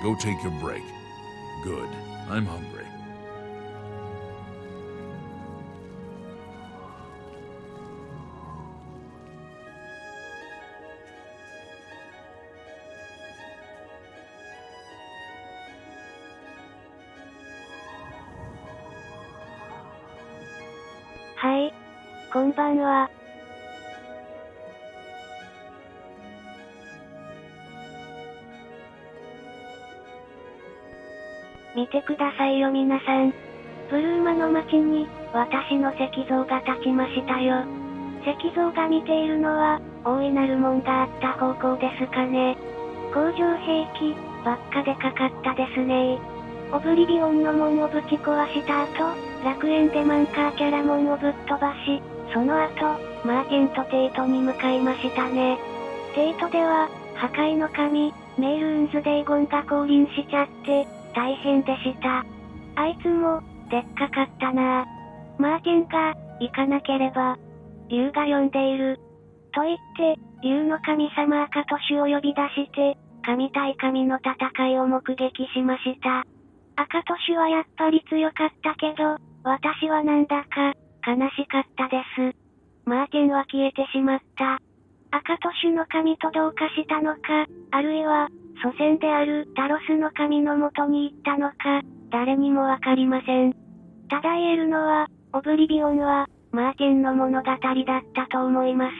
Go take your break. Good. I'm hungry.はい。こんばんは。見てくださいよ皆さん。ブルーマの街に、私の石像が立ちましたよ。石像が見ているのは、大いなる門があった方向ですかね。工場兵器、ばっかでかかったですね。オブリビオンの門をぶち壊した後、楽園でマンカーキャラモンをぶっ飛ばし、その後、マーティンとテイトに向かいましたね。テイトでは、破壊の神、メイルーンズデイゴンが降臨しちゃって、大変でした。あいつも、でっかかったなぁ。マーティンが、行かなければ、竜が呼んでいる。と言って、竜の神様赤トシを呼び出して、神対神の戦いを目撃しました。赤トシはやっぱり強かったけど、私はなんだか、悲しかったです。マーティンは消えてしまった。赤トシの神と同化したのか、あるいは、祖先であるタロスの神の元に行ったのか、誰にもわかりません。ただ言えるのは、オブリビオンは、マーティンの物語だったと思います。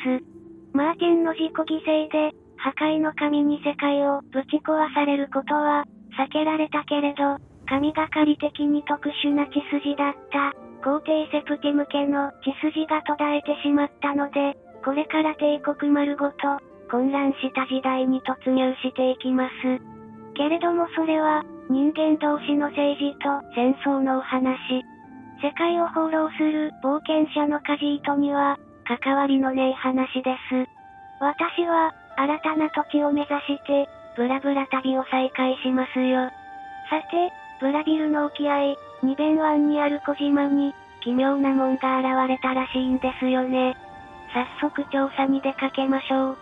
マーティンの自己犠牲で、破壊の神に世界をぶち壊されることは、避けられたけれど、神がかり的に特殊な血筋だった、皇帝セプティム家の血筋が途絶えてしまったので、これから帝国丸ごと、混乱した時代に突入していきます。けれどもそれは、人間同士の政治と戦争のお話。世界を放浪する冒険者のカジートには、関わりのねえ話です。私は、新たな土地を目指して、ブラブラ旅を再開しますよ。さて、ブラビルの沖合、ニベン湾にある小島に、奇妙な門が現れたらしいんですよね。早速調査に出かけましょう。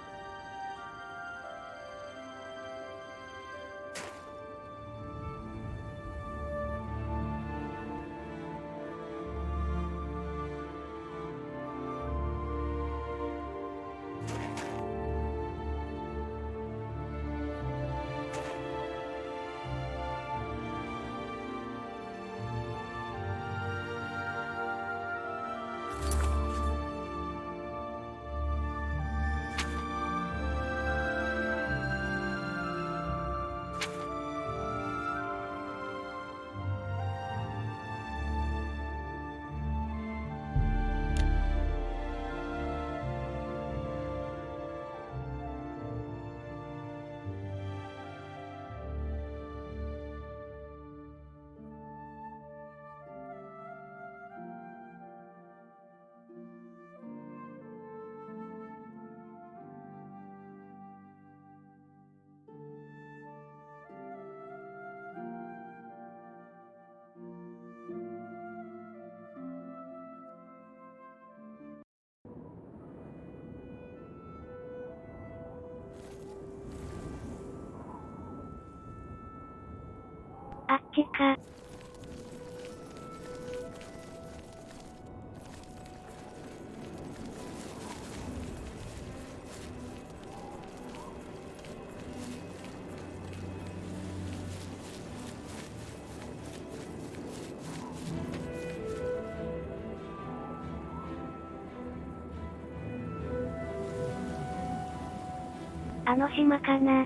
あっちか。あの島かな。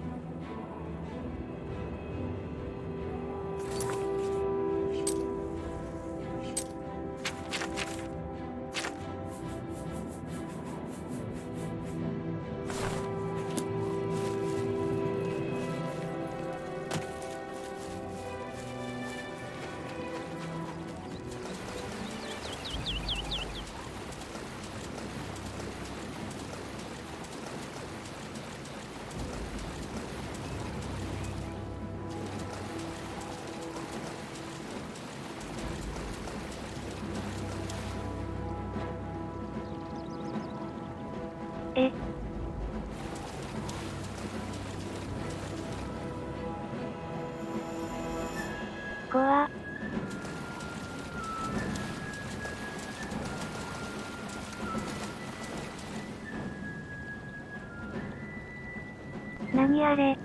え。何あれ。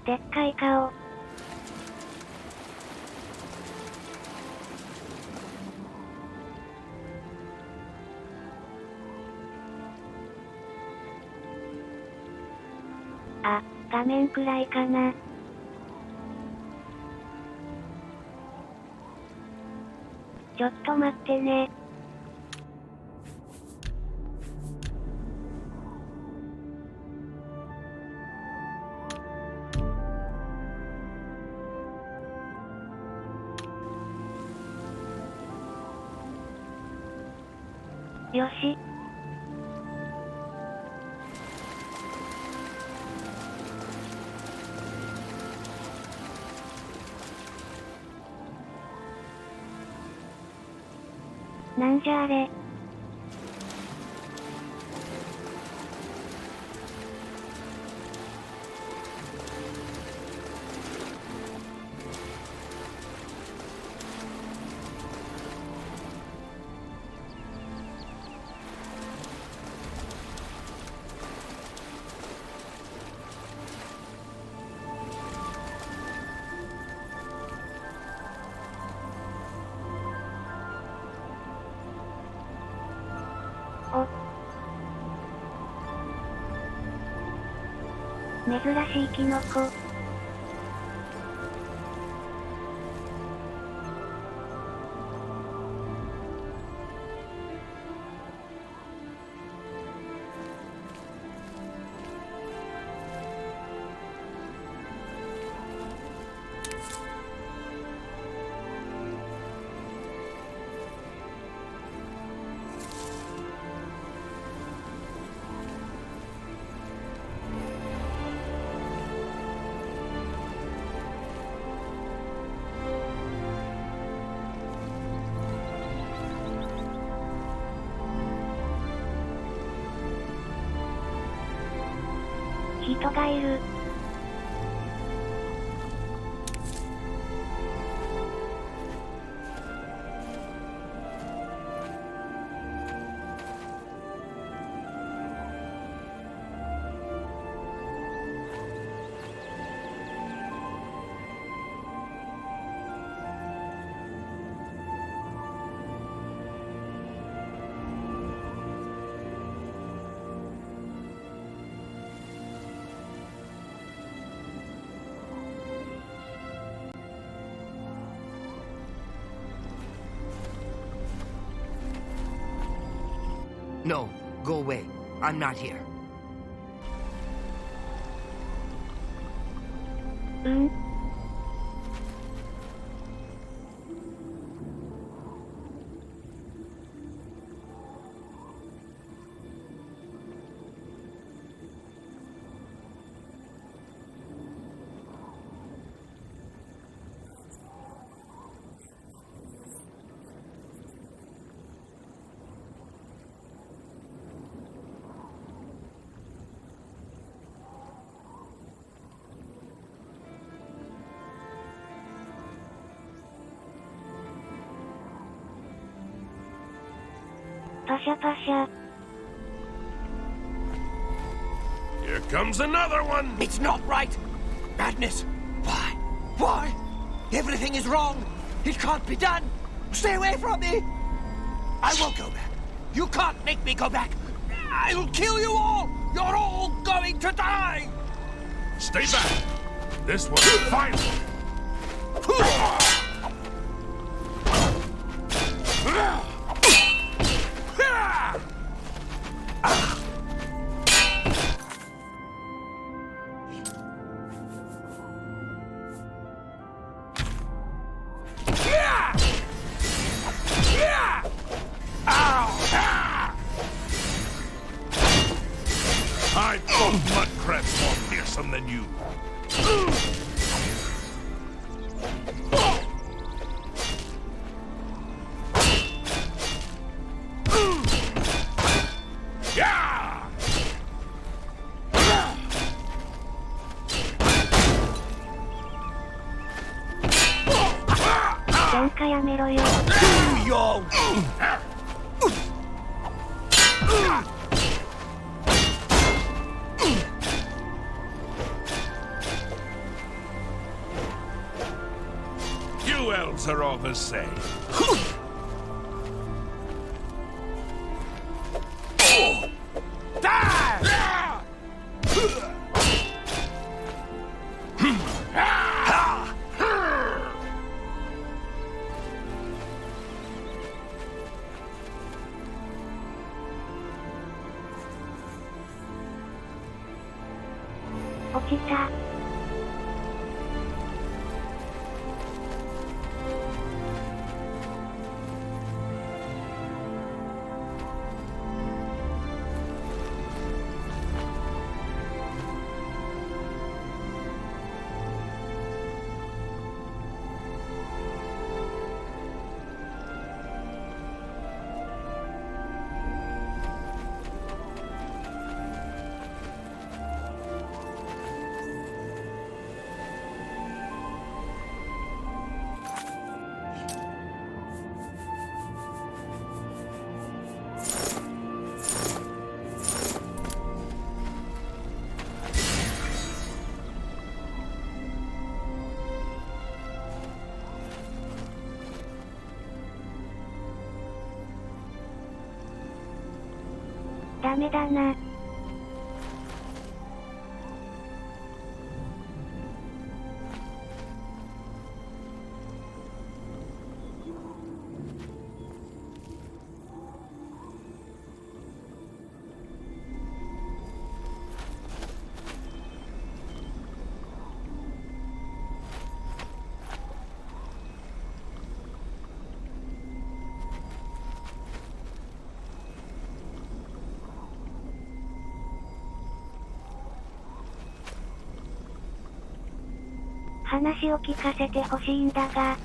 でっかい顔。あ、画面暗いかな。ちょっと待ってね。よし。なんじゃあれ。珍しいキノコ。人がいる。No, go away. I'm not here. うん。パシャパシャ。 Here comes another one! It's not right! Madness! Why? Why? Everything is wrong! It can't be done! Stay away from me! I won't go back! You can't make me go back! I'll kill you all! You're all going to die! Stay back! This one's final! I thought mud crabs more fearsome than you. Yeah! 喧嘩やめろよ。You elves are all the same.落ちた。ダメだな。話を聞かせてほしいんだが。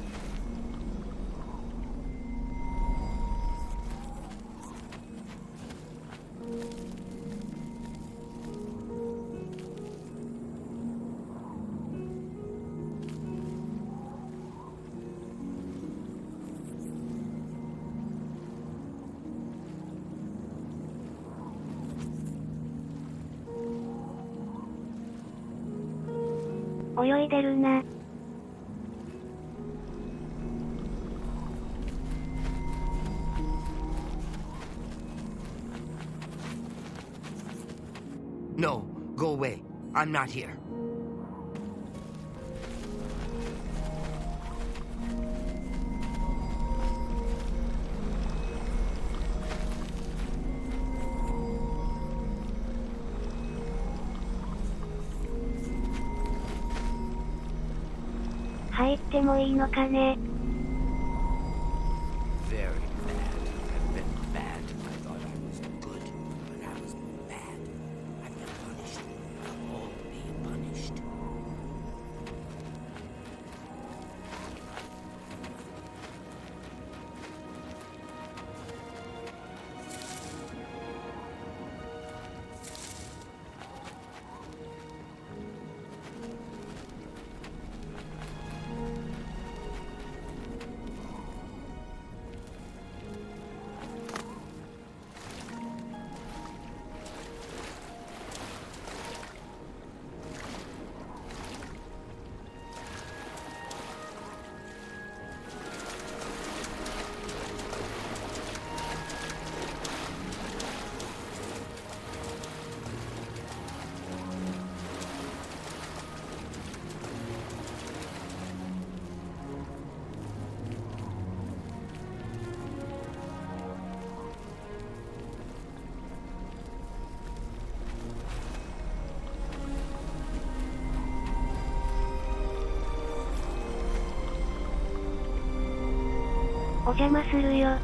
泳いでるな。No, go away. I'm not here.入ってもいいのかね。Very bad. I've been bad. I thought I was good, but I was bad. I've been punished. I'll be punished.お邪魔するよ。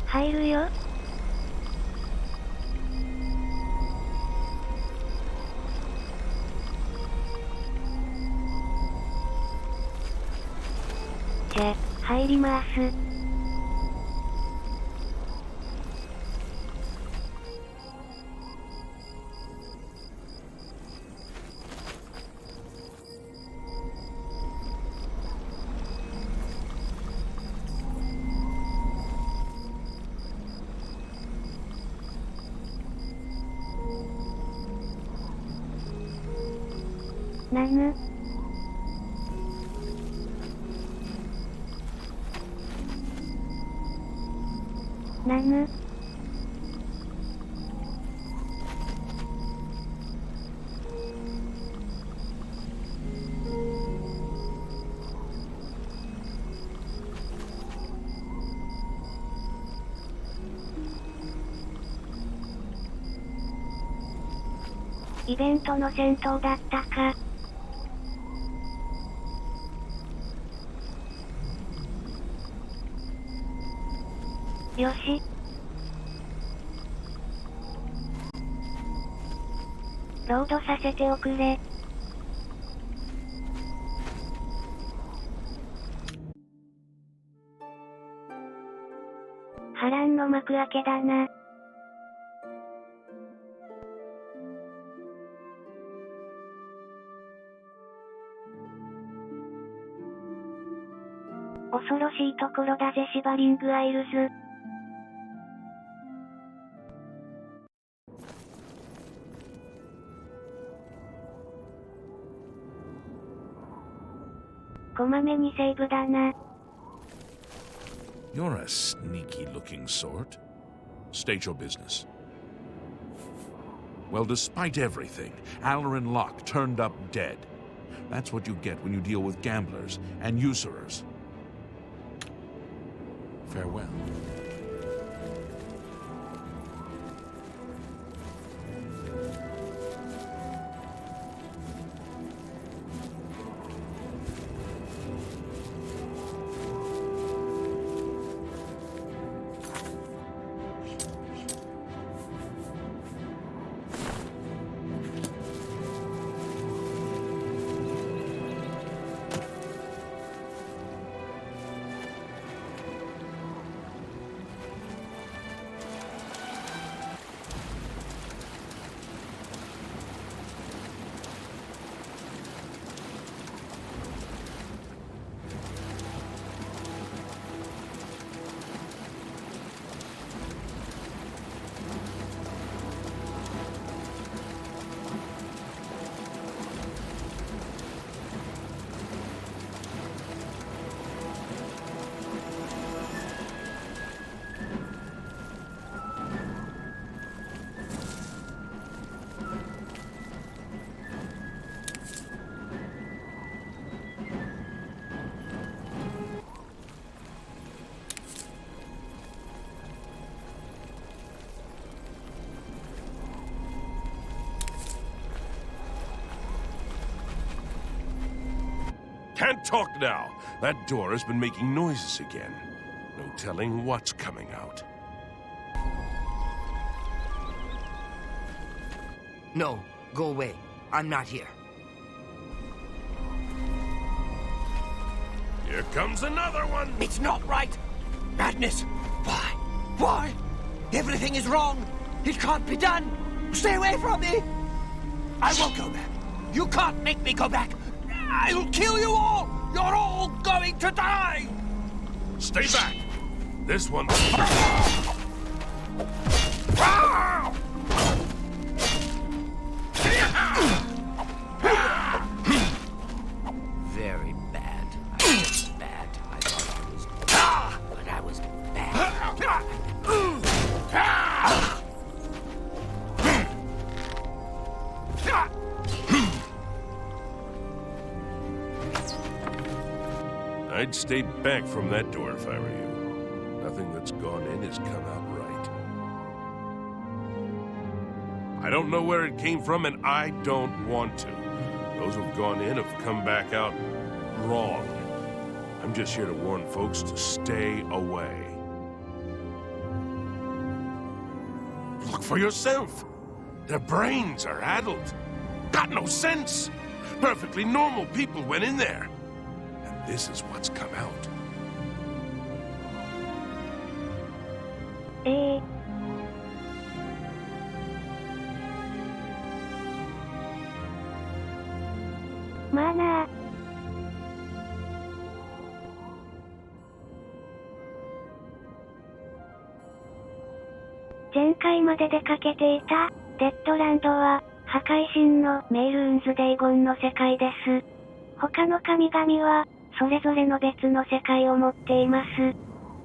入るよ。じゃ、入ります。なぬ。なぬ。イベントの戦闘だったか。よし。ロードさせておくれ。波乱の幕開けだな。恐ろしいところだぜシバリングアイルズ。こまめにセーブだな。You're a sneaky-looking sort. State your business. Well, despite everything, Alarin Locke turned up dead. That's what you get when you deal with gamblers and usurers. Farewell. Can't talk now. That door has been making noises again. No telling what's coming out. No, go away. I'm not here. Here comes another one! It's not right! Madness! Why? Why? Everything is wrong! It can't be done! Stay away from me! I won't go back! You can't make me go back! I'll kill you all! You're all going to die! Stay back! This one... Very bad. I was bad. I thought I was good, but I was bad. I'd stay back from that door if I were you. Nothing that's gone in has come out right. I don't know where it came from, and I don't want to. Those who've gone in have come back out wrong. I'm just here to warn folks to stay away. Look for yourself. Their brains are addled. Got no sense. Perfectly normal people went in there. And this is what's come out. Mana. 前回まで出かけていたデッドランドは破壊神のメイルーンズ・デイゴンの世界です。他の神々は、それぞれの別の世界を持っています。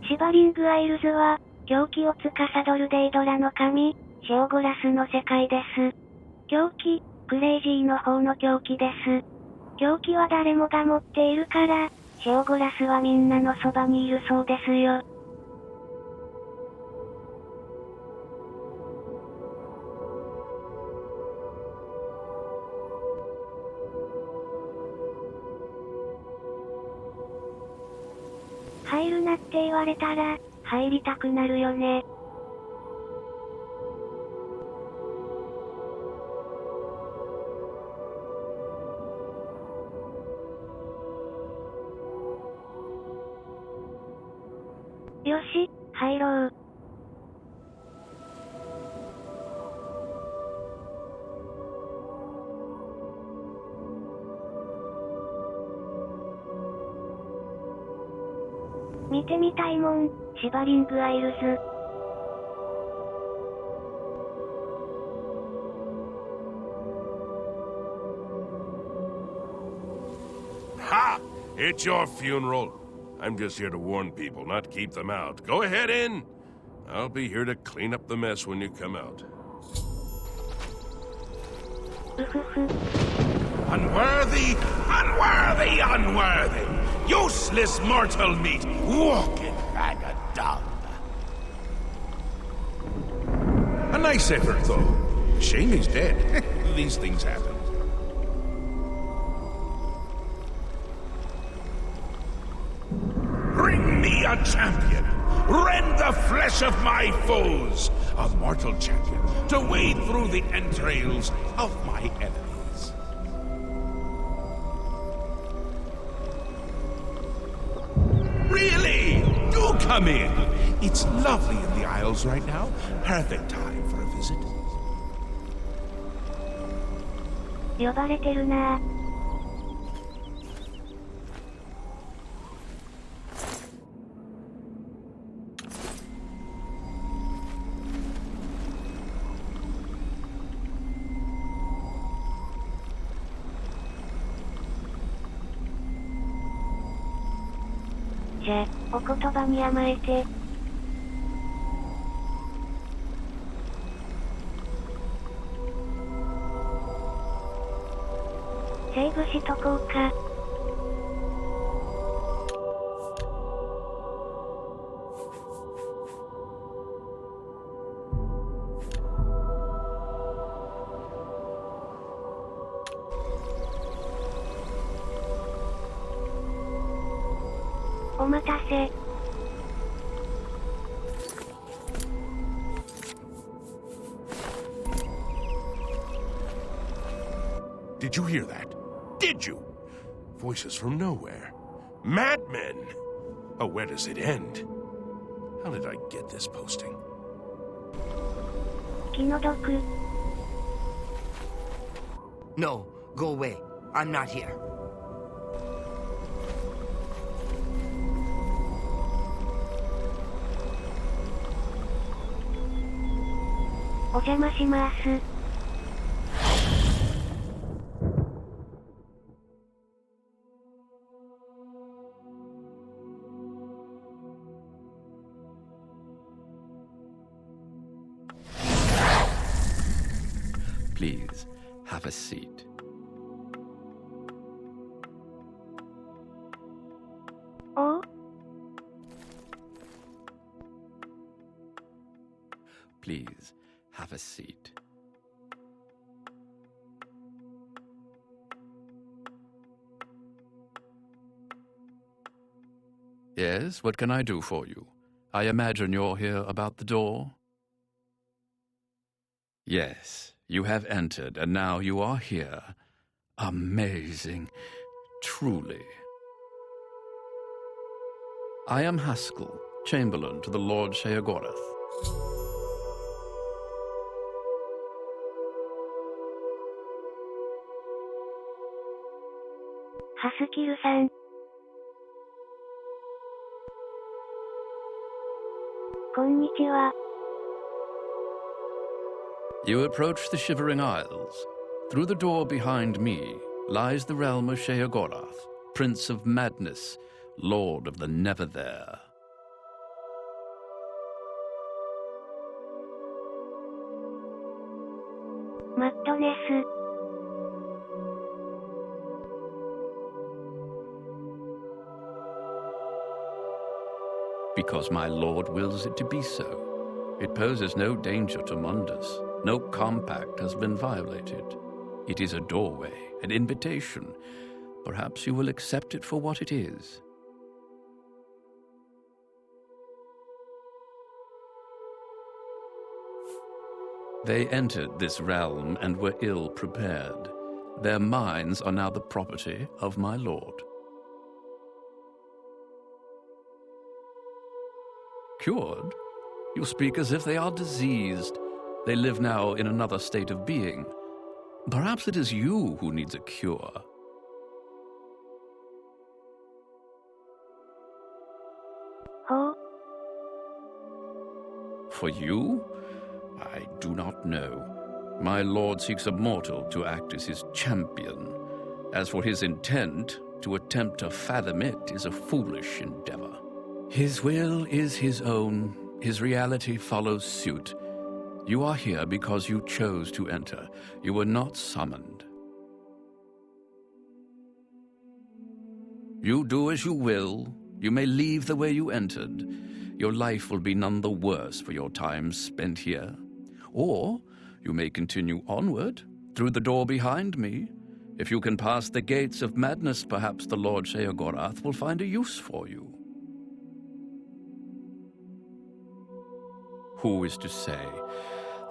シバリングアイルズは、狂気を司るデイドラの神、シオゴラスの世界です。狂気、クレイジーの方の狂気です。狂気は誰もが持っているから、シオゴラスはみんなのそばにいるそうですよ。入るなって言われたら、入りたくなるよね。よし、入ろう。見てみたいもん、シバリングアイルズ。Ha! It's your funeral. I'm just here to warn people, not keep them out. Go ahead in. I'll be here to clean up the mess when you come out. うふふ。Unworthy! Unworthy! Unworthy! Useless mortal meat! Walking bag of dung! A nice effort, though. Shame he's dead. These things happen. Bring me a champion! Rend the flesh of my foes! A mortal champion to wade through the entrails of my enemies. Really? Do come in! It's lovely in the Isles right now. Perfect time for a visit. 呼ばれてるなぁ。じゃ、お言葉に甘えて。セーブしとこうか。お待たせ。Did you hear that? Did you? Voices from nowhere. Madmen! Oh, where does it end? How did I get this posting? 気の毒。No, go away. I'm not here. お邪魔します。Please, have a seat. Oh? Please, have a seat. Yes, what can I do for you? I imagine you're here about the door? Yes, you have entered, and now you are here. Amazing, truly. I am Haskell, Chamberlain to the Lord Sheogorath. ハスキルさん。こんにちは。You approach the Shivering Isles. Through the door behind me lies the realm of Sheogorath, Prince of Madness, Lord of the Never There. Madness. Because my lord wills it to be so. It poses no danger to Mundus. No compact has been violated. It is a doorway, an invitation. Perhaps you will accept it for what it is. They entered this realm and were ill prepared. Their minds are now the property of my lord. Cured? You speak as if they are diseased. They live now in another state of being. Perhaps it is you who needs a cure. Oh? For you? I do not know. My lord seeks a mortal to act as his champion. As for his intent, to attempt to fathom it is a foolish endeavor. His will is his own. His reality follows suit. You are here because you chose to enter. You were not summoned. You do as you will. You may leave the way you entered. Your life will be none the worse for your time spent here. Or you may continue onward, through the door behind me. If you can pass the gates of madness, perhaps the Lord Sheogorath will find a use for you. Who is to say?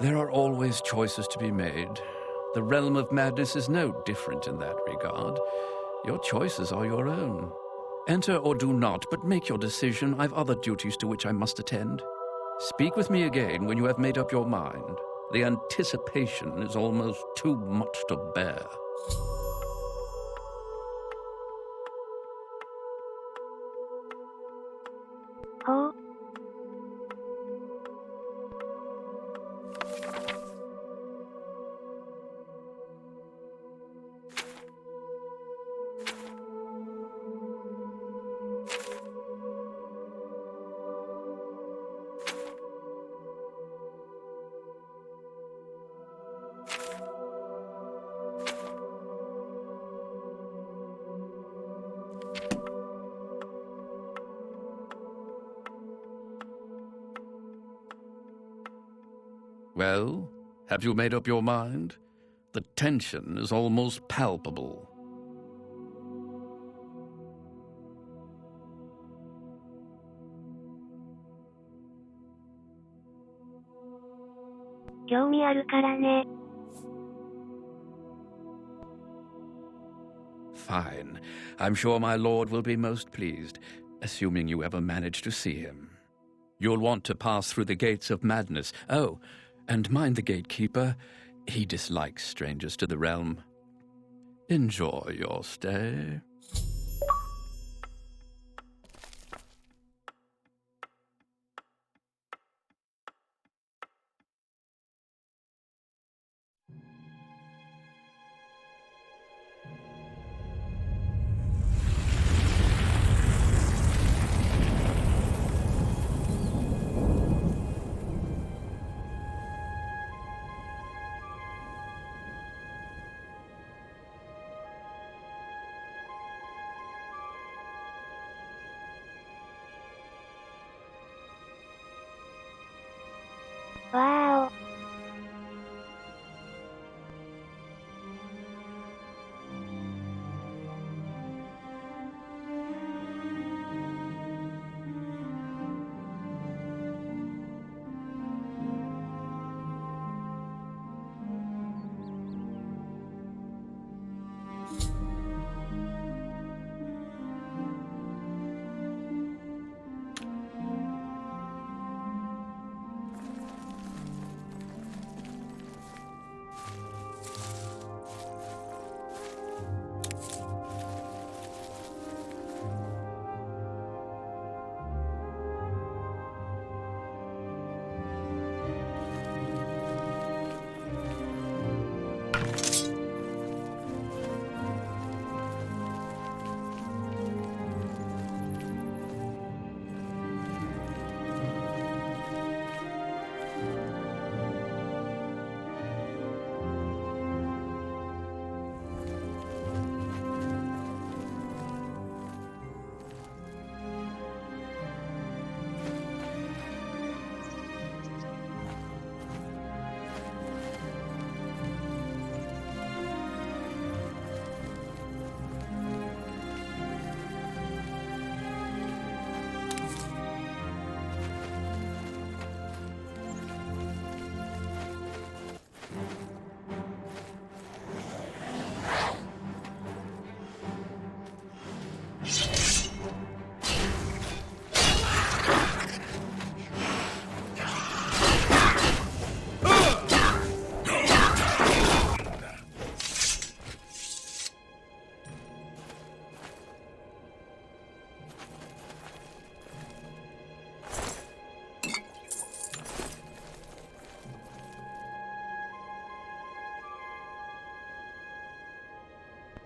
There are always choices to be made. The realm of madness is no different in that regard. Your choices are your own. Enter or do not, but make your decision. I've other duties to which I must attend. Speak with me again when you have made up your mind. The anticipation is almost too much to bear. Oh? Well, have you made up your mind? The tension is almost palpable. Fine. I'm sure my lord will be most pleased, assuming you ever manage to see him. You'll want to pass through the gates of madness. Oh, and mind the gatekeeper. He dislikes strangers to the realm. Enjoy your stay. Wow.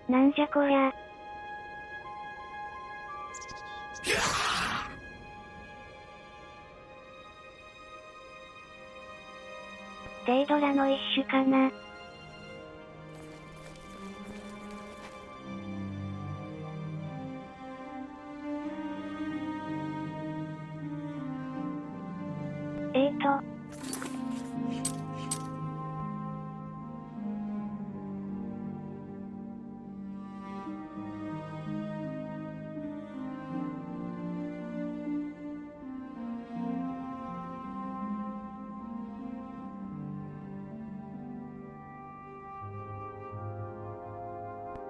なんじゃこりゃ。デイドラの一種かな。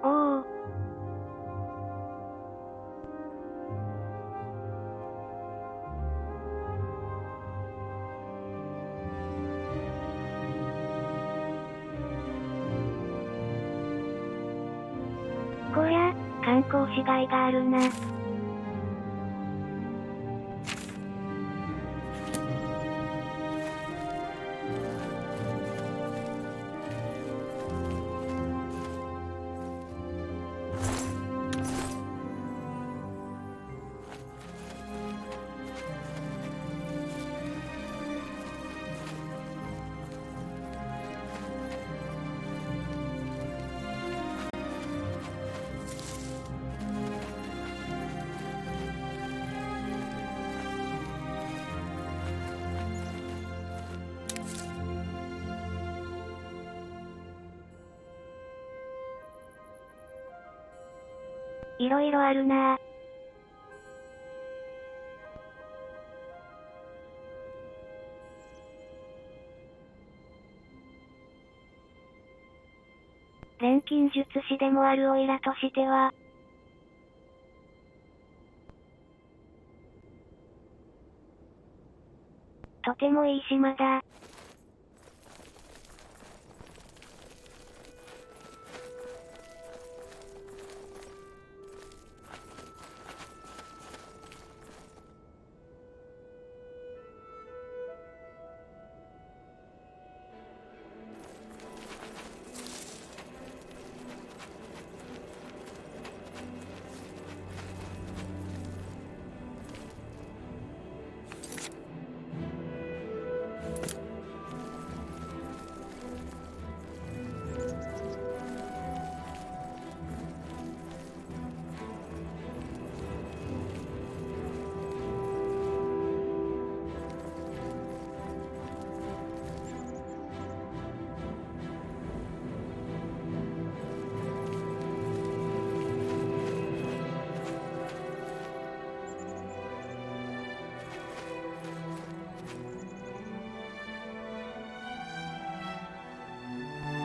おお。こりゃ、観光しがいがあるな。いろいろあるなぁ。錬金術師でもあるオイラとしては、とてもいい島だ。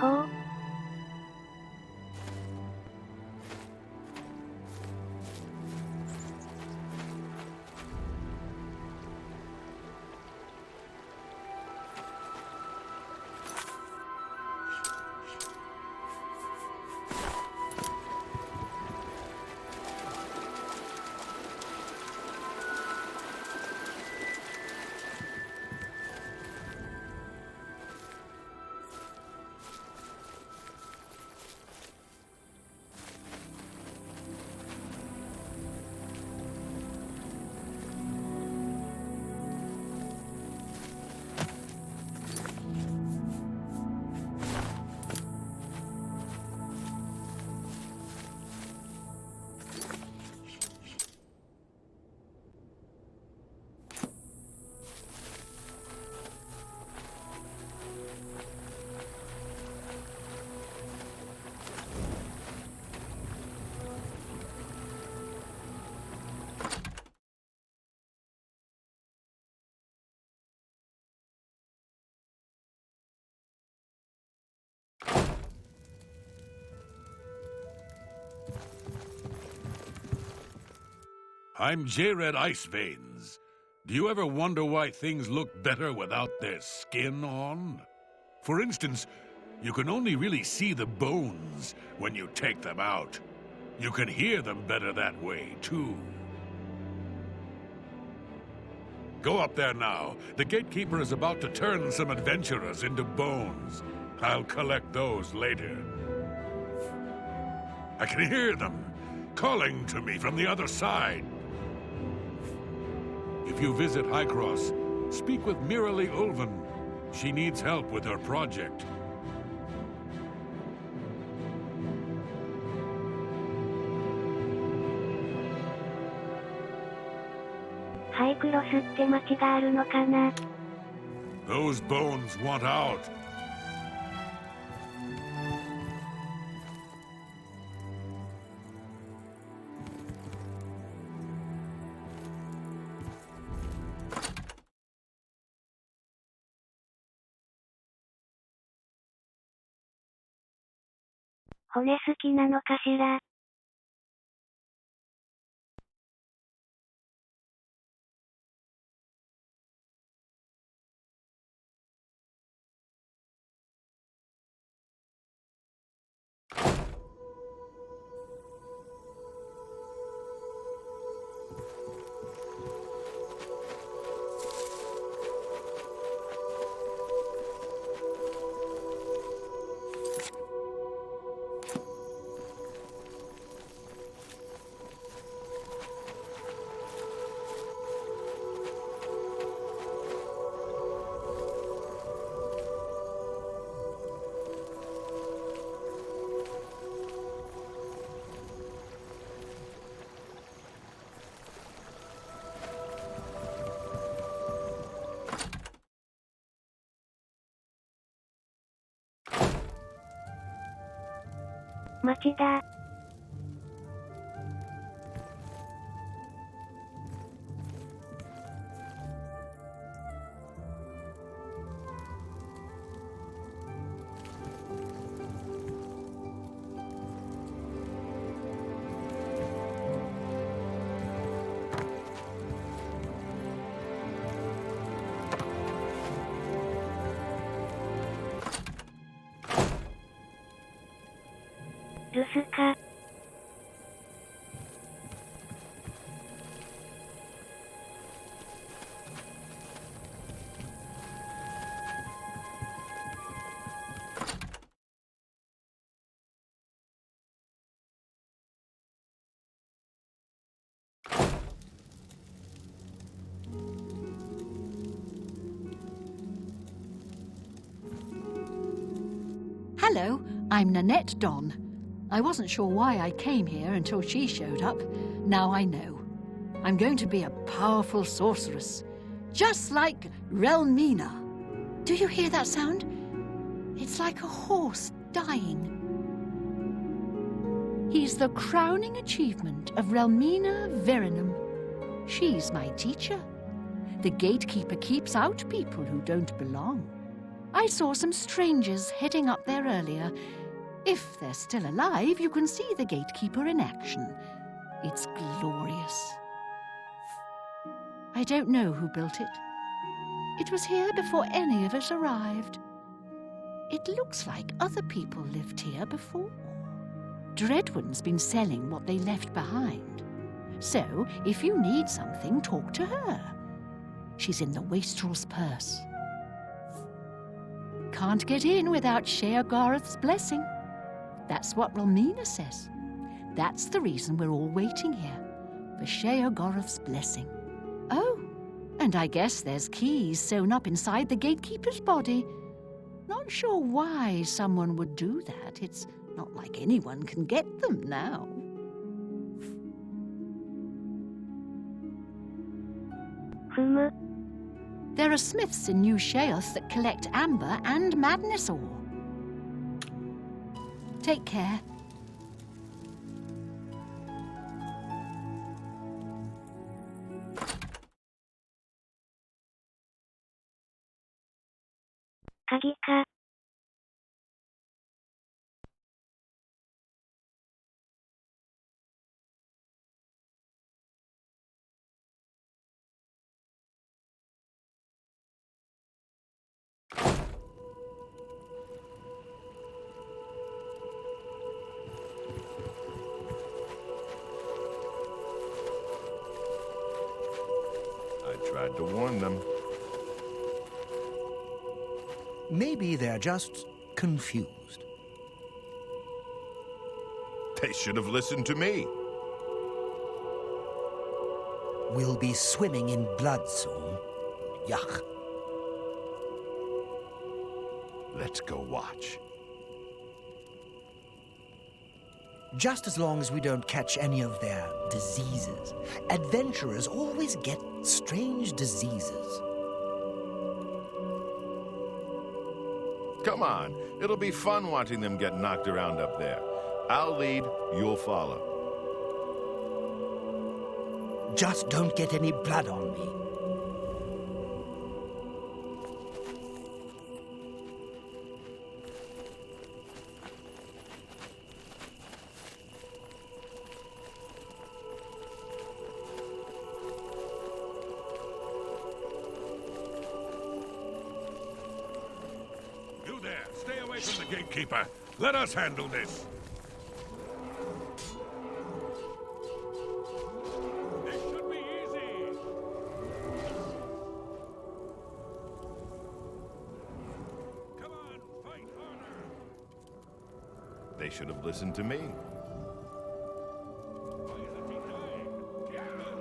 ほう。I'm J-Red Iceveins. Do you ever wonder why things look better without their skin on? For instance, you can only really see the bones when you take them out. You can hear them better that way, too. Go up there now. The gatekeeper is about to turn some adventurers into bones. I'll collect those later. I can hear them, calling to me from the other side. If you visit Highcross, speak with Miralee Ulven. She needs help with her project. Highcross って町があるのかな? Those bones want out. "骨好きなのかしら?" "町だ." "留守か?" Hello, I'm Nanette Don. I wasn't sure why I came here until she showed up. Now I know. I'm going to be a powerful sorceress, just like Relmina. Do you hear that sound? It's like a horse dying. He's the crowning achievement of Relmina Verenum. She's my teacher. The gatekeeper keeps out people who don't belong. I saw some strangers heading up there earlier. If they're still alive, you can see the gatekeeper in action. It's glorious. I don't know who built it. It was here before any of us arrived. It looks like other people lived here before. Dreadwin's been selling what they left behind. So, if you need something, talk to her. She's in the wastrel's purse. Can't get in without Sheogorath's blessing. That's what Relmina says. That's the reason we're all waiting here, for Sheogorath's blessing. Oh, and I guess there's keys sewn up inside the gatekeeper's body. Not sure why someone would do that. It's not like anyone can get them now. There are smiths in New Sheoth that collect amber and madness ore. Take care. Kagika. I tried to warn them. Maybe they're just confused. They should have listened to me. We'll be swimming in blood soon. Yuck. Let's go watch. Just as long as we don't catch any of their diseases. Adventurers always get strange diseases. Come on, it'll be fun watching them get knocked around up there. I'll lead, you'll follow. Just don't get any blood on me. You there, stay away from the gatekeeper. Let us handle this. This should be easy. Come on, fight harder. They should have listened to me. Why isn't he dying? Kill him.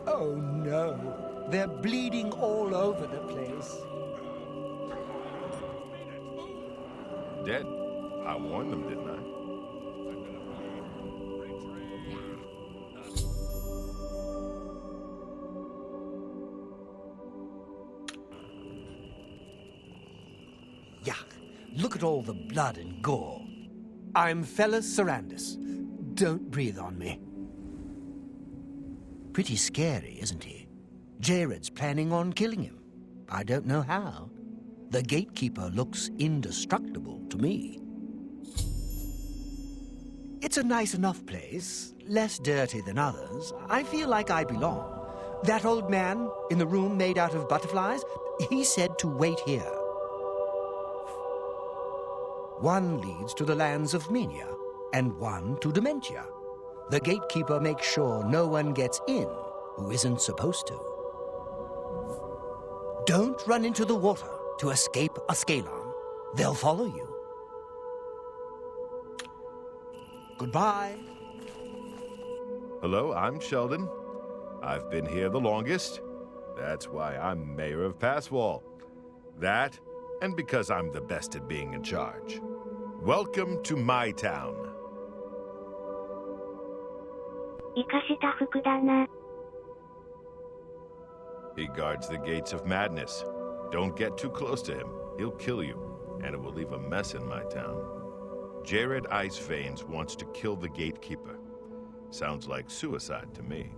Oh no, they're bleeding all over the place. Dead. I warned them, didn't I? Yuck. Look at all the blood and gore. I'm Fellas Sarandis. Don't breathe on me. Pretty scary, isn't he? Jared's planning on killing him. I don't know how. The gatekeeper looks indestructible to me. It's a nice enough place, less dirty than others. I feel like I belong. That old man in the room made out of butterflies, he said to wait here. One leads to the lands of Mania, and one to Dementia. The gatekeeper makes sure no one gets in who isn't supposed to. Don't run into the water to escape a Scalon. They'll follow you. Goodbye. Hello, I'm Sheldon. I've been here the longest. That's why I'm mayor of Passwall. That, and because I'm the best at being in charge. Welcome to my town. 生かした服だな。 He guards the gates of madness. Don't get too close to him. He'll kill you, and it will leave a mess in my town. Jared Ice Veins wants to kill the gatekeeper. Sounds like suicide to me.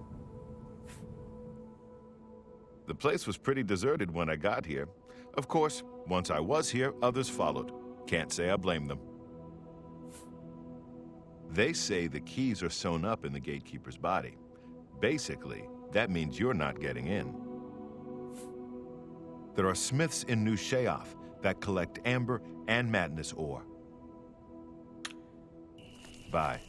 The place was pretty deserted when I got here. Of course, once I was here, others followed. Can't say I blame them. They say the keys are sewn up in the gatekeeper's body. Basically, that means you're not getting in. There are smiths in New Sheoth that collect amber and madness ore. Bye.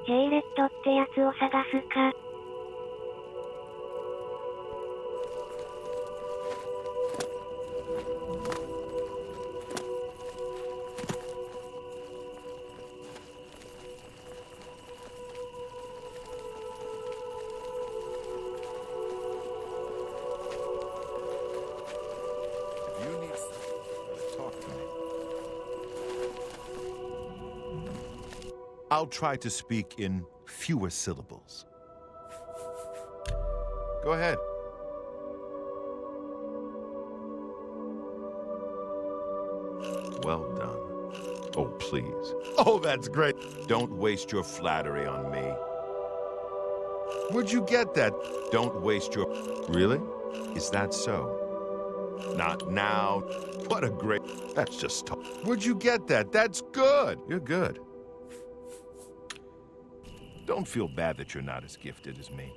ジェイレットってやつを探すか。I'll try to speak in fewer syllables. Go ahead. Well done. Oh, please. Oh, that's great. Don't waste your flattery on me. Where'd you get that? Don't waste your... Really? Is that so? Not now. What a great... That's just... Where'd you get that? That's good. You're good. Don't feel bad that you're not as gifted as me.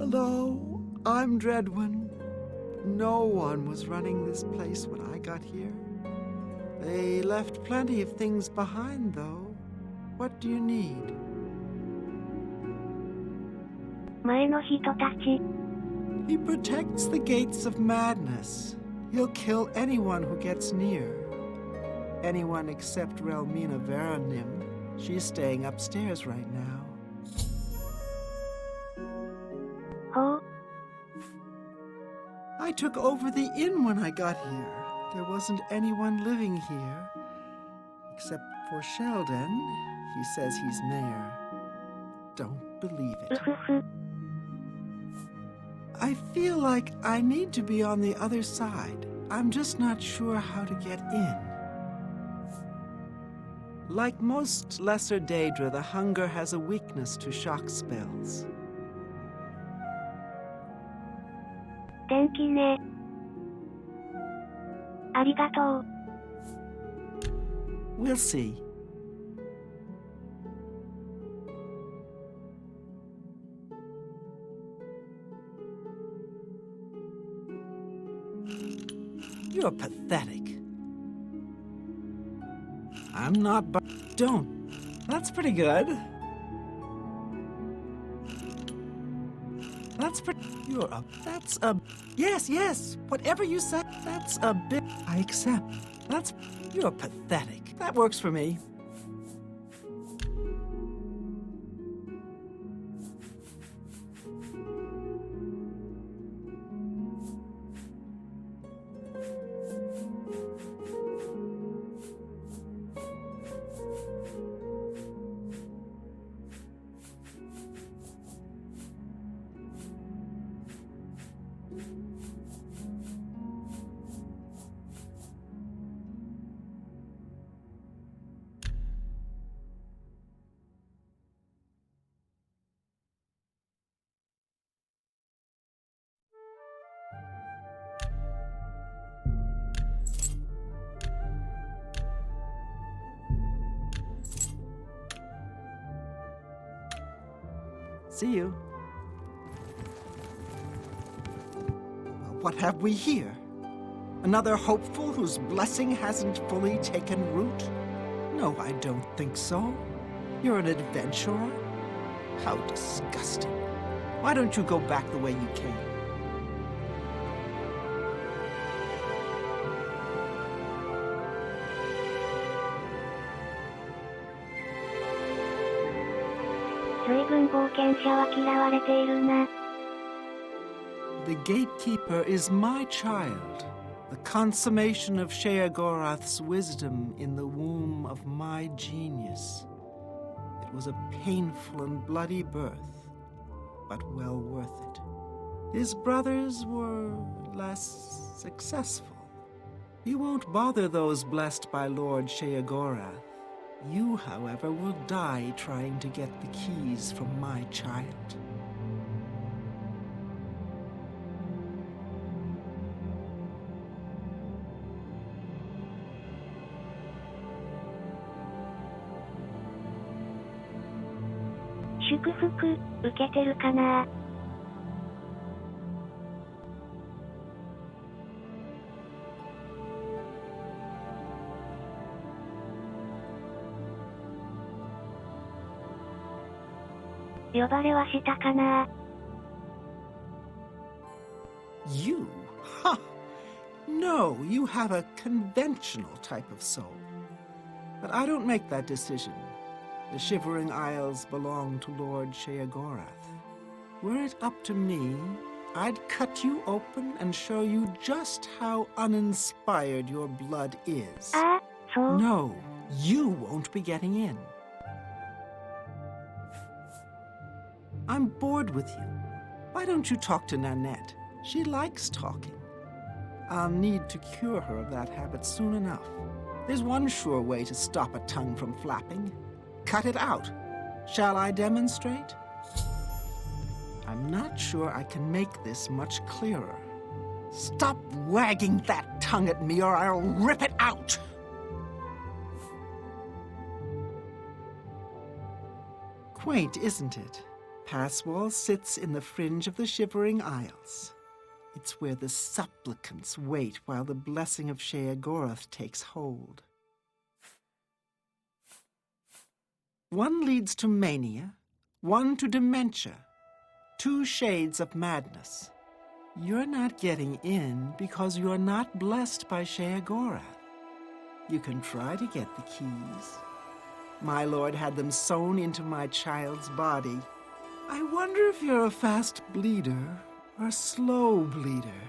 Hello, I'm Dreadwin. No one was running this place when I got here. They left plenty of things behind, though. What do you need? 前の人たち。 He protects the gates of madness. He'll kill anyone who gets near. Anyone except Relmina Veranim. She's staying upstairs right now. ほう。 I took over the inn when I got here. There wasn't anyone living here. Except for Sheldon. He says he's mayor. Don't believe う it. ふふ。 I feel like I need to be on the other side. I'm just not sure how to get in. Like most lesser Daedra, the hunger has a weakness to shock spells. 電気ね。ありがとう。 We'll see. You're pathetic. I'm not Don't. That's pretty good. That's You're a... That's a... Yes, yes. Whatever you said, that's a bit... I accept. That's... You're pathetic. That works for me. See you. What have we here? Another hopeful whose blessing hasn't fully taken root? No, I don't think so. You're an adventurer? How disgusting. Why don't you go back the way you came? The gatekeeper is my child, the consummation of Sheogorath's wisdom in the womb of my genius. It was a painful and bloody birth, but well worth it. His brothers were less successful. You won't bother those blessed by Lord Sheogorath. You, however, will die trying to get the keys from my child. You? Ha! No, you have a conventional type of soul. But I don't make that decision. The Shivering Isles belong to Lord Sheogorath. Were it up to me, I'd cut you open and show you just how uninspired your blood is. No, you won't be getting in. I'm bored with you. Why don't you talk to Nanette? She likes talking. I'll need to cure her of that habit soon enough. There's one sure way to stop a tongue from flapping. Cut it out. Shall I demonstrate? I'm not sure I can make this much clearer. Stop wagging that tongue at me or I'll rip it out! Quaint, isn't it? Passwall sits in the fringe of the Shivering Isles. It's where the supplicants wait while the blessing of Sheogorath takes hold. One leads to mania, one to dementia, 2 shades of madness. You're not getting in because you're not blessed by Sheogorath. You can try to get the keys. My lord had them sewn into my child's body. I wonder if you're a fast bleeder or a slow bleeder.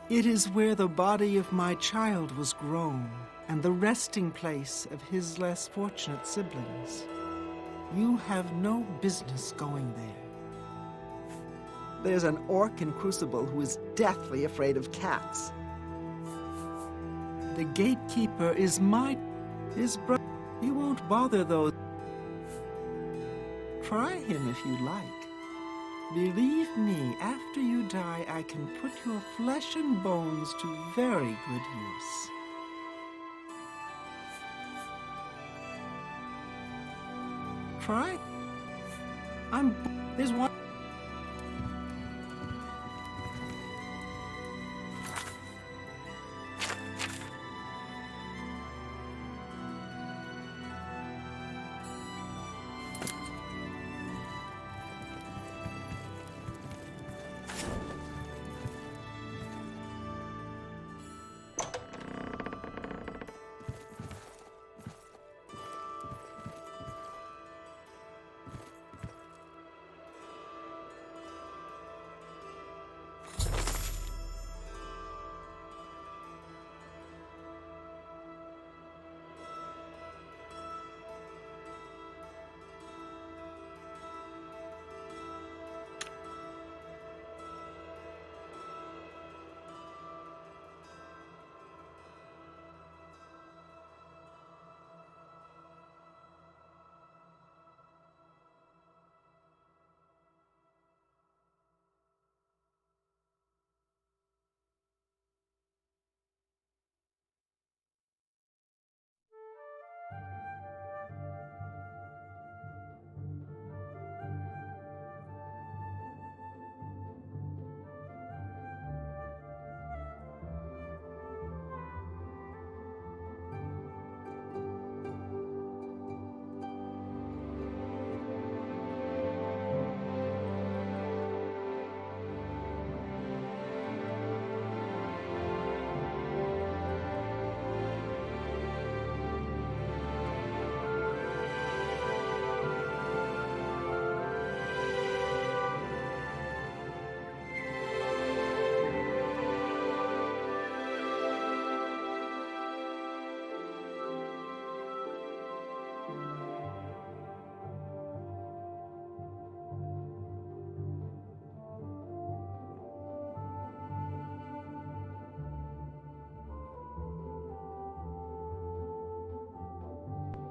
It is where the body of my child was grown and the resting place of his less fortunate siblings. You have no business going there. There's an orc in Crucible who is deathly afraid of cats. The gatekeeper is his brother. You won't bother those. Try him if you like. Believe me, after you die, I can put your flesh and bones to very good use. Try. There's one.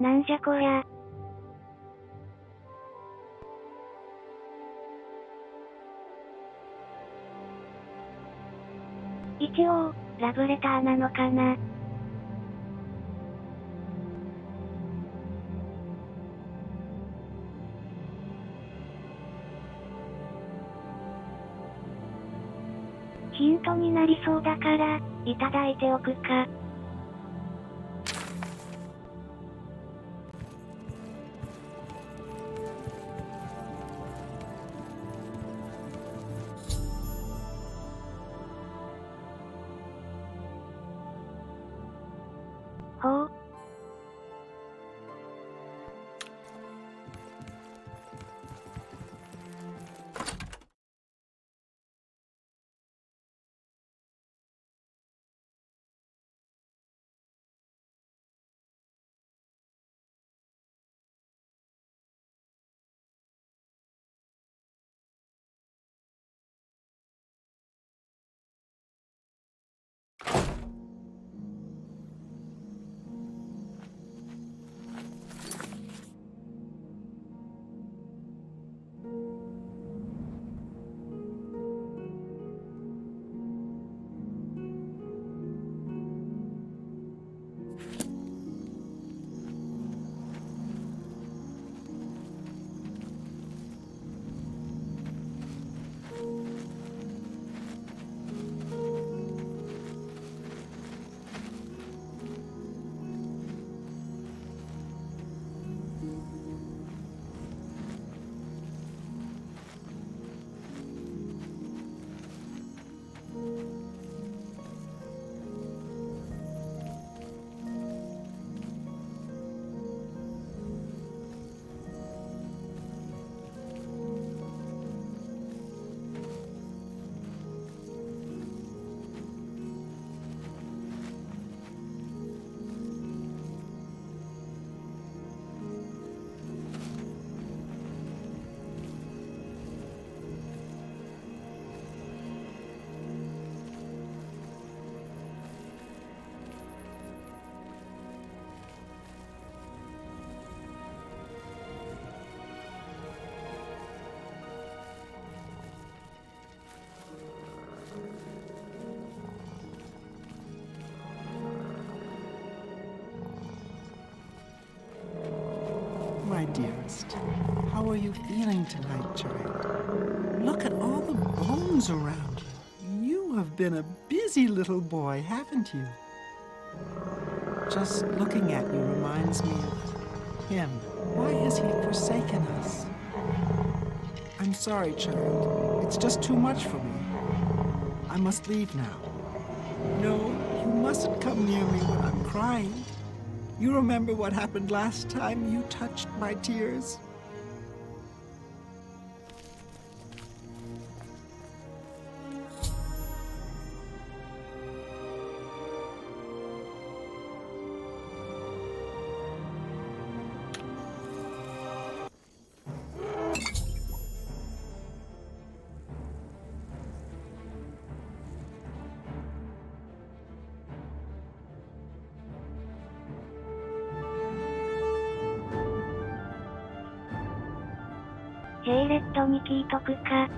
なんじゃこりゃ。一応、ラブレターなのかな。ヒントになりそうだから、いただいておくか。ほう。my dearest. How are you feeling tonight, child? Look at all the bones around you. You have been a busy little boy, haven't you? Just looking at you reminds me of him. Why has he forsaken us? I'm sorry, child. It's just too much for me. I must leave now. No, you mustn't come near me when I'm crying. You remember what happened last time you touched my tears?ジェイレットに聞いとくか。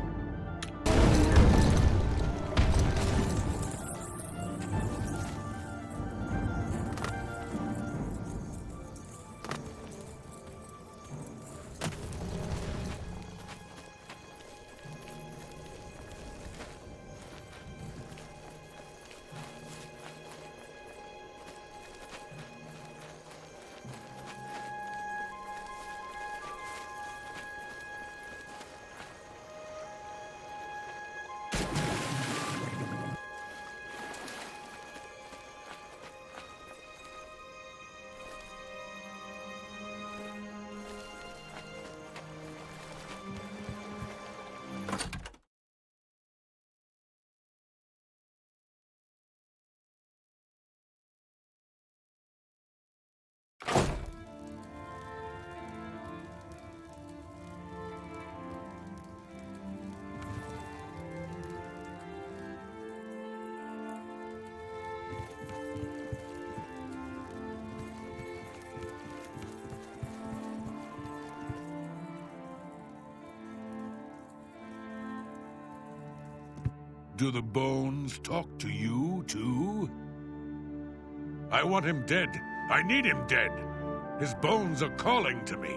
Do the bones talk to you, too? I want him dead. I need him dead. His bones are calling to me.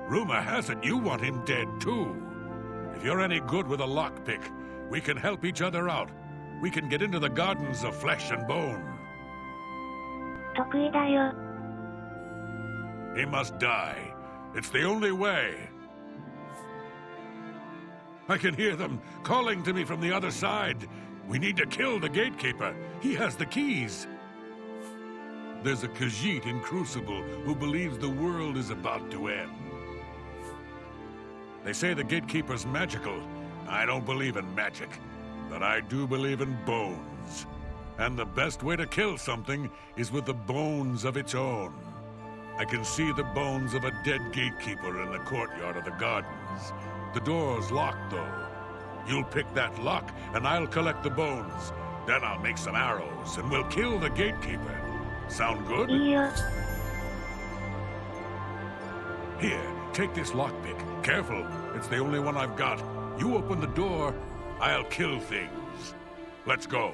Rumor has it you want him dead, too. If you're any good with a lockpick, we can help each other out. We can get into the gardens of flesh and bone. 得意だよ。 He must die. It's the only way. I can hear them calling to me from the other side. We need to kill the gatekeeper. He has the keys. There's a Khajiit in Crucible who believes the world is about to end. They say the gatekeeper's magical. I don't believe in magic, but I do believe in bones. And the best way to kill something is with the bones of its own. I can see the bones of a dead gatekeeper in the courtyard of the gardens. The door's locked, though. You'll pick that lock, and I'll collect the bones. Then I'll make some arrows, and we'll kill the gatekeeper. Sound good? いいよ。 Here, take this lockpick. Careful, it's the only one I've got. You open the door, I'll kill things. Let's go.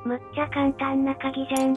むっちゃ簡単な鍵じゃん。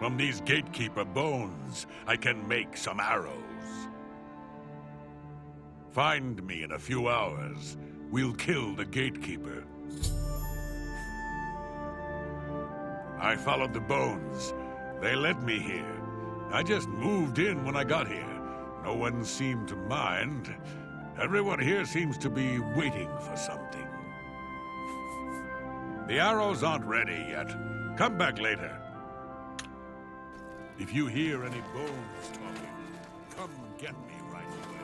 From these gatekeeper bones, I can make some arrows. Find me in a few hours. We'll kill the gatekeeper. I followed the bones. They led me here. I just moved in when I got here. No one seemed to mind. Everyone here seems to be waiting for something. The arrows aren't ready yet. Come back later. If you hear any bones talking, come get me right away.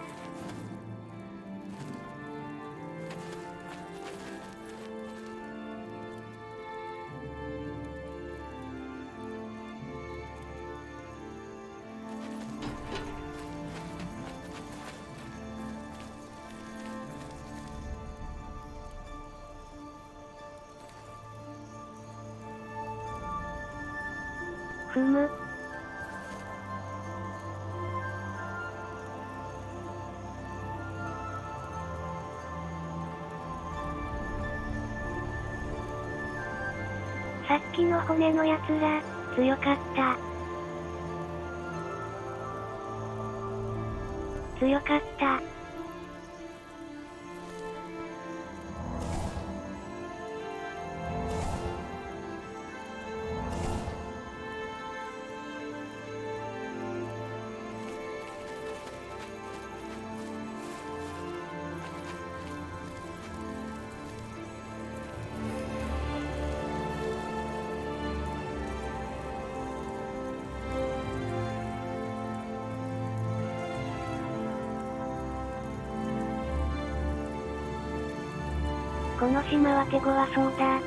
Fumu.さっきの骨のやつら、強かった。強かった。この島は手強そうだ。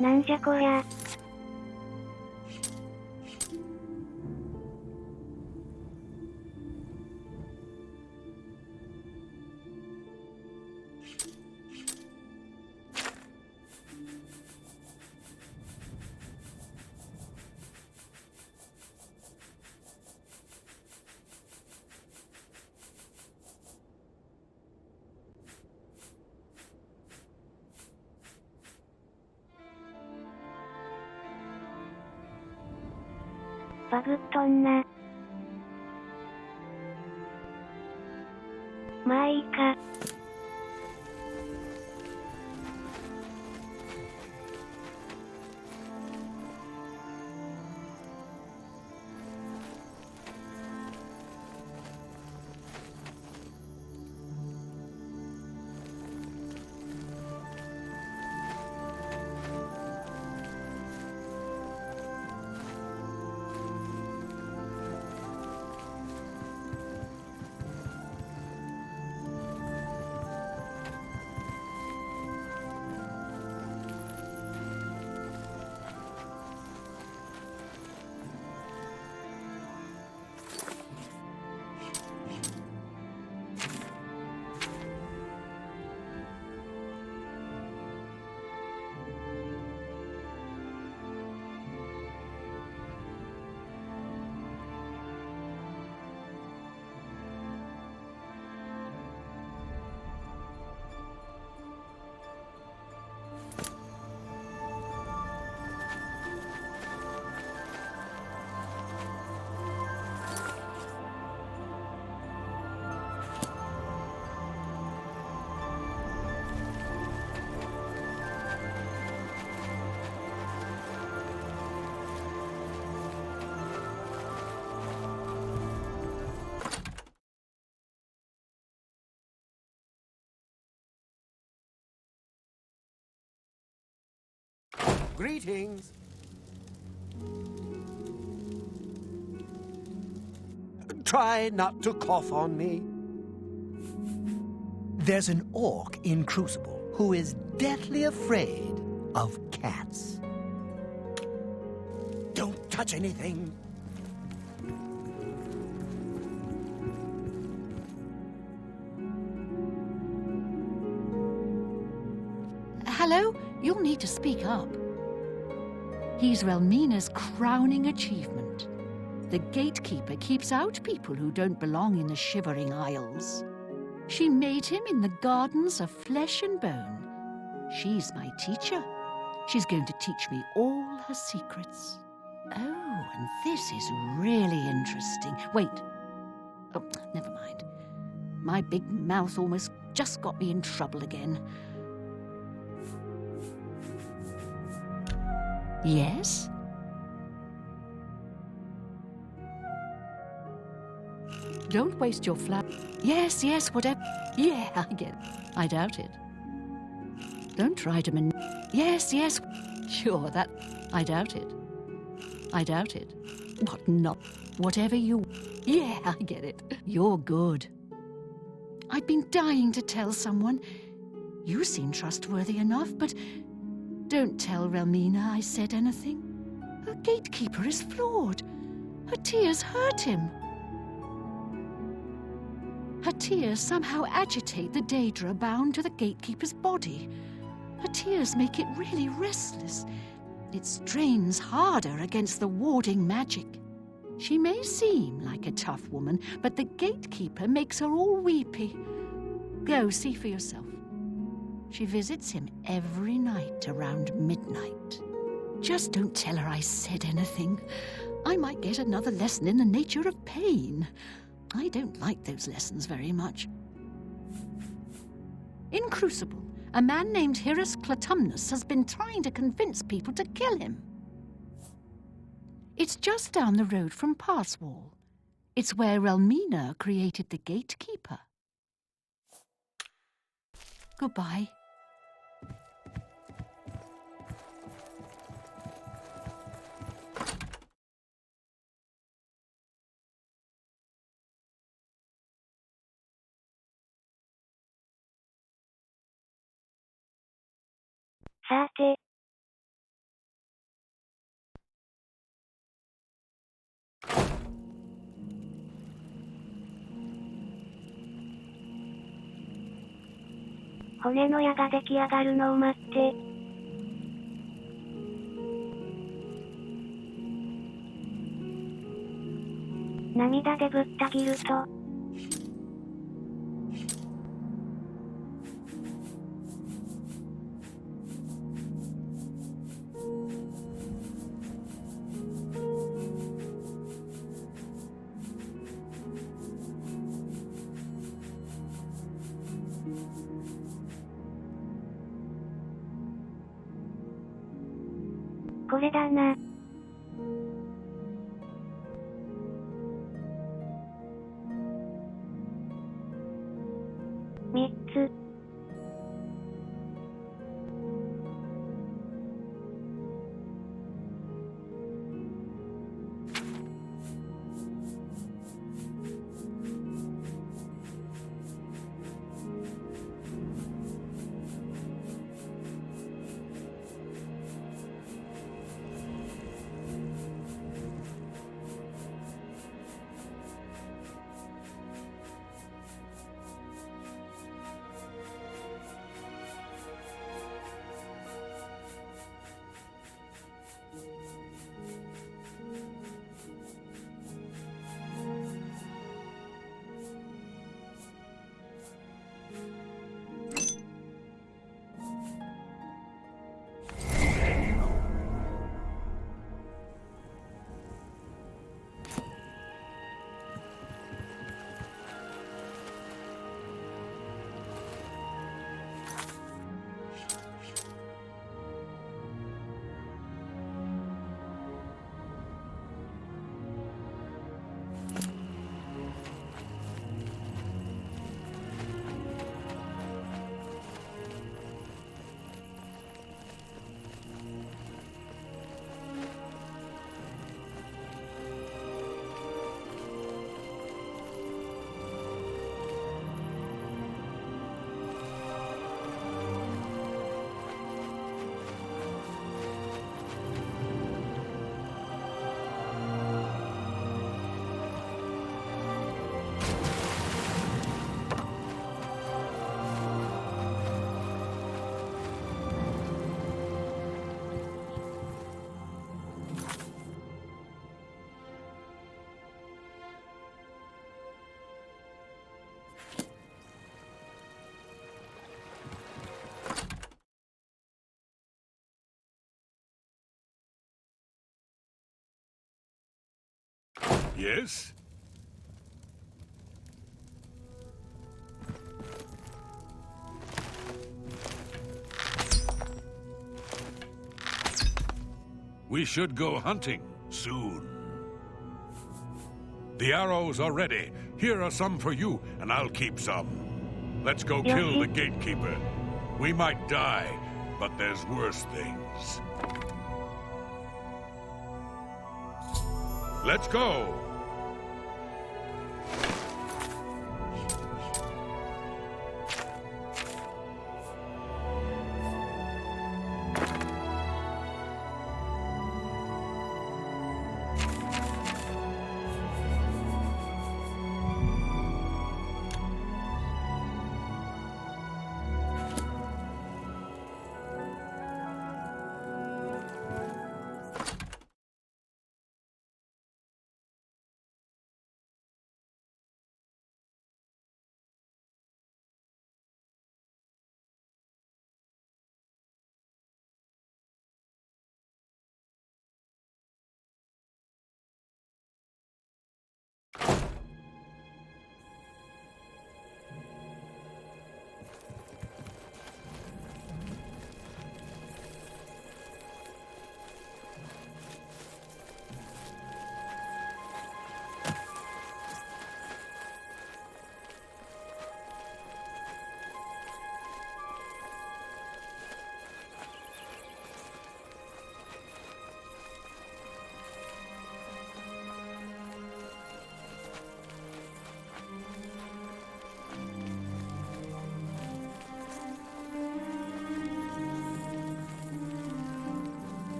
なんじゃこりゃ。バグっとんな。まあいいか。Greetings. Try not to cough on me. There's an orc in Crucible who is deathly afraid of cats. Don't touch anything. Hello? You'll need to speak up. He's Relmina's crowning achievement. The gatekeeper keeps out people who don't belong in the Shivering Isles. She made him in the gardens of flesh and bone. She's my teacher. She's going to teach me all her secrets. Oh, and this is really interesting. Wait. Oh, never mind. My big mouth almost just got me in trouble again. Yes? Don't waste your flower. Yes, whatever. Yeah, I get it. I doubt it. Don't try to Yes. Sure, that. I doubt it. What not? Whatever you. Yeah, I get it. You're good. I've been dying to tell someone. You seem trustworthy enough, but don't tell Relmina I said anything. Her gatekeeper is flawed. Her tears hurt him. Her tears somehow agitate the Daedra bound to the gatekeeper's body. Her tears make it really restless. It strains harder against the warding magic. She may seem like a tough woman, but the gatekeeper makes her all weepy. Go see for yourself. She visits him every night around midnight. Just don't tell her I said anything. I might get another lesson in the nature of pain. I don't like those lessons very much. In Crucible, a man named Hyrus Clatumnus has been trying to convince people to kill him. It's just down the road from Passwall. It's where Relmina created the gatekeeper. Goodbye.さて。骨の矢が出来上がるのを待って。涙でぶった切ると。これだな。3つ。Yes? We should go hunting soon. The arrows are ready. Here are some for you, and I'll keep some. Let's go kill the gatekeeper. We might die, but there's worse things. Let's go!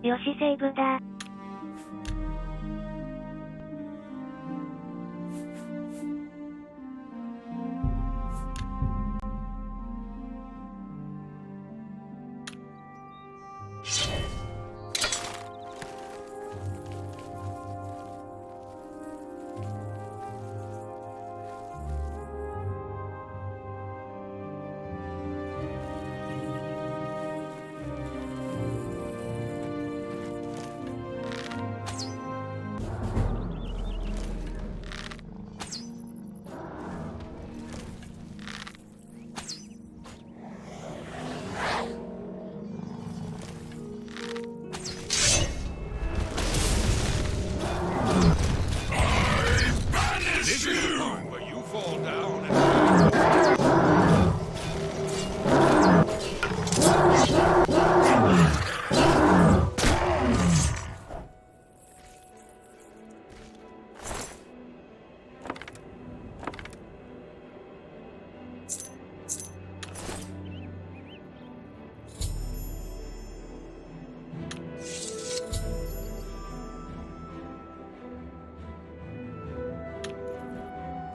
よしセーブだ。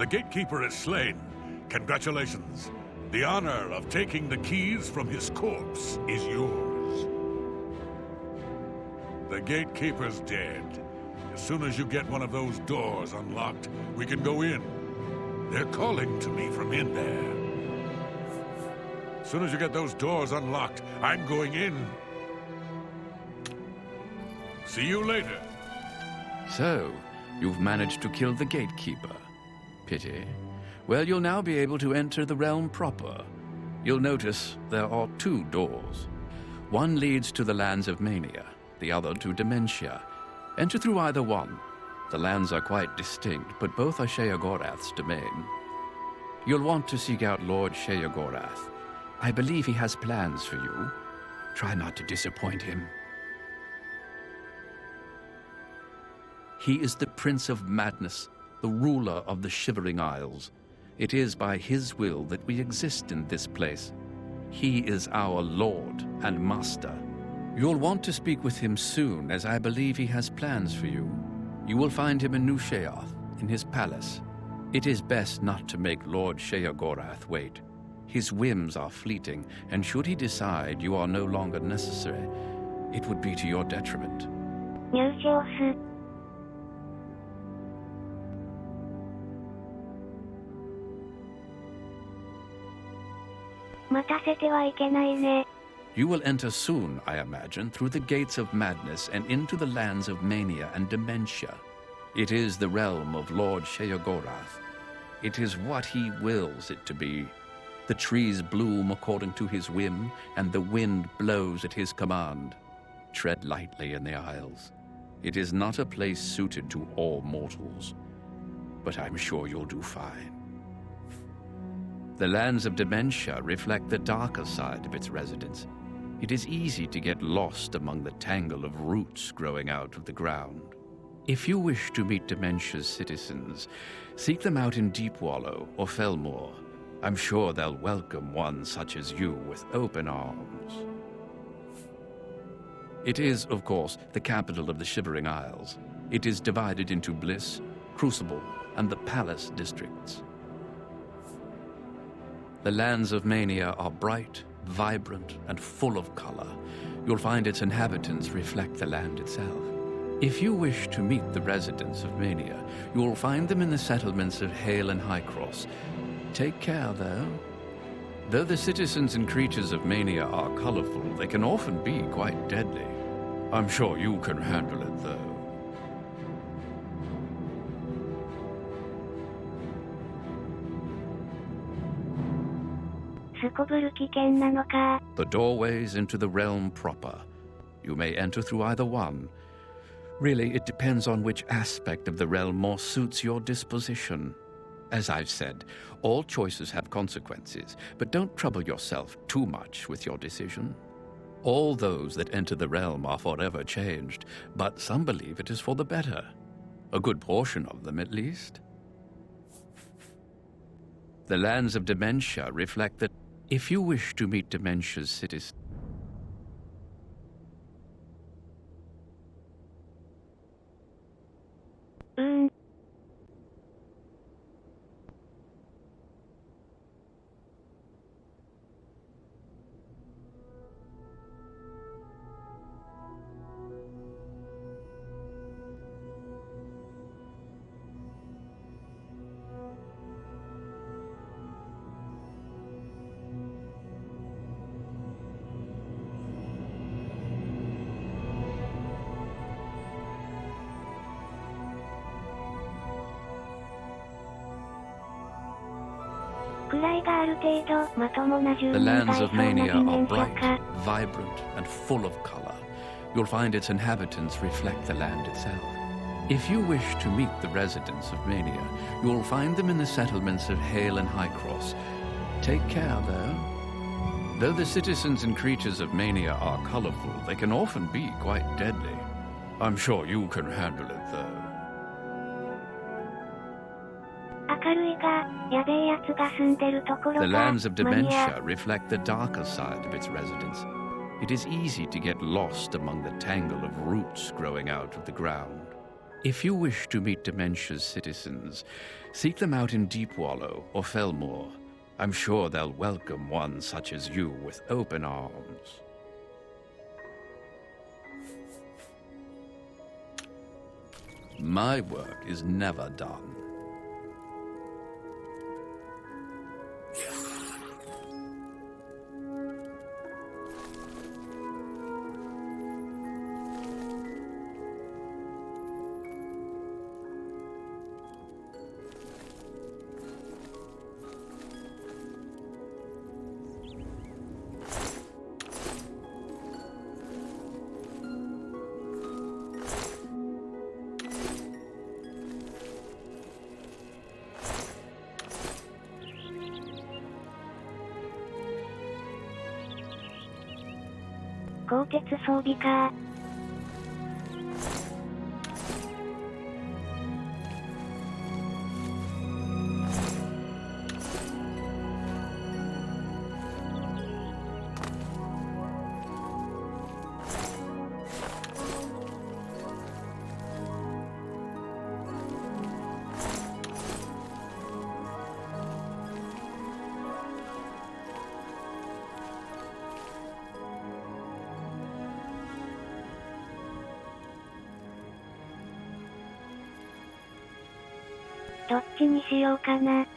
The gatekeeper is slain. Congratulations. The honor of taking the keys from his corpse is yours. The gatekeeper's dead. As soon as you get one of those doors unlocked, we can go in. They're calling to me from in there. As soon as you get those doors unlocked, I'm going in. See you later. So, you've managed to kill the gatekeeper. Pity. Well, you'll now be able to enter the realm proper. You'll notice there are two doors. One leads to the lands of Mania, the other to Dementia. Enter through either one. The lands are quite distinct, but both are Sheogorath's domain. You'll want to seek out Lord Sheogorath. I believe he has plans for you. Try not to disappoint him. He is the Prince of Madness, the ruler of the Shivering Isles. It is by his will that we exist in this place. He is our lord and master. You'll want to speak with him soon, as I believe he has plans for you. You will find him in New Sheoth, in his palace. It is best not to make Lord Sheogorath wait. His whims are fleeting, and should he decide you are no longer necessary, it would be to your detriment. 入場す。待たせてはいけないね。You will enter soon, I imagine, through the gates of madness and into the lands of mania and dementia. It is the realm of Lord Sheogorath. It is what he wills it to be. The trees bloom according to his whim, and the wind blows at his command. Tread lightly in the Isles. It is not a place suited to all mortals, but I'm sure you'll do fine. The lands of dementia reflect the darker side of its residents. It is easy to get lost among the tangle of roots growing out of the ground. If you wish to meet dementia's citizens, seek them out in Deepwallow or Fellmoor. I'm sure they'll welcome one such as you with open arms. It is, of course, the capital of the Shivering Isles. It is divided into Bliss, Crucible, and the Palace districts. The lands of Mania are bright, vibrant, and full of color. You'll find its inhabitants reflect the land itself. If you wish to meet the residents of Mania, you will find them in the settlements of Hale and Highcross. Take care, though. Though the citizens and creatures of Mania are colorful, they can often be quite deadly. I'm sure you can handle it, though. The doorways into the realm proper. You may enter through either one. Really, it depends on which aspect of the realm more suits your disposition. As I've said, all choices have consequences, but don't trouble yourself too much with your decision. All those that enter the realm are forever changed, but some believe it is for the better. A good portion of them, at least. The lands of dementia reflect that if you wish to meet dementia's citizens, the lands of Mania are bright, vibrant, and full of color. You'll find its inhabitants reflect the land itself. If you wish to meet the residents of Mania, you will find them in the settlements of Hale and Highcross. Take care, though. Though the citizens and creatures of Mania are colorful, they can often be quite deadly. I'm sure you can handle it, though. The lands of dementia reflect the darker side of its residents. It is easy to get lost among the tangle of roots growing out of the ground. If you wish to meet dementia's citizens, seek them out in Deepwallow or Fellmoor. I'm sure they'll welcome one such as you with open arms. My work is never done.どっちにしようかな。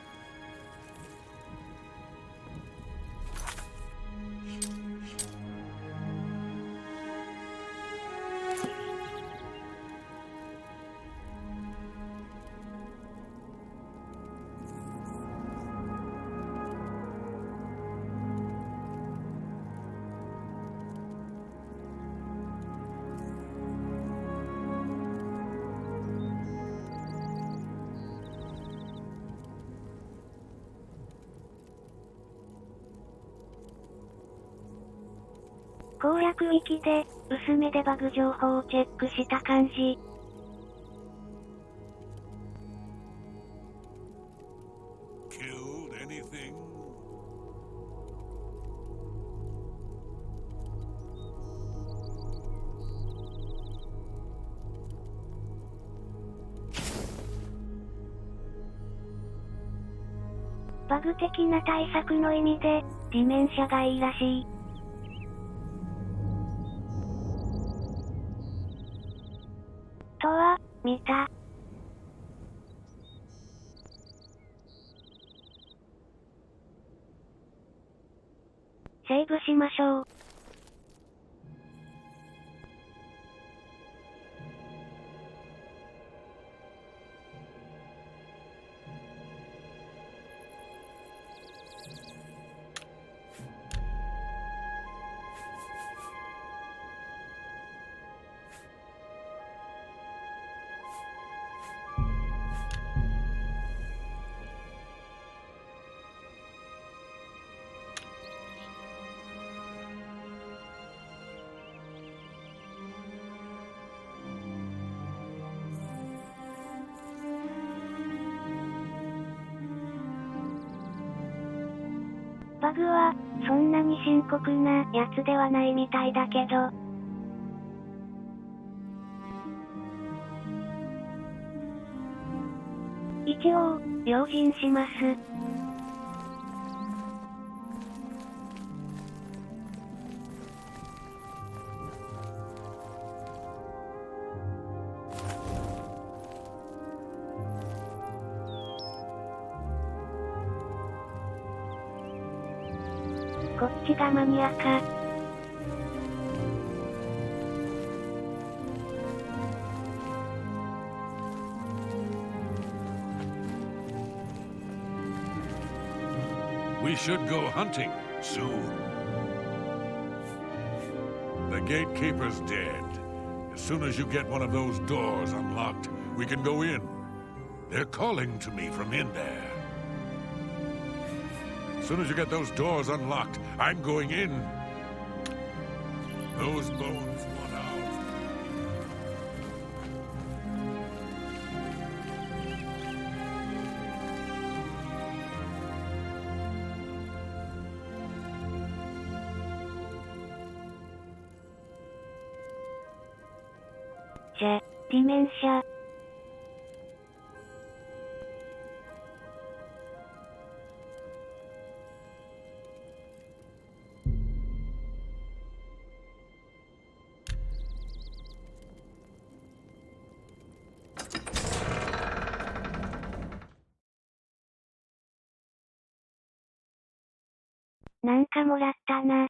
攻略ウィキで、薄めでバグ情報をチェックした感じ。Killed anything? バグ的な対策の意味で、ディメンシャがいいらしい。とは、見た。セーブしましょう。バグは、そんなに深刻なやつではないみたいだけど。一応、用心します。こっちがマニアか。We should go hunting soon. The gatekeeper's dead. As soon as you get one of those doors unlocked, we can go in. They're calling to me from in there. As soon as you get those doors unlocked, I'm going in. Those bones want out.ディメンシャ。なんかもらったな。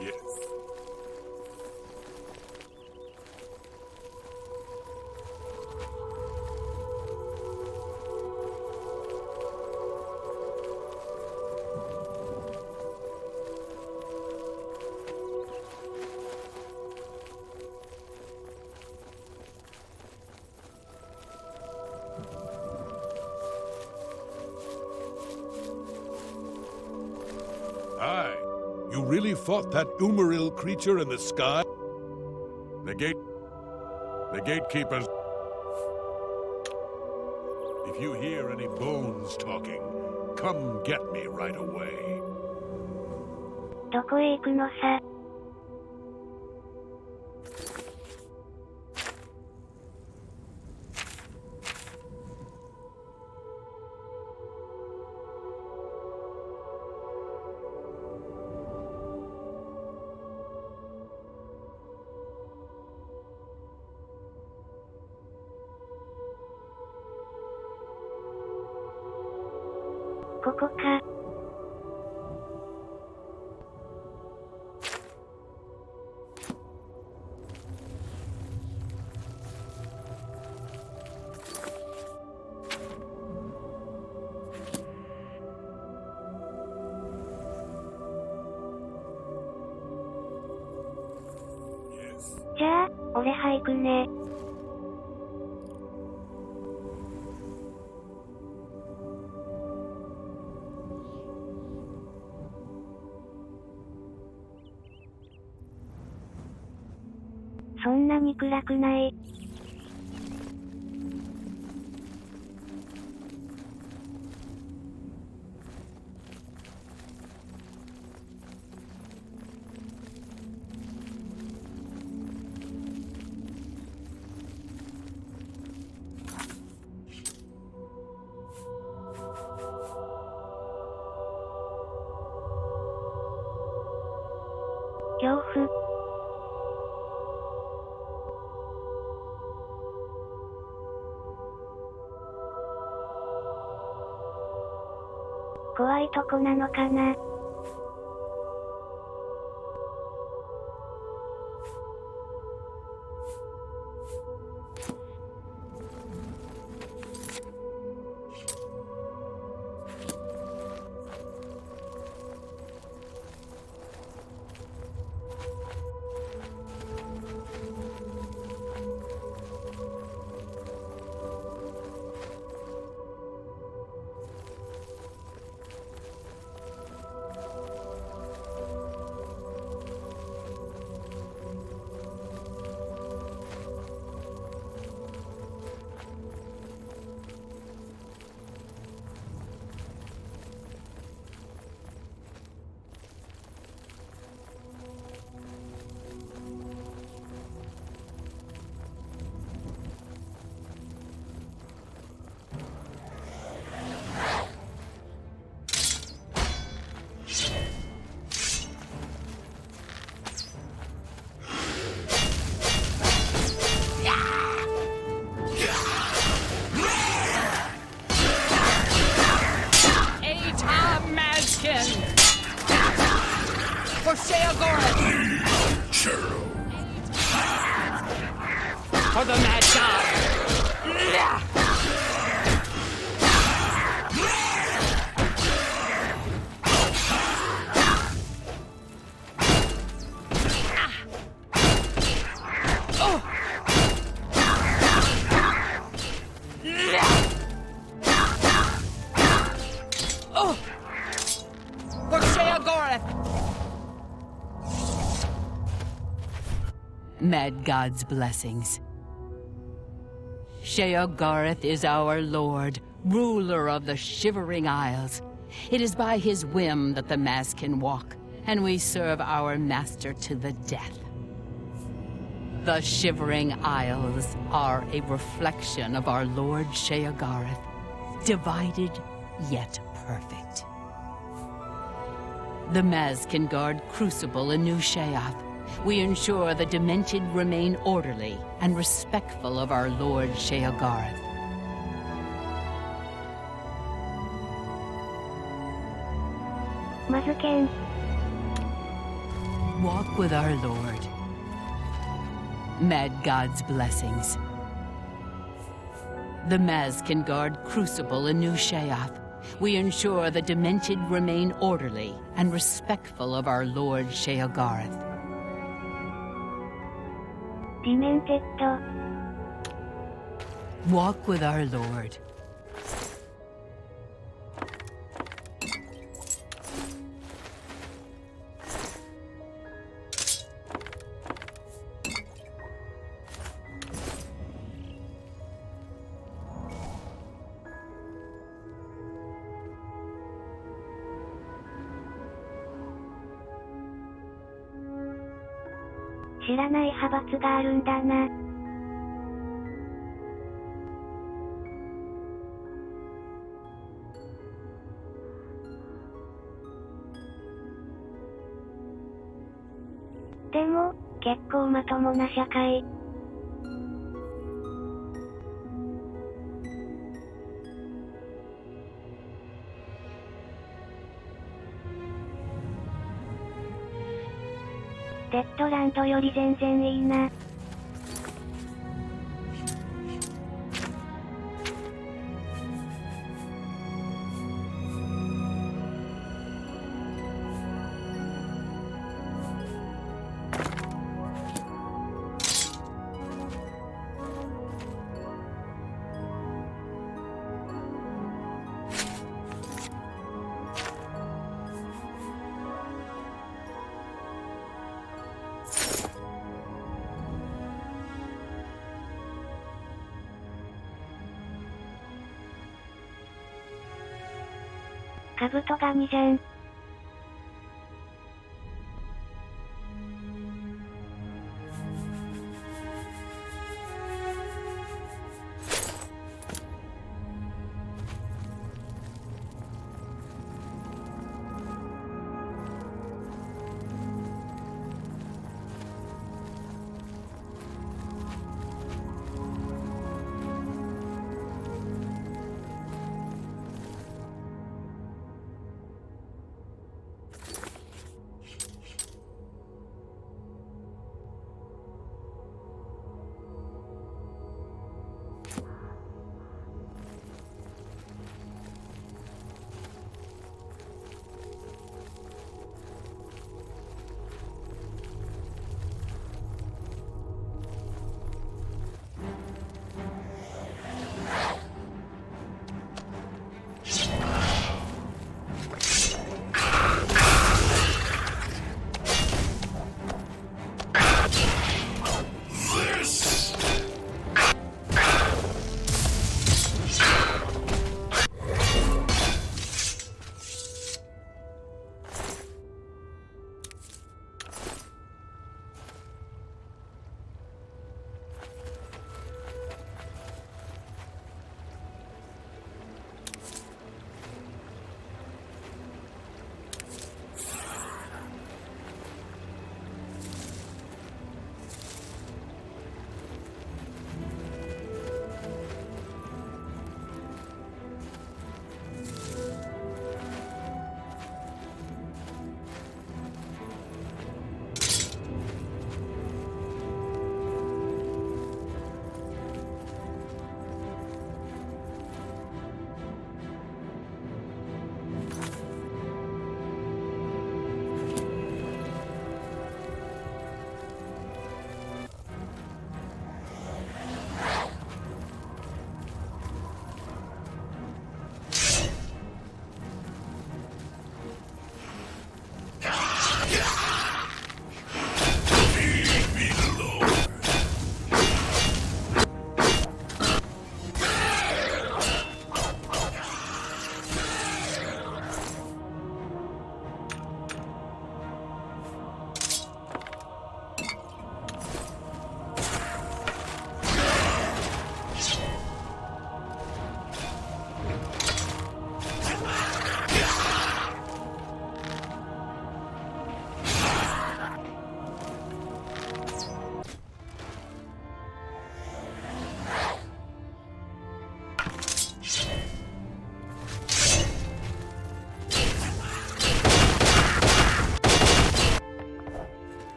Yes. Aye. You really fought that Umaril creature in the sky? The gatekeepers. If you hear any bones talking, come get me right away. どこへ行くのさ。ここか。じゃあ、俺俳句ね。そんなに暗くない。恐怖。怖いとこなのかな。For Sheogorath! For the Mad God! For Sheogorath! Mad God's blessings. Sheogorath is our lord, ruler of the Shivering Isles. It is by his whim that the mass can walk, and we serve our master to the death. The Shivering Isles are a reflection of our Lord Sheogorath, divided yet perfect. The Maz can guard Crucible in New Sheoth. We ensure the Demented remain orderly and respectful of our Lord Sheogorath. Mazuken. Walk with our Lord. Mad God's blessings. The Maz can guard Crucible in New Sheoth. We ensure the Demented remain orderly and respectful of our Lord Sheogorath. Demented. Walk with our Lord.「知らない派閥があるんだな」でも、結構まともな社会。デッドランドより全然いいな。カブトガニじゃん。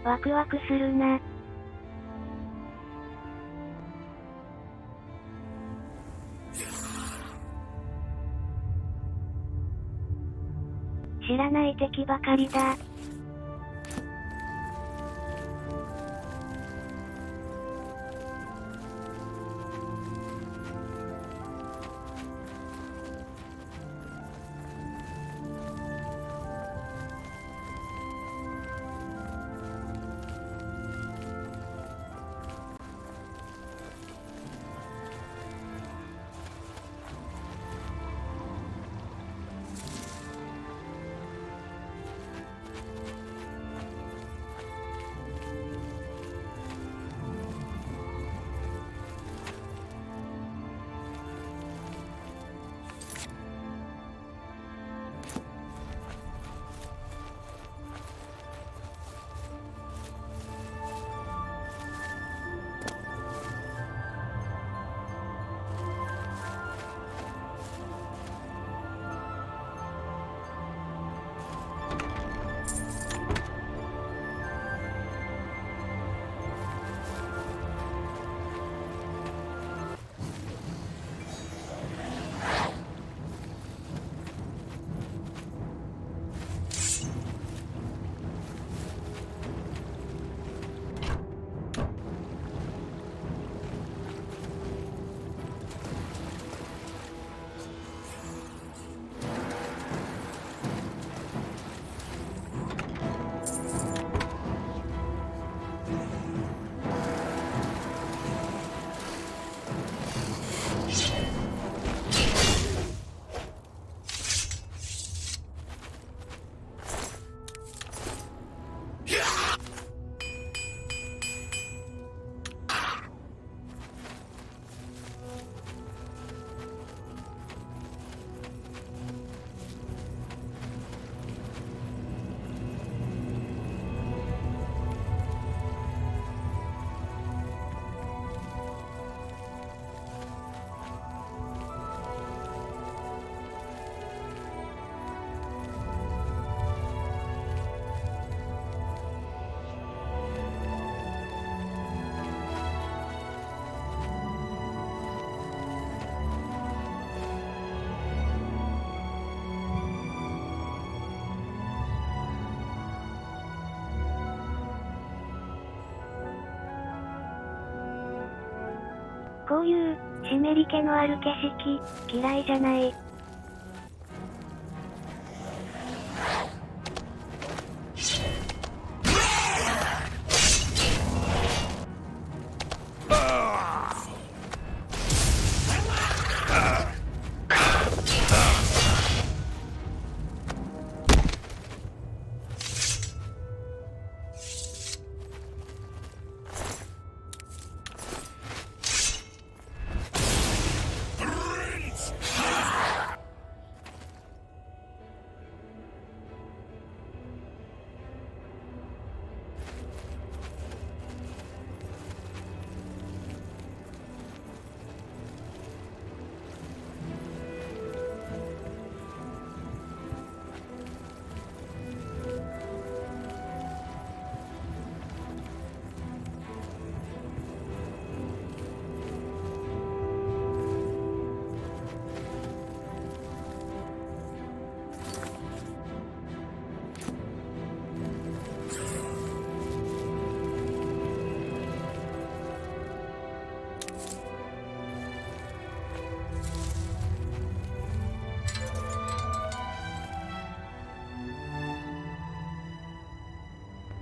ワクワクするな。知らない敵ばかりだ。こういう湿り気のある景色、嫌いじゃない。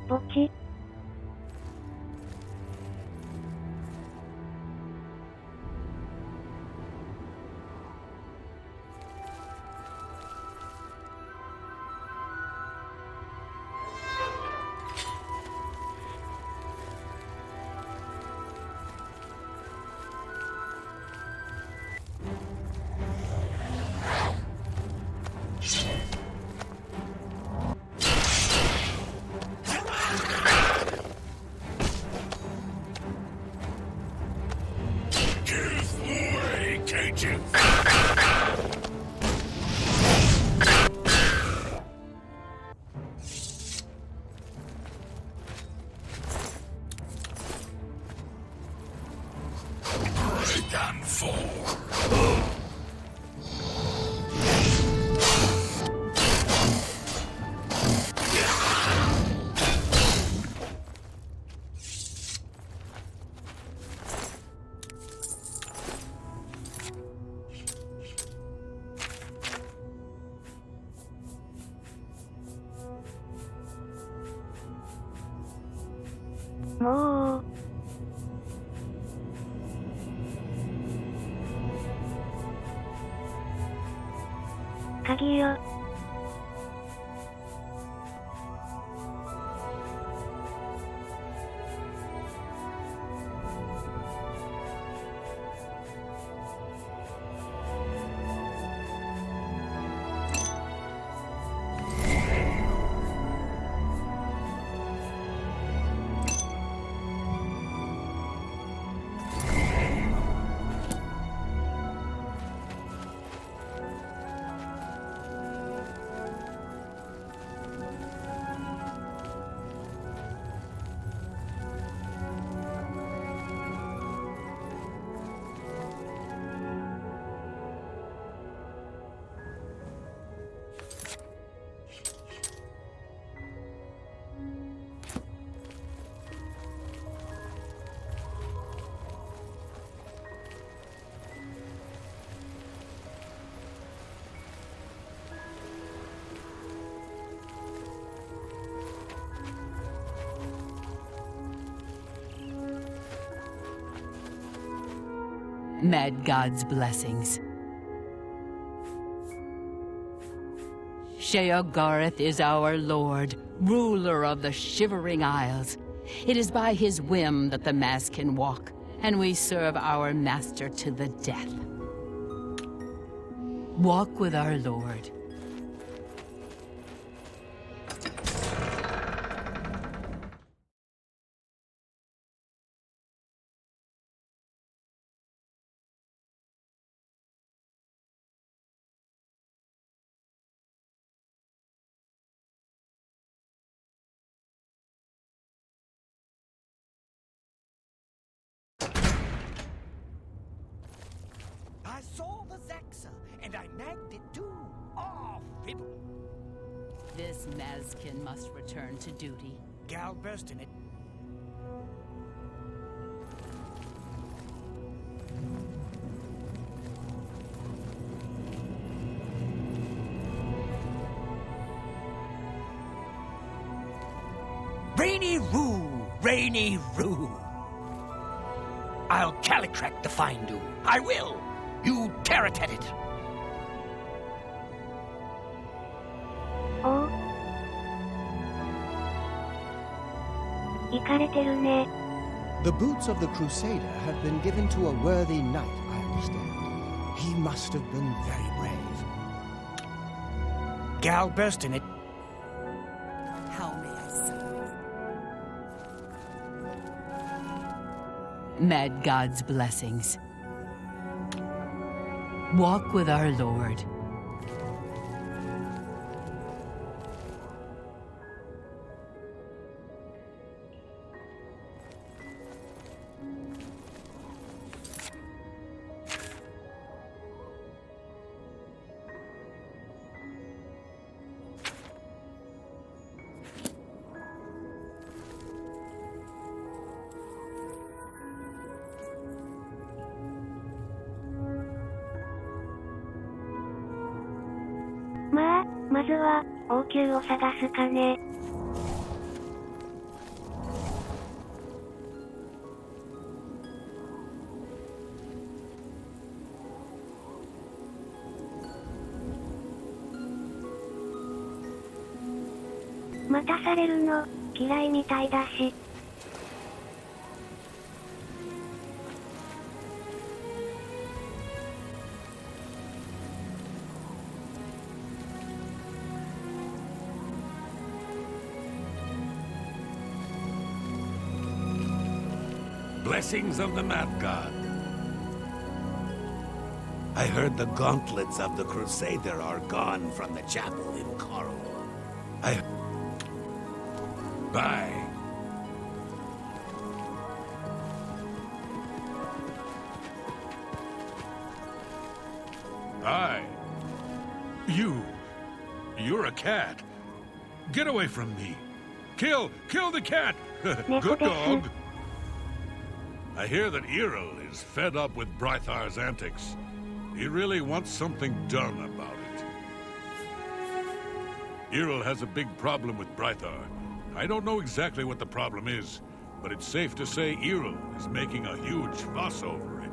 ポチ。もう。鍵よ。Mad God's blessings. Sheogorath is our lord, ruler of the Shivering Isles. It is by his whim that the mass can walk, and we serve our master to the death. Walk with our lord. I saw the Zaxa, and I nagged it too. Oh, people. This Mazkin must return to duty. Gal burst in it. Rainy Roo. I'll calicrack the find-do. I will. You tear it at it. おう。イカれてるね。 The boots of the Crusader have been given to a worthy knight, I understand. He must have been very brave. Gal burst in it. How may I serve? Mad God's blessings. Walk with our Lord.まずは、王宮を探すかね。待たされるの、嫌いみたいだし。Blessings of the Mad God. I heard the gauntlets of the Crusader are gone from the chapel in Coral. Bye. Hi. You're a cat. Get away from me. Kill the cat. Good dog. I hear that Errol is fed up with Brythar's antics. He really wants something done about it. Errol has a big problem with Brythar. I don't know exactly what the problem is, but it's safe to say Iril is making a huge fuss over it.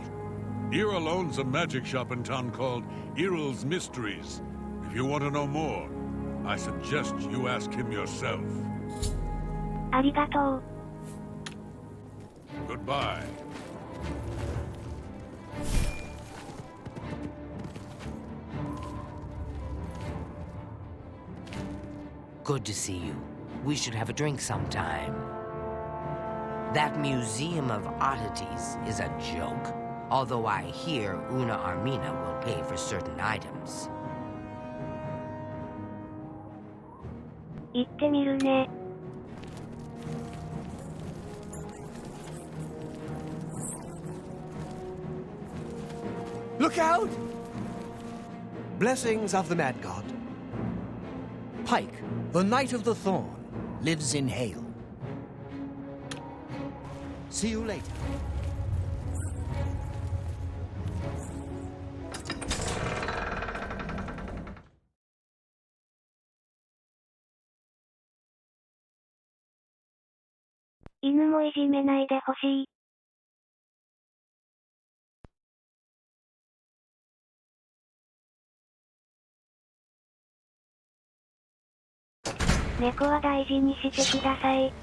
Iril owns a magic shop in town called Iril's Mysteries. If you want to know more, I suggest you ask him yourself. ありがとう。 Goodbye. Good to see you. We should have a drink sometime. That Museum of Oddities is a joke, although I hear Una Armina will pay for certain items. 行ってみるね。 Look out! Blessings of the Mad God. Pike, the Knight of the Thorn, lives in Hale. See you later.「犬もいじめないでほしい。」猫は大事にしてください。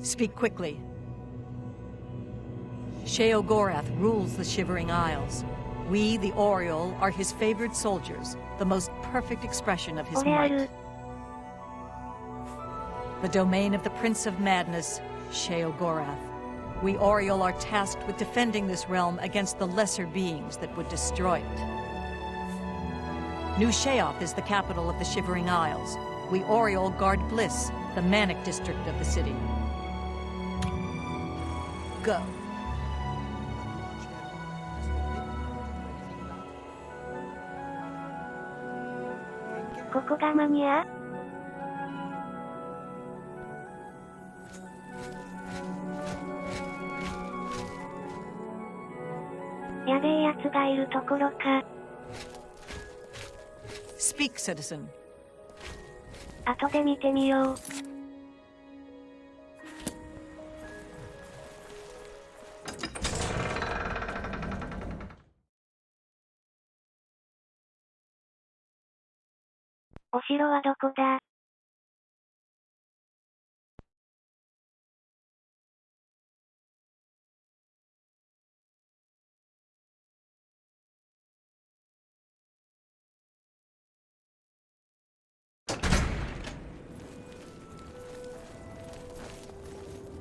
Speak quickly. Sheogorath rules the Shivering Isles. We, the Oriole, are his favored soldiers, the most perfect expression of his might. The domain of the Prince of Madness, Sheogorath. We Oriole are tasked with defending this realm against the lesser beings that would destroy it. New Sheoth is the capital of the Shivering Isles. We Oriole guard Bliss, the manic district of the city. Go. ここがマニア？やべえやつがいるところか。 Speak, citizen. 後で見てみよう。 お城はどこだ？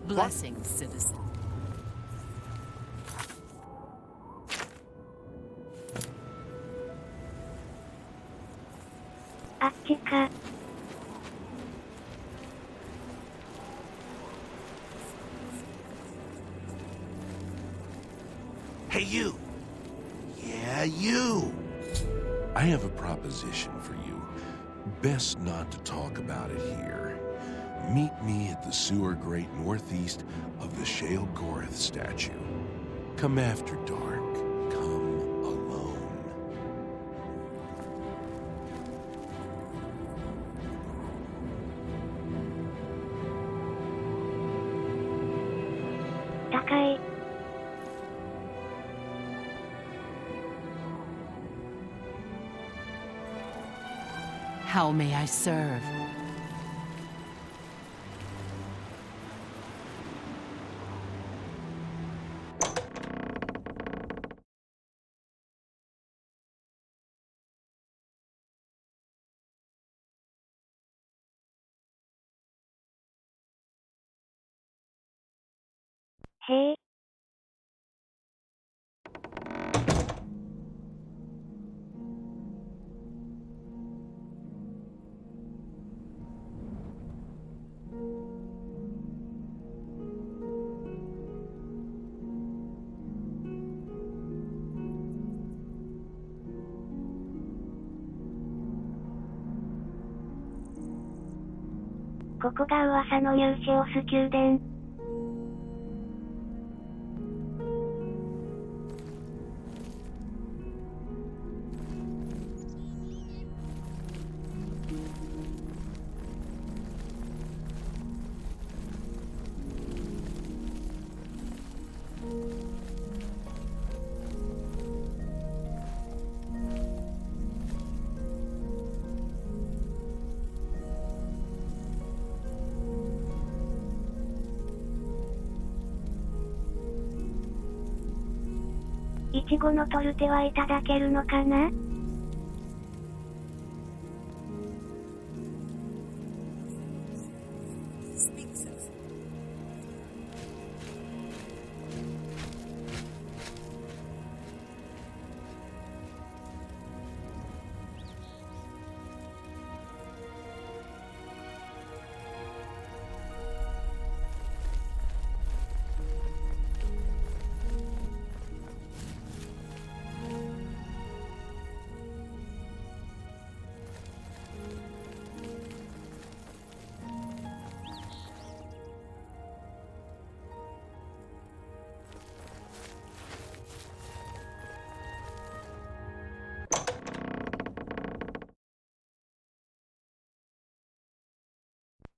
Blessings, citizen. あっちか。 Hey, you! Yeah, you! I have a proposition for you. Best not to talk about it here. Meet me at the sewer grate northeast of the Sheogorath statue. Come after dark. Come alone. 高い。 How may I serve? Hey. ここが噂のニューシオス宮殿。いちごのトルテはいただけるのかな？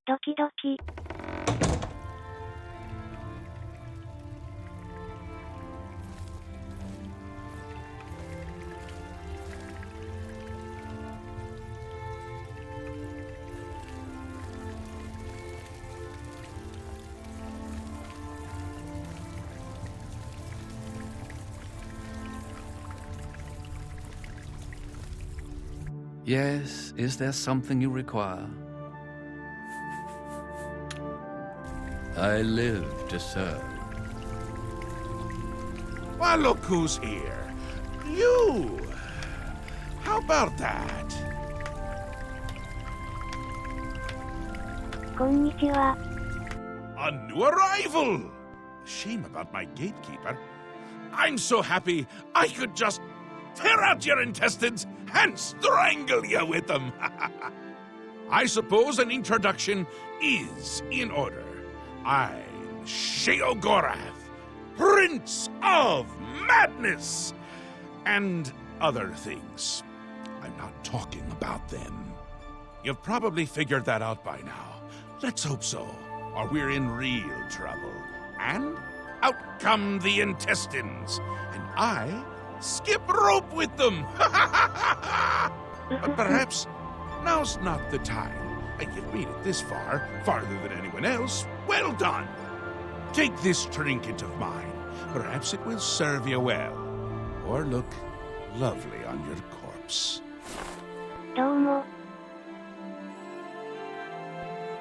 ドキドキ。Yes, is there something you require? I live to serve. Why, look who's here. You! How about that? こんにちは。A new arrival! Shame about my gatekeeper. I'm so happy I could just tear out your intestines and strangle you with them. I suppose an introduction is in order. I'm Sheogorath, Prince of Madness, and other things. I'm not talking about them. You've probably figured that out by now. Let's hope so, or we're in real trouble. And out come the intestines, and I skip rope with them. But perhaps now's not the time. You've made it this far, farther than anyone else. Well done! Take this trinket of mine. Perhaps it will serve you well, or look lovely on your corpse. どうも。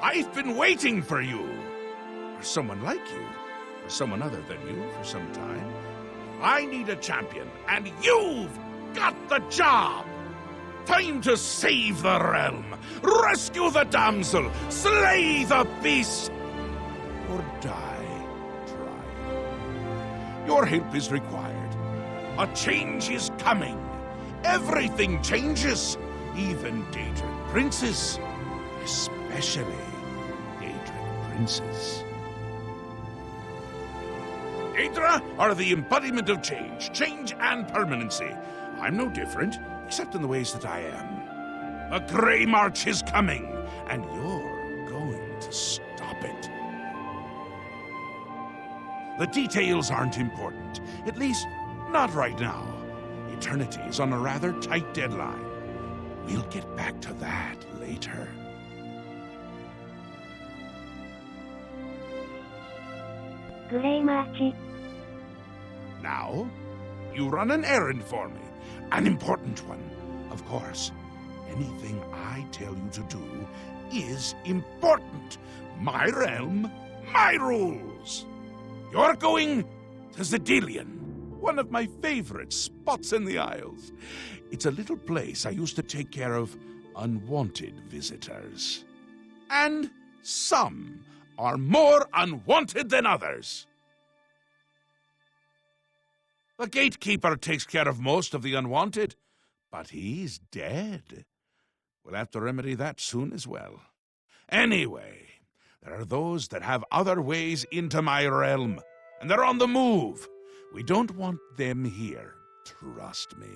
I've been waiting for you. For someone like you. For someone other than you for some time. I need a champion, and you've got the job! Time to save the realm, rescue the damsel, slay the beast, or die trying. Your help is required. A change is coming. Everything changes, even Daedric princes, especially Daedric princes. Daedra are the embodiment of change and permanency. I'm no different, except in the ways that I am. A Grey March is coming, and you're going to stop it. The details aren't important, at least not right now. Eternity is on a rather tight deadline. We'll get back to that later. Grey March. Now, you run an errand for me. An important one, of course. Anything I tell you to do is important. My realm, my rules. You're going to Zedilian, one of my favorite spots in the Isles. It's a little place I used to take care of unwanted visitors. And some are more unwanted than others. The gatekeeper takes care of most of the unwanted, but he's dead. We'll have to remedy that soon as well. Anyway, There are those that have other ways into my realm, and they're on the move. We don't want them here, trust me.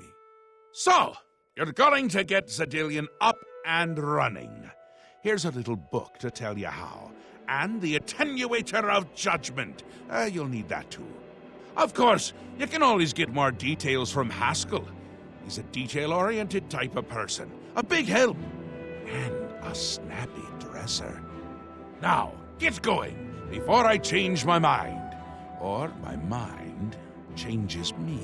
So, you're going to get Zedillion up and running. Here's a little book to tell you how. And the Attenuator of Judgment. You'll need that too. Of course, you can always get more details from Haskell. He's a detail-oriented type of person. A big help. And a snappy dresser. Now, get going, before I change my mind. Or my mind changes me.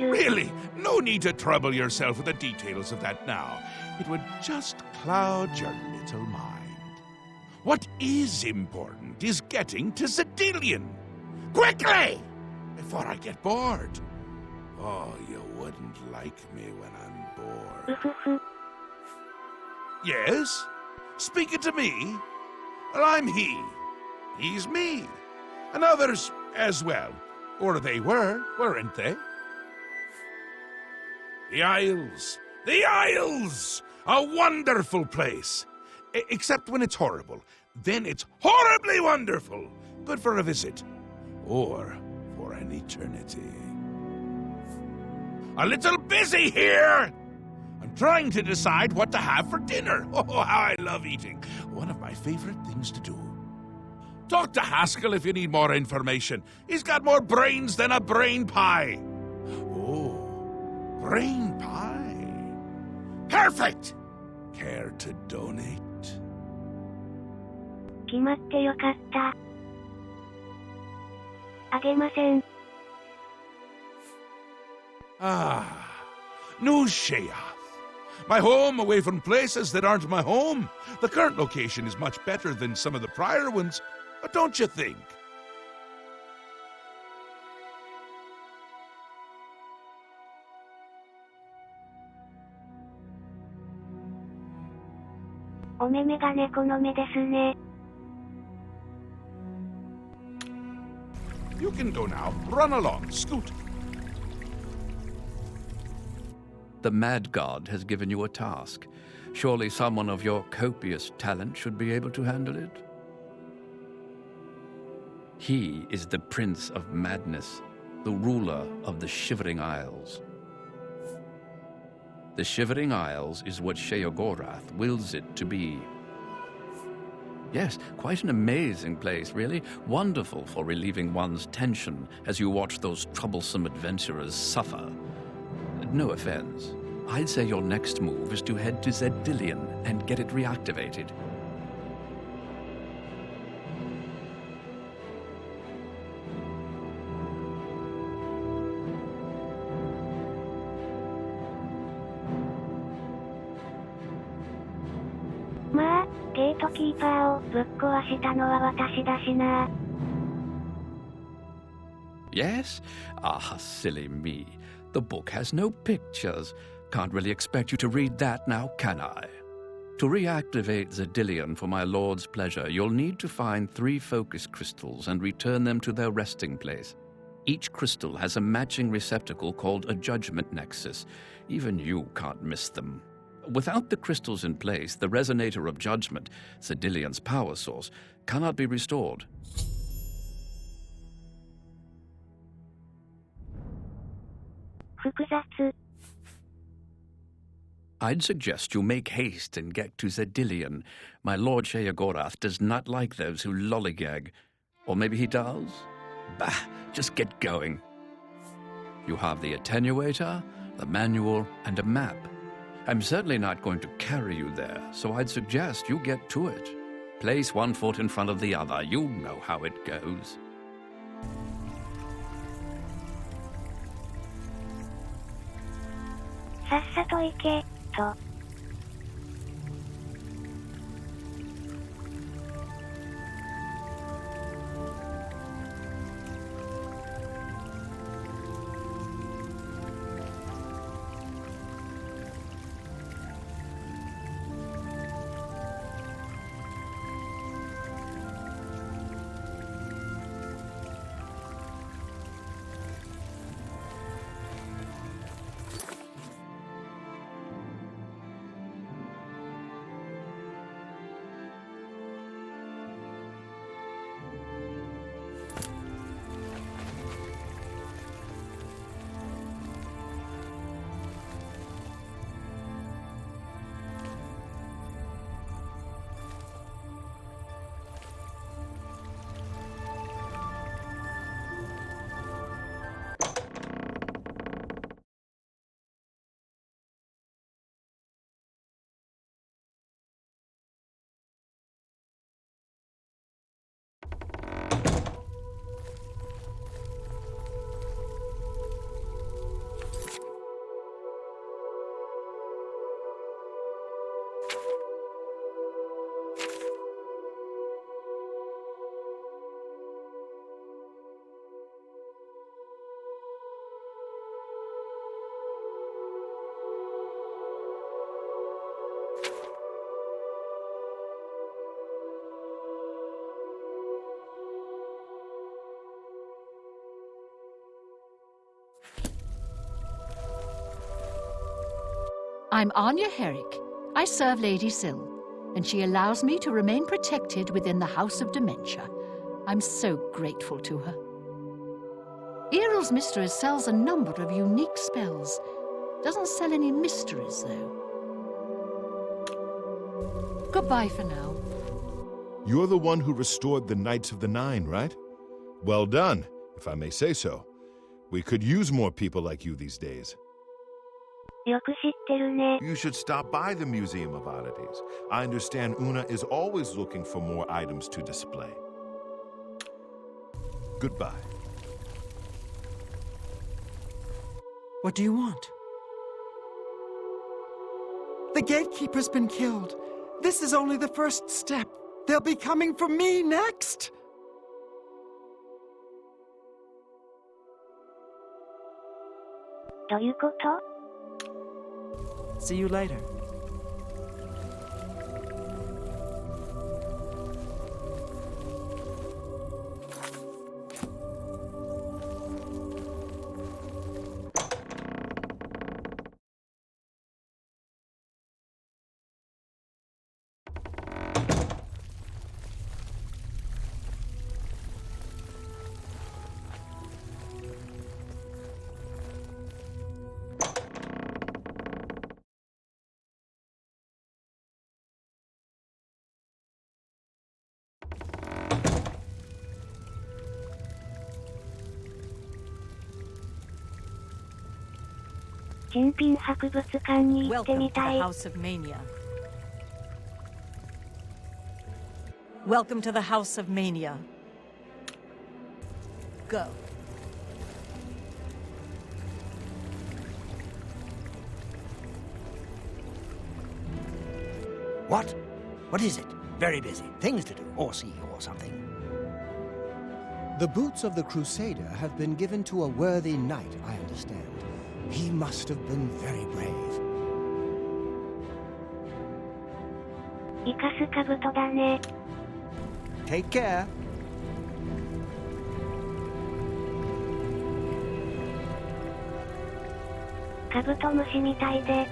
Really? No need to trouble yourself with the details of that now. It would just cloud your little mind. What is important is getting to Zedillion. Quickly! Before I get bored. Oh, you wouldn't like me when I'm bored. Yes? Speaking to me? Well, I'm he. He's me. And others as well. Or they were, weren't they? The Isles! The Isles! A wonderful place! Except when it's horrible. Then it's horribly wonderful! Good for a visit. Or for an eternity. A little busy here! I'm trying to decide what to have for dinner. Oh, how I love eating. One of my favorite things to do. Talk to Haskell if you need more information. He's got more brains than a brain pie. Oh, brain pie. Perfect! Care to donate? 決まってよかった。あげません。Ah, New Sheath. My home away from places that aren't my home. The current location is much better than some of the prior ones. But don't you think? You can go now. Run along. Scoot. The Mad God has given you a task. Surely someone of your copious talent should be able to handle it. He is the Prince of Madness, the ruler of the Shivering Isles. The Shivering Isles is what Sheogorath wills it to be. Yes, quite an amazing place, really. Wonderful for relieving one's tension as you watch those troublesome adventurers suffer. No offense. I'd say your next move is to head to Zedillion and get it reactivated. Yes? Ah, silly me. The book has no pictures. Can't really expect you to read that now, can I? To reactivate Zedillion for my lord's pleasure, you'll need to find 3 focus crystals and return them to their resting place. Each crystal has a matching receptacle called a judgment nexus. Even you can't miss them. Without the crystals in place, the Resonator of Judgment, Zedillion's power source, cannot be restored. I'd suggest you make haste and get to Zedillion. My Lord Sheogorath does not like those who lollygag. Or maybe he does? Bah, just get going. You have the Attenuator, the manual, and a map. I'm certainly not going to carry you there, so I'd suggest you get to it. Place one foot in front of the other. You know how it goes. I'm Anya Herrick. I serve Lady Syl, and she allows me to remain protected within the House of Dementia. I'm so grateful to her. Earl's Mistress sells a number of unique spells. Doesn't sell any mysteries, though. Goodbye for now. You're the one who restored the Knights of the Nine, right? Well done, if I may say so. We could use more people like you these days. よく知ってるね。 You should stop by the Museum of Oddities. I understand Una is always looking for more items to display. Goodbye. What do you want? The gatekeeper's been killed. This is only the first step. They'll be coming for me next. What do you mean? See you later. Welcome to the House of Mania. Welcome to the House of Mania. Go. What? What is it? Very busy. Things to do, or see, or something. The boots of the Crusader have been given to a worthy knight, I understand. He must have been very brave. 生かす兜だね。 Take care. カブトムシみたいで。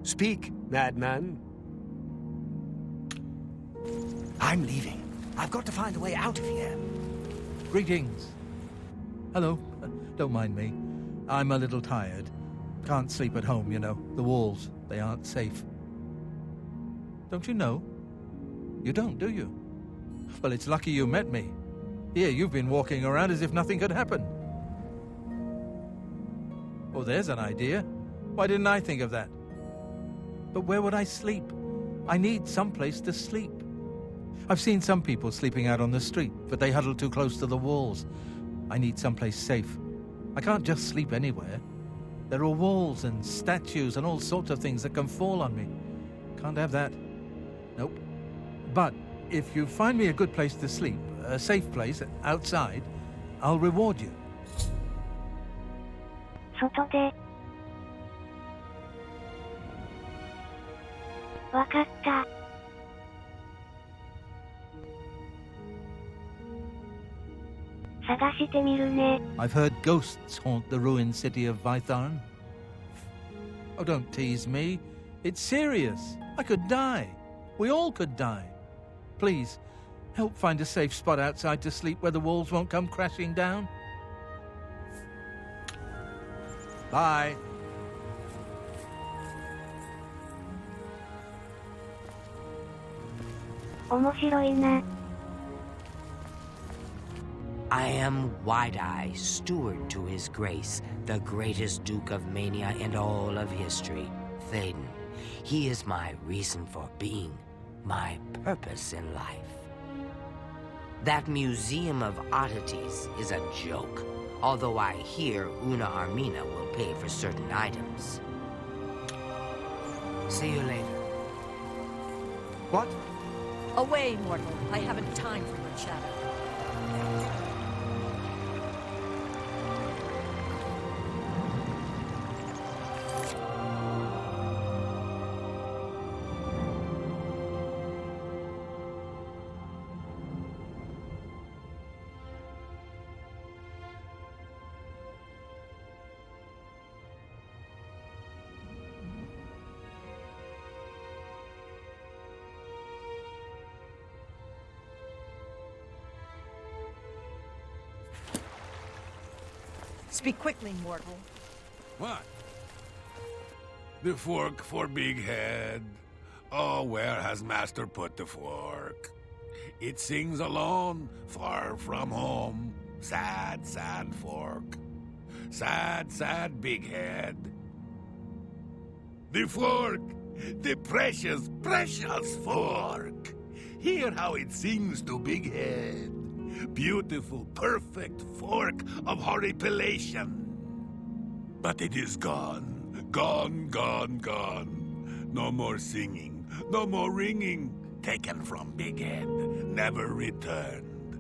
Speak, madman. I'm leaving. I've got to find a way out of here. Greetings. Hello. Don't mind me. I'm a little tired. Can't sleep at home, you know. The walls, they aren't safe. Don't you know? You don't, do you? Well, it's lucky you met me. Here, you've been walking around as if nothing could happen. Oh, there's an idea. Why didn't I think of that? But where would I sleep? I need some place to sleep. I've seen some people sleeping out on the street, but they huddle too close to the walls. I need someplace safe. I can't just sleep anywhere. There are walls and statues and all sorts of things that can fall on me. Can't have that. Nope. But if you find me a good place to sleep, a safe place outside, I'll reward you. 外で。わかった。探してみるね。I've heard ghosts haunt the ruined city of Vytharn. Oh, don't tease me. It's serious. I could die. We all could die. Please, help find a safe spot outside to sleep where the walls won't come crashing down. Bye. I am Wide-Eye, steward to his grace, the greatest Duke of Mania in all of history, Théden. He is my reason for being, my purpose in life. That Museum of Oddities is a joke, although I hear Una Armina will pay for certain items. See you later. What? Away, mortal. I haven't time for your chatter. Speak quickly, mortal. What? The fork for Big Head. Oh, where has Master put the fork? It sings alone, far from home. Sad, sad fork. Sad, sad Big Head. The fork! The precious, precious fork! Hear how it sings to Big Head. Beautiful, perfect fork of horripilation. But it is gone. Gone, gone, gone. No more singing. No more ringing. Taken from Big Head. Never returned.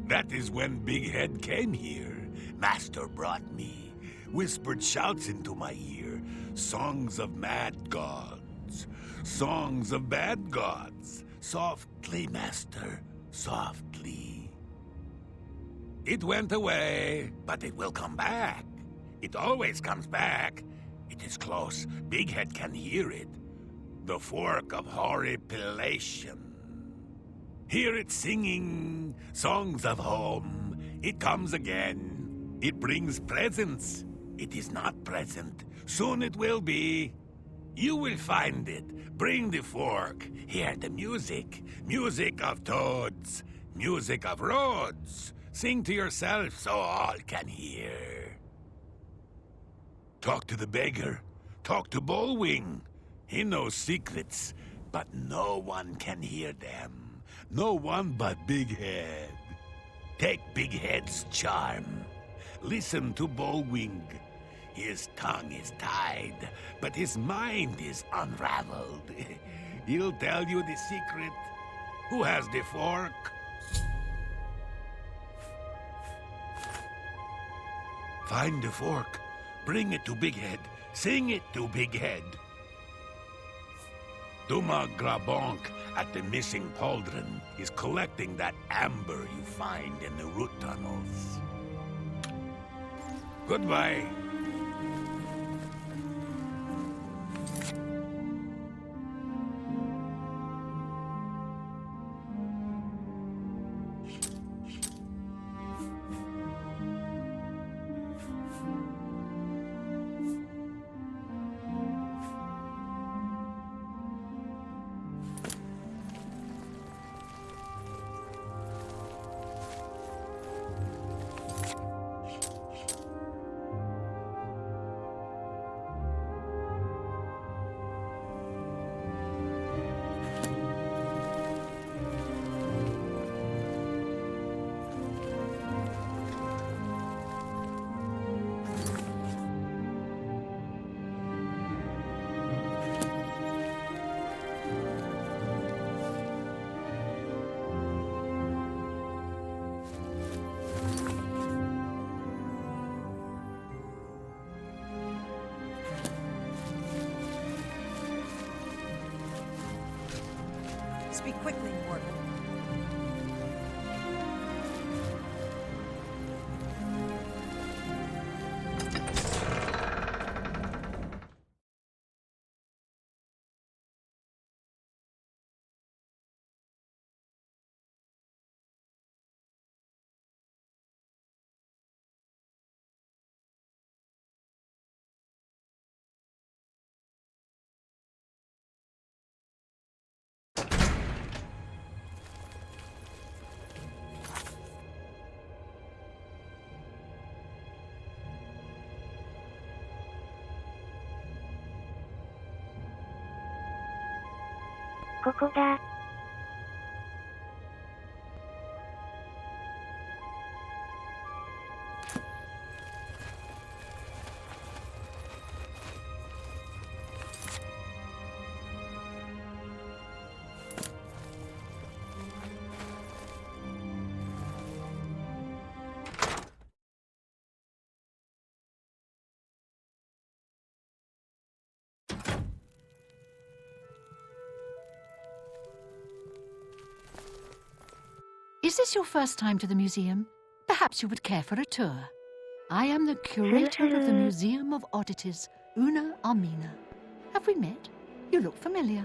That is when Big Head came here. Master brought me. Whispered shouts into my ear. Songs of mad gods. Songs of bad gods. Softly, Master. Softly. It went away, but it will come back. It always comes back. It is close. Big Head can hear it. The fork of horripilation. Hear it singing songs of home. It comes again. It brings presents. It is not present. Soon it will be. You will find it. Bring the fork. Hear the music. Music of toads. Music of roads. Sing to yourself so all can hear. Talk to the beggar. Talk to Bullwing. He knows secrets, but no one can hear them. No one but Big Head. Take Big Head's charm. Listen to Bullwing. His tongue is tied, but his mind is unraveled. He'll tell you the secret. Who has the fork? Find the fork. Bring it to Big Head. Sing it to Big Head. Duma Grabonk at the missing pauldron is collecting that amber you find in the root tunnels. Goodbye. Speak quickly, mortal.ここだ。Is this your first time to the museum? Perhaps you would care for a tour. I am the curator of the Museum of Oddities, Una Armina. Have we met? You look familiar.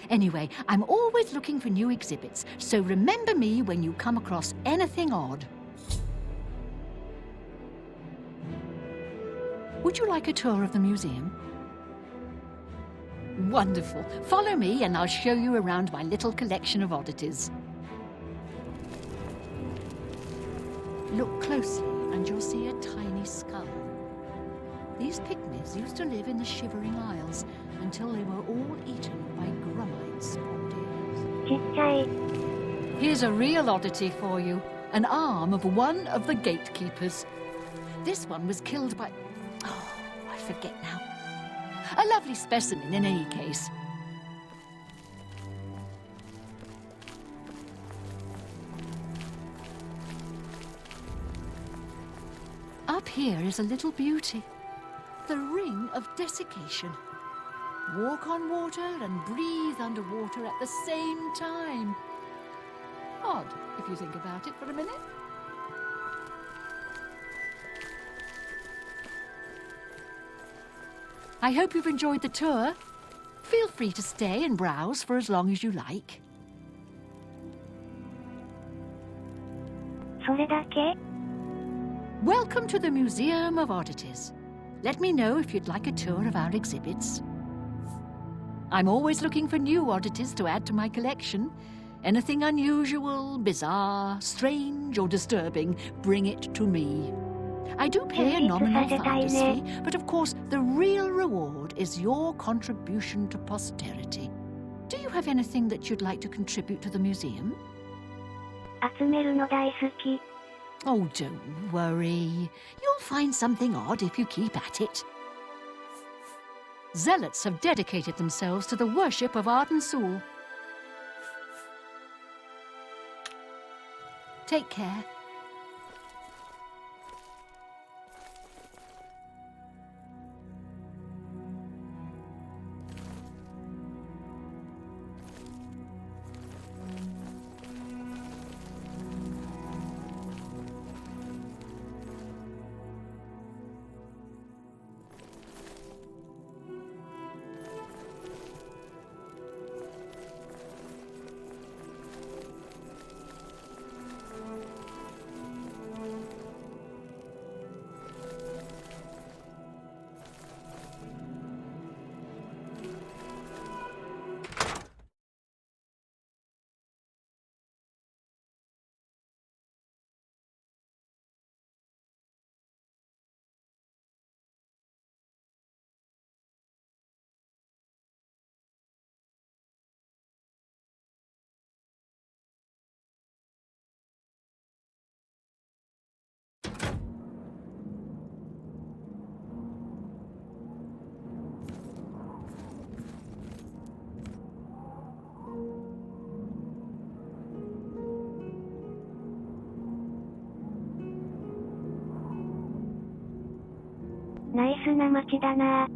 Anyway, I'm always looking for new exhibits, so remember me when you come across anything odd. Would you like a tour of the museum? Wonderful. Follow me and I'll show you around my little collection of oddities. Look closely and you'll see a tiny skull. These pygmies used to live in the Shivering Isles until they were all eaten by grummites, poor dears. Here's a real oddity for you. An arm of one of the gatekeepers. This one was killed by... oh, I forget now. A lovely specimen in any case. Up here is a little beauty. The Ring of Desiccation. Walk on water and breathe underwater at the same time. Odd, if you think about it for a minute. I hope you've enjoyed the tour. Feel free to stay and browse for as long as you like. それだけ? Welcome to the Museum of Oddities. Let me know if you'd like a tour of our exhibits. I'm always looking for new oddities to add to my collection. Anything unusual, bizarre, strange, or disturbing, bring it to me. I do pay a nominal finder's fee, but of course the real reward is your contribution to posterity. Do you have anything that you'd like to contribute to the museum? 集めるの大好き. Oh, don't worry. You'll find something odd if you keep at it. Zealots have dedicated themselves to the worship of Arden Sul. Take care. Nice な街だな。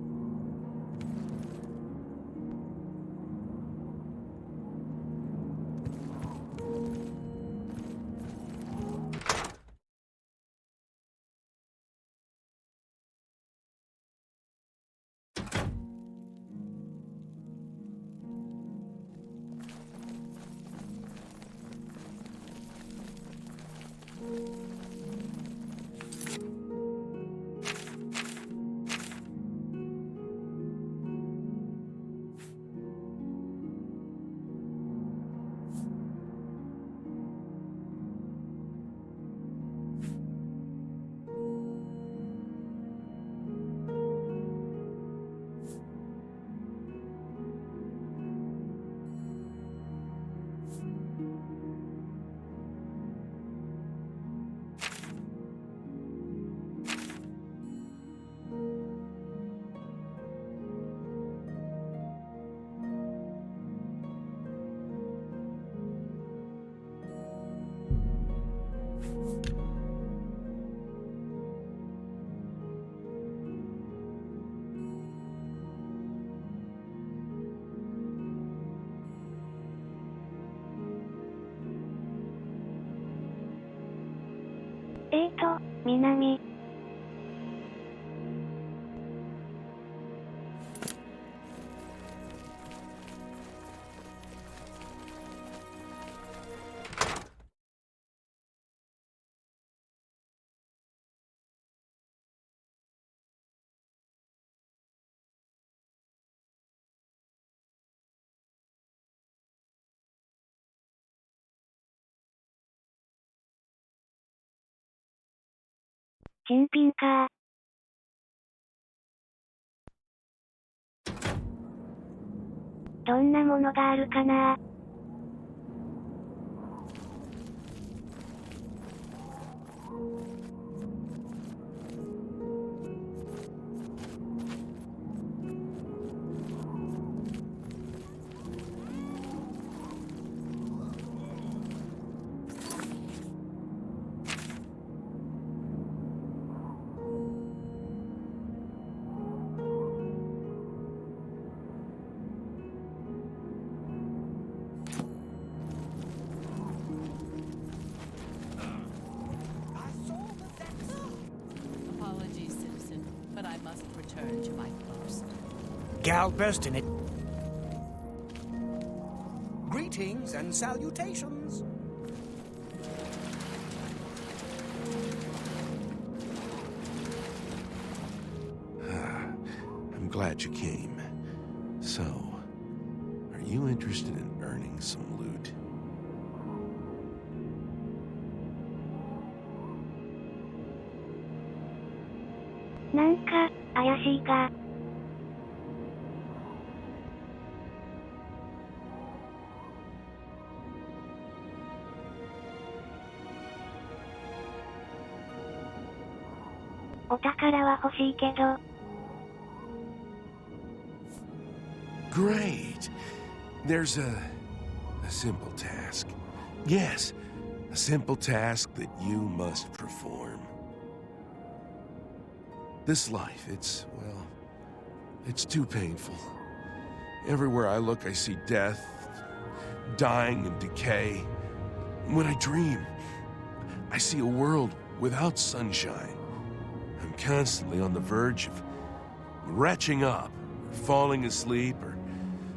南。新品か。どんなものがあるかな。Apologies, citizen, but I must return to my post. Gal burst in it. Greetings and salutations. I'm glad you came. So, are you interested in earning some loot?なんか、怪しいが。お宝は欲しいけど。Great! There's a simple task. Yes, a simple task that you must perform. This life, it's too painful. Everywhere I look, I see death, dying and decay. When I dream, I see a world without sunshine. I'm constantly on the verge of retching up, or falling asleep, or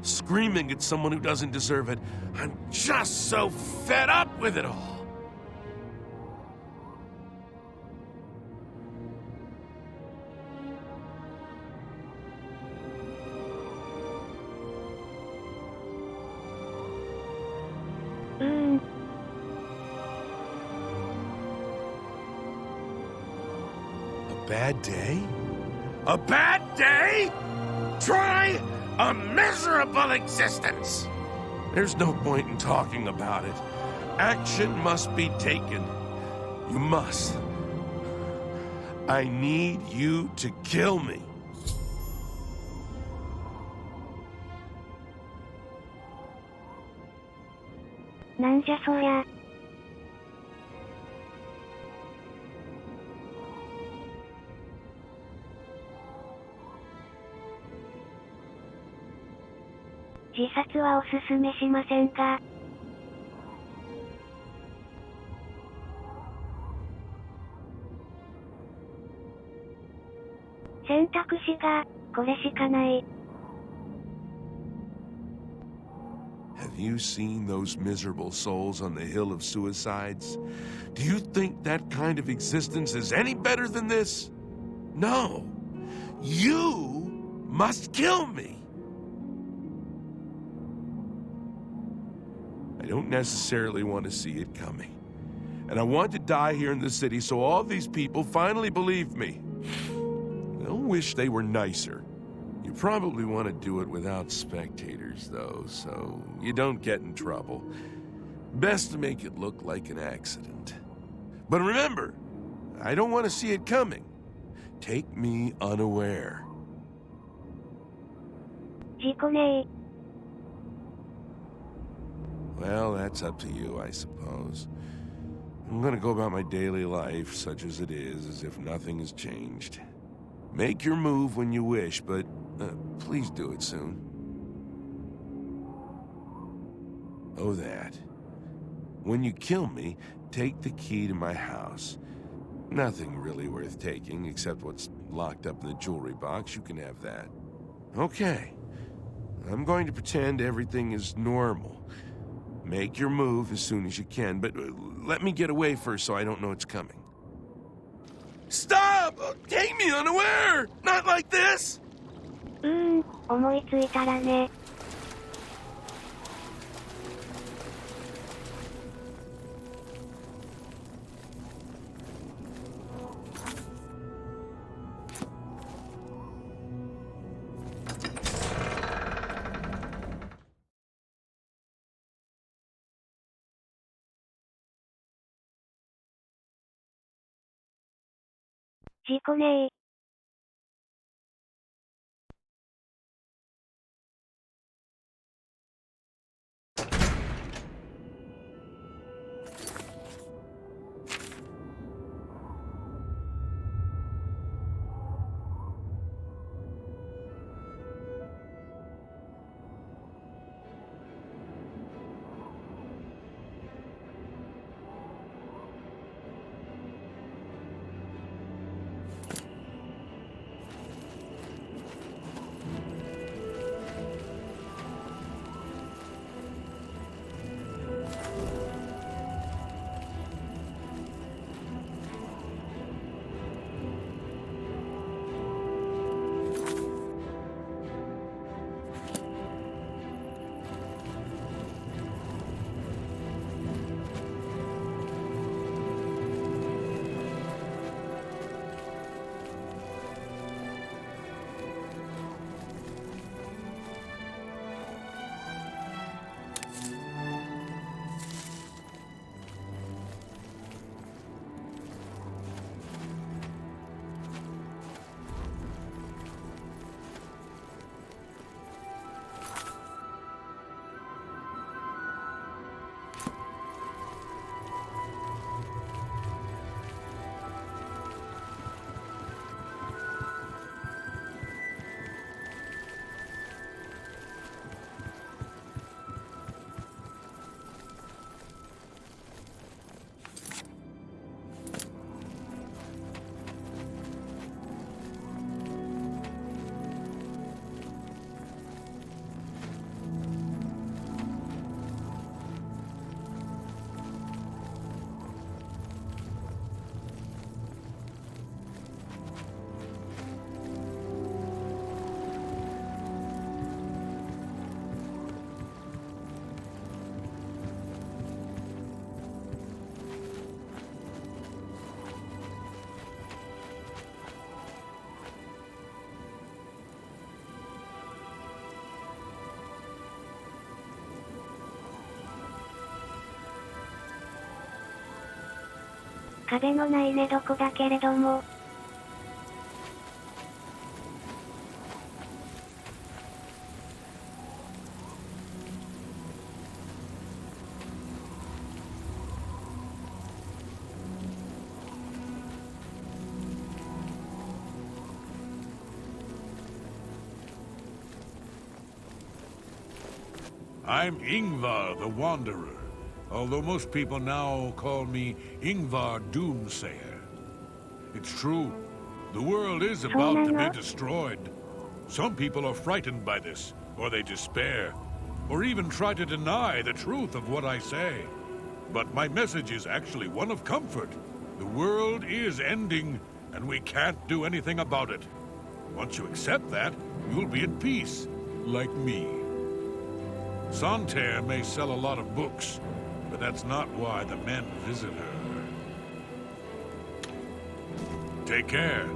screaming at someone who doesn't deserve it. I'm just so fed up with it all. A bad day? A bad day? Try a miserable existence! There's no point in talking about it. Action must be taken. You must. I need you to kill me.なんじゃそりゃ。自殺はおすすめしませんが。選択肢が、これしかない。Have you seen those miserable souls on the Hill of Suicides? Do you think that kind of existence is any better than this? No. You must kill me. I don't necessarily want to see it coming. And I want to die here in the city so all these people finally believe me. They'll wish they were nicer. You probably want to do it without spectators, though, so you don't get in trouble. Best to make it look like an accident. But remember, I don't want to see it coming. Take me unaware. 事故ねえ。 Well, that's up to you, I suppose. I'm gonna go about my daily life, such as it is, as if nothing has changed. Make your move when you wish, but please do it soon. Oh, that. When you kill me, take the key to my house. Nothing really worth taking except what's locked up in the jewelry box. You can have that. Okay. I'm going to pretend everything is normal. Make your move as soon as you can, but let me get away first so I don't know it's coming. Stop! Take me unaware! Not like this! 思いついたらね。事故ねー。壁のない寝床だけれども。I'm Ingvar the Wanderer, although most people now call me Ingvar Doomsayer. It's true, the world is about to be destroyed. Some people are frightened by this, or they despair, or even try to deny the truth of what I say. But my message is actually one of comfort. The world is ending, and we can't do anything about it. Once you accept that, you'll be at peace, like me. Santerre may sell a lot of books, but that's not why the men visit her. Take care.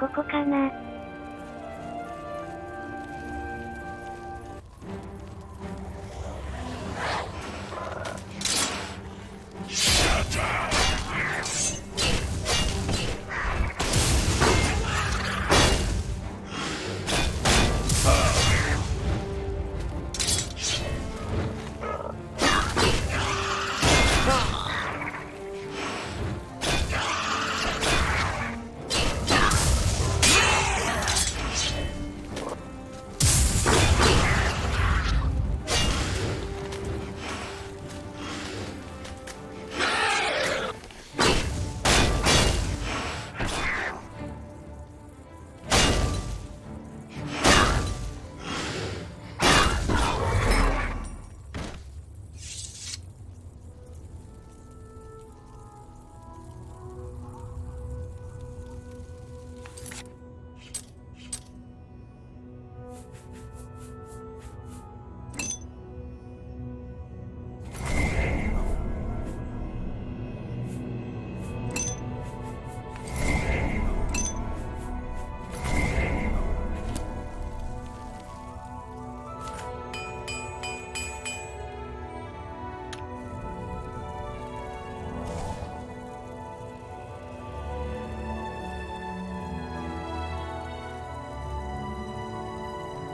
ここかな。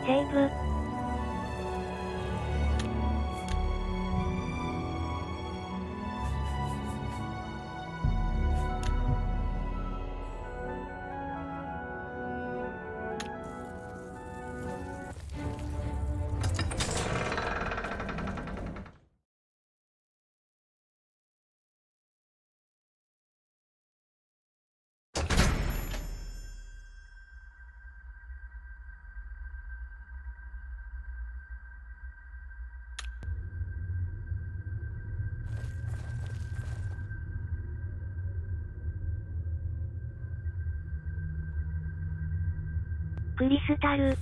セーブ。クリスタル。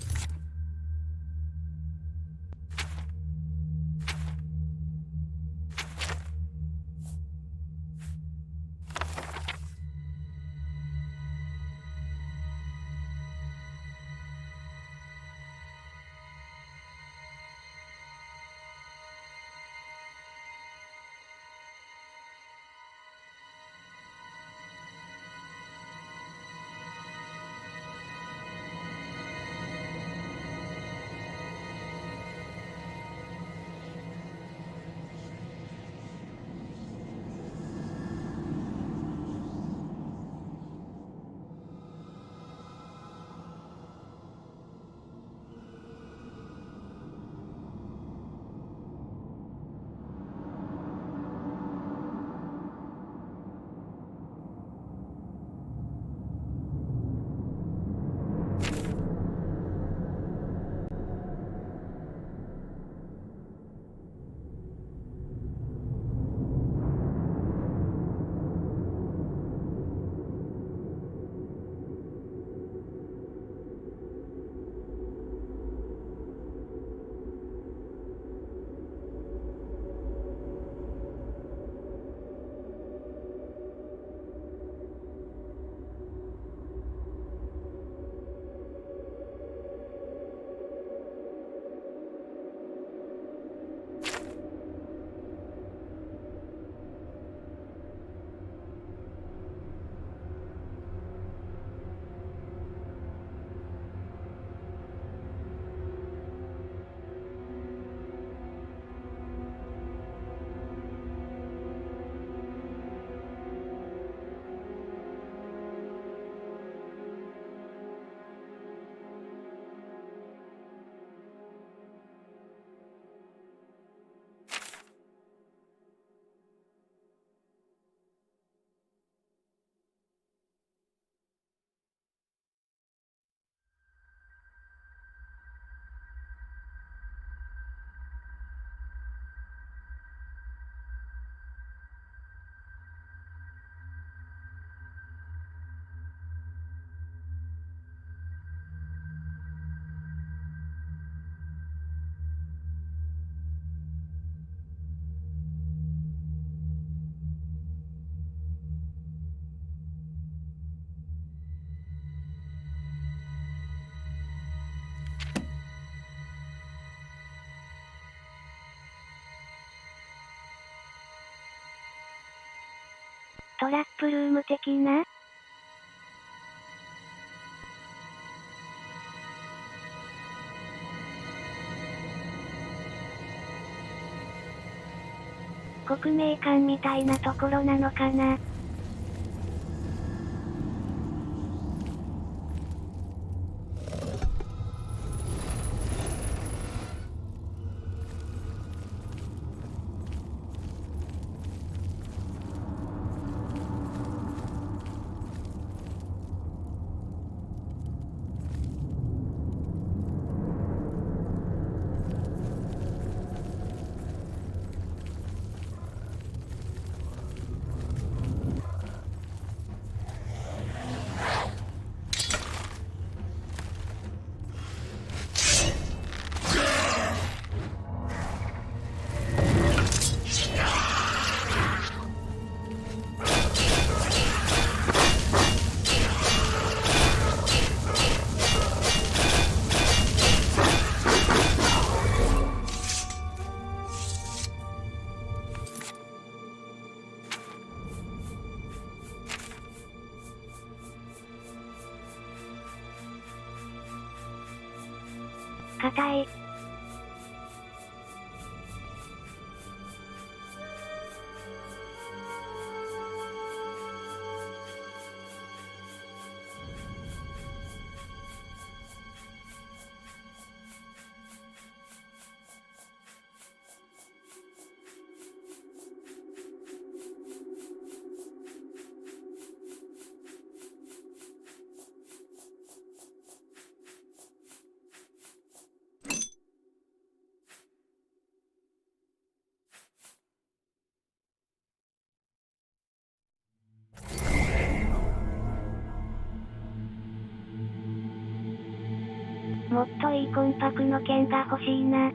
トラップルーム的な？国名館みたいなところなのかな？硬い。もっといいコンパクの剣が欲しいな。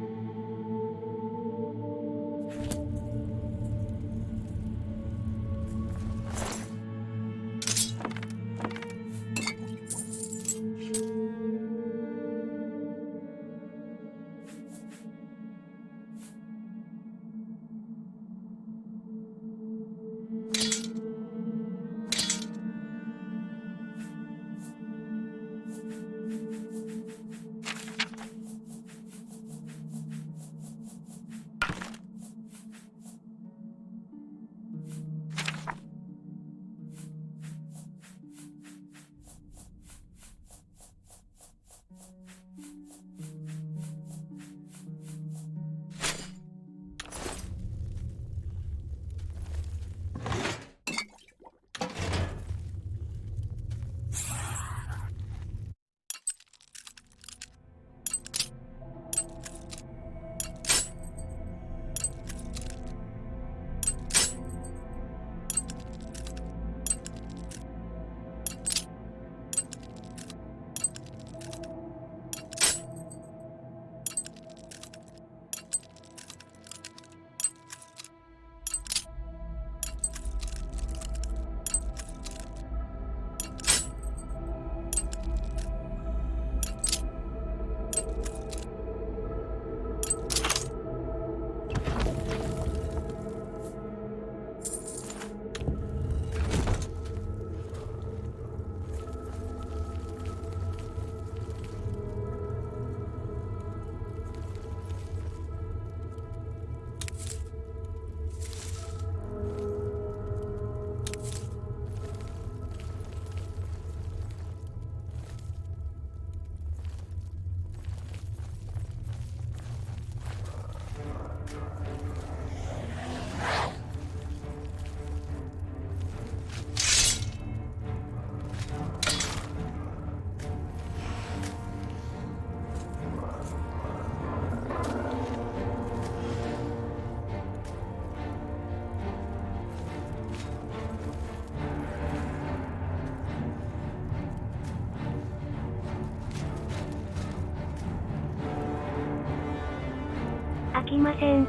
飽きません。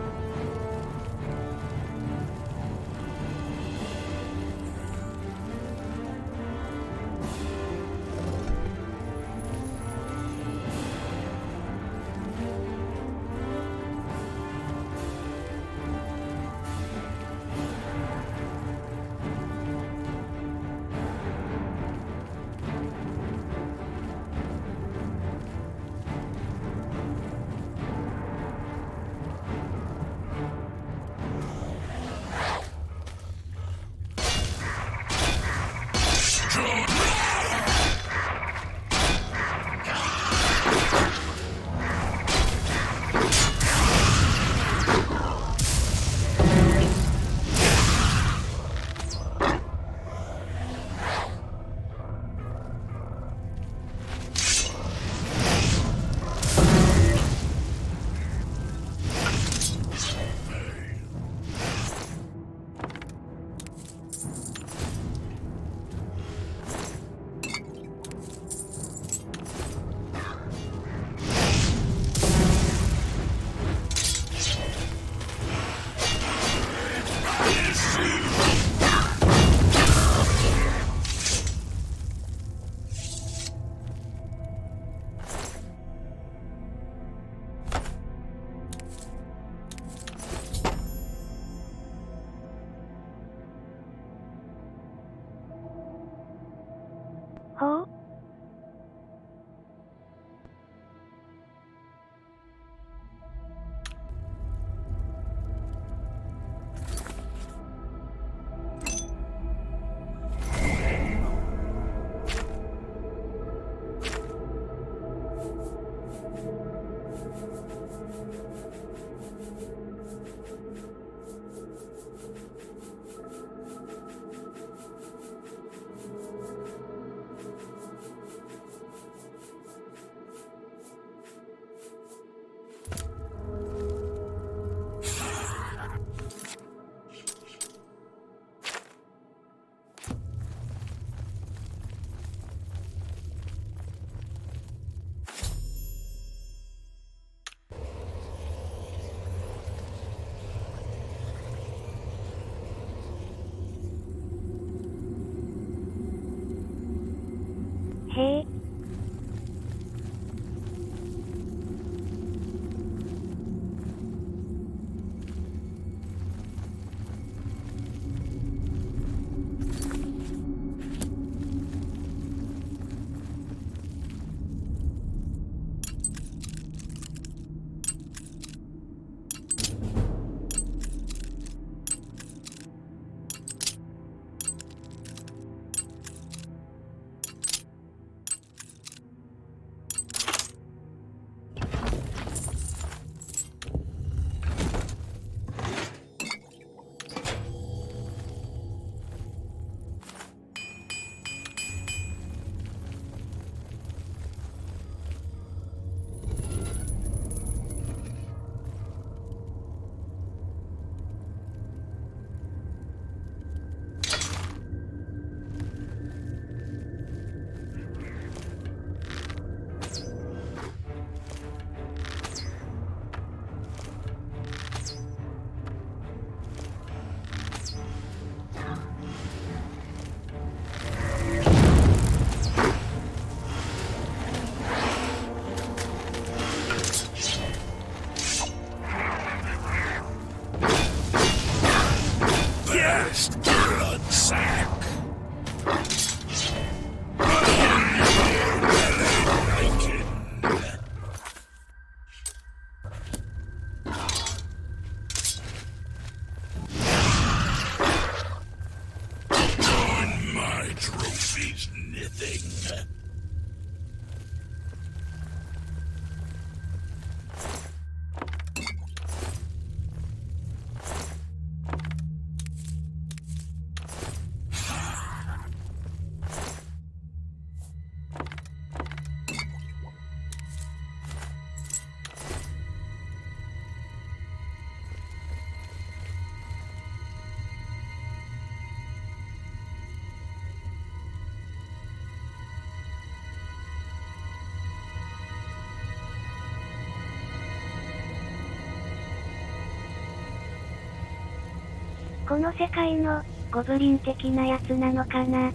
この世界のゴブリン的なやつなのかな。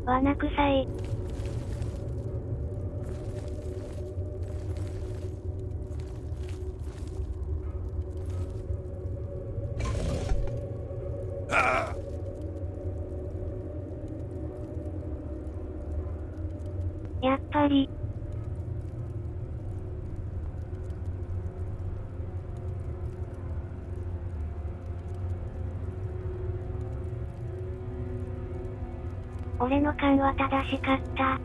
罠臭い。やっぱり。俺の勘は正しかった。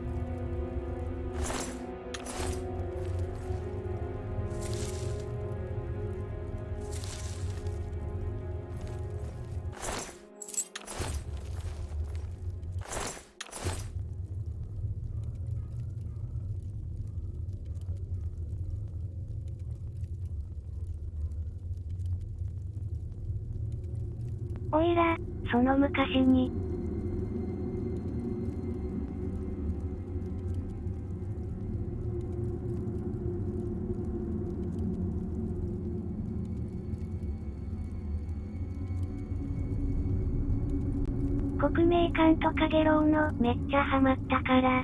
おいら、その昔に。国名館とかゲロウのめっちゃハマったから。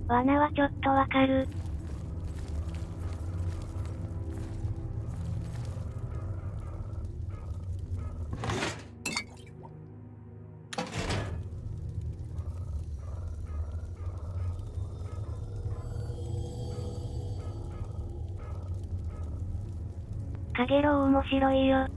罠はちょっとわかる。かげろう面白いよ。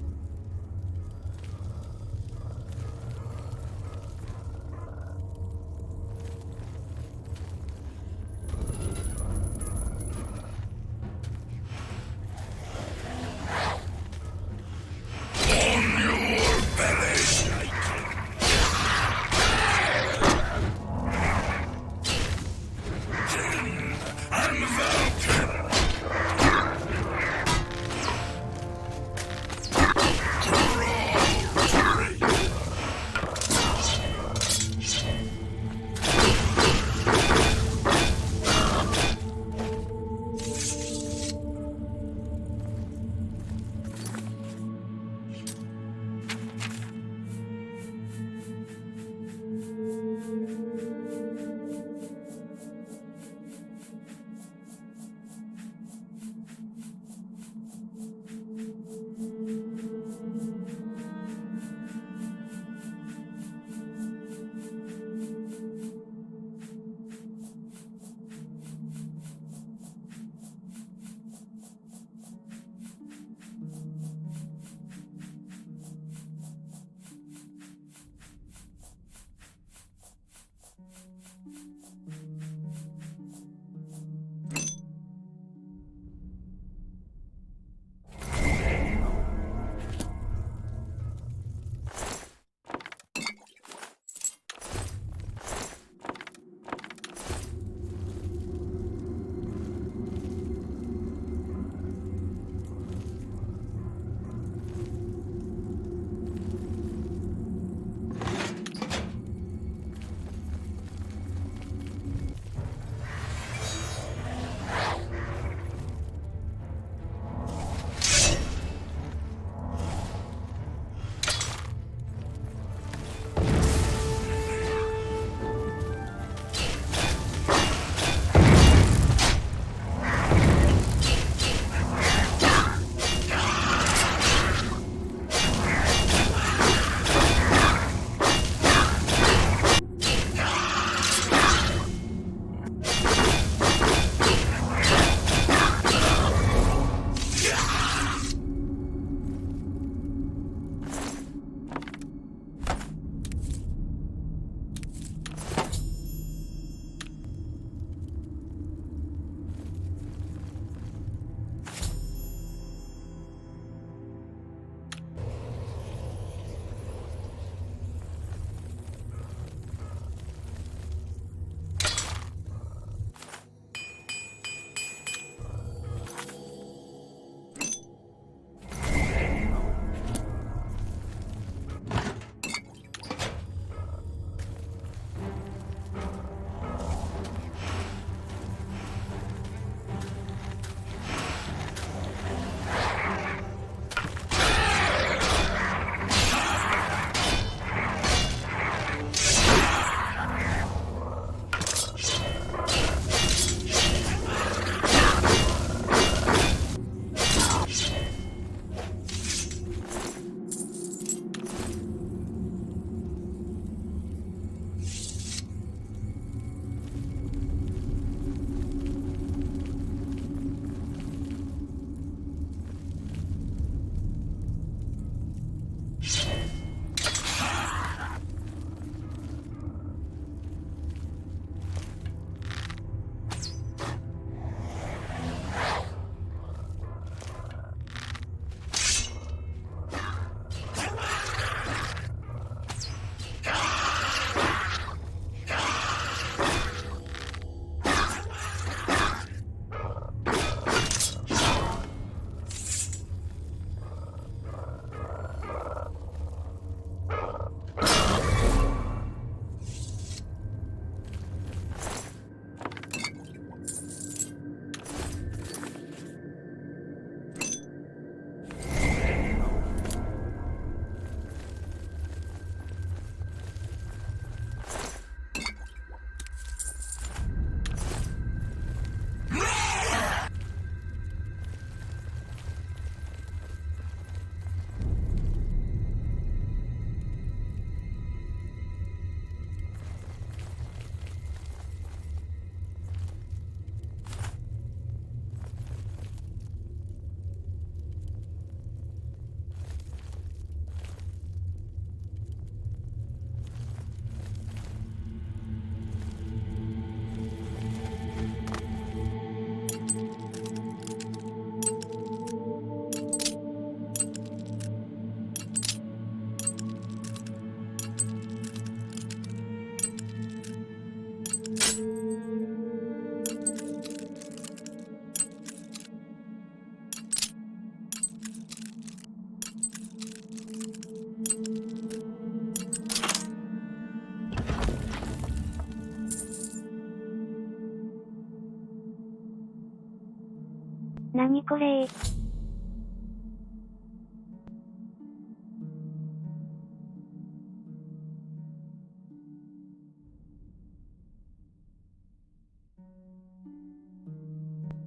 何これ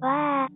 わあ。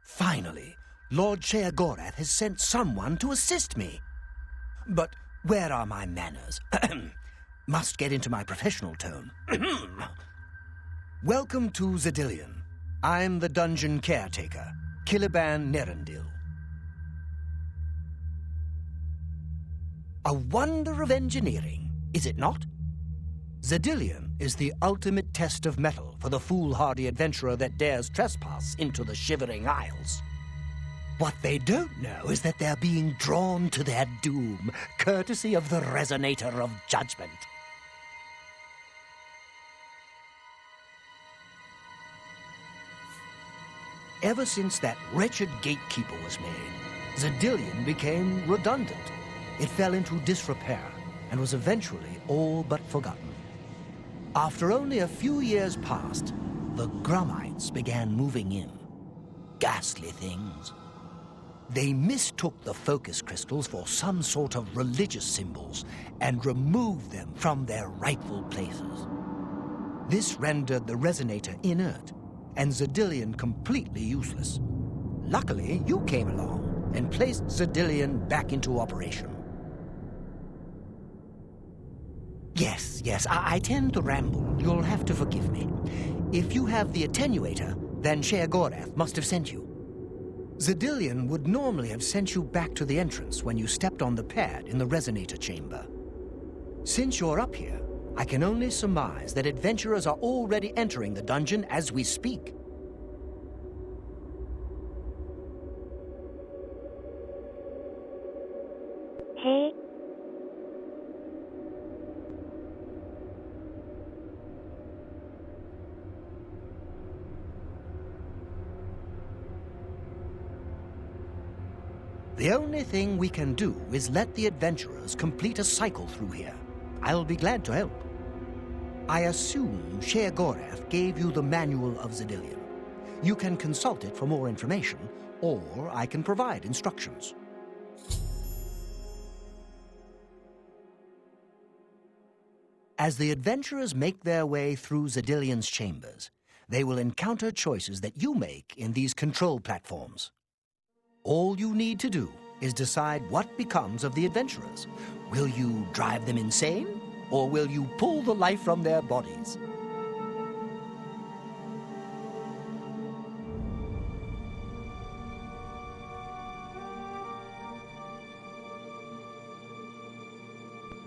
Finally, Lord Sheogorath has sent someone to assist me. But where are my manners? Must get into my professional tone. Welcome to Zedillion. I'm the dungeon caretaker, Caliban Nerendil. A wonder of engineering, is it not? Zedillion is the ultimate test of mettle for the foolhardy adventurer that dares trespass into the Shivering Isles. What they don't know is that they're being drawn to their doom, courtesy of the Resonator of Judgment. Ever since that wretched gatekeeper was made, Zedillion became redundant. It fell into disrepair and was eventually all but forgotten. After only a few years passed, the Grummites began moving in. Ghastly things. They mistook the focus crystals for some sort of religious symbols and removed them from their rightful places. This rendered the Resonator inert and Zedillion completely useless. Luckily, you came along and placed Zedillion back into operation. Yes, I tend to ramble. You'll have to forgive me. If you have the attenuator, then Sheogorath must have sent you. Zedillion would normally have sent you back to the entrance when you stepped on the pad in the Resonator chamber. Since you're up here, I can only surmise that adventurers are already entering the dungeon as we speak. Hey. The only thing we can do is let the adventurers complete a cycle through here. I'll be glad to help. I assume Sheogorath gave you the Manual of Zedillion. You can consult it for more information, or I can provide instructions. As the adventurers make their way through Zedillion's chambers, they will encounter choices that you make in these control platforms. All you need to do is decide what becomes of the adventurers. Will you drive them insane, or will you pull the life from their bodies?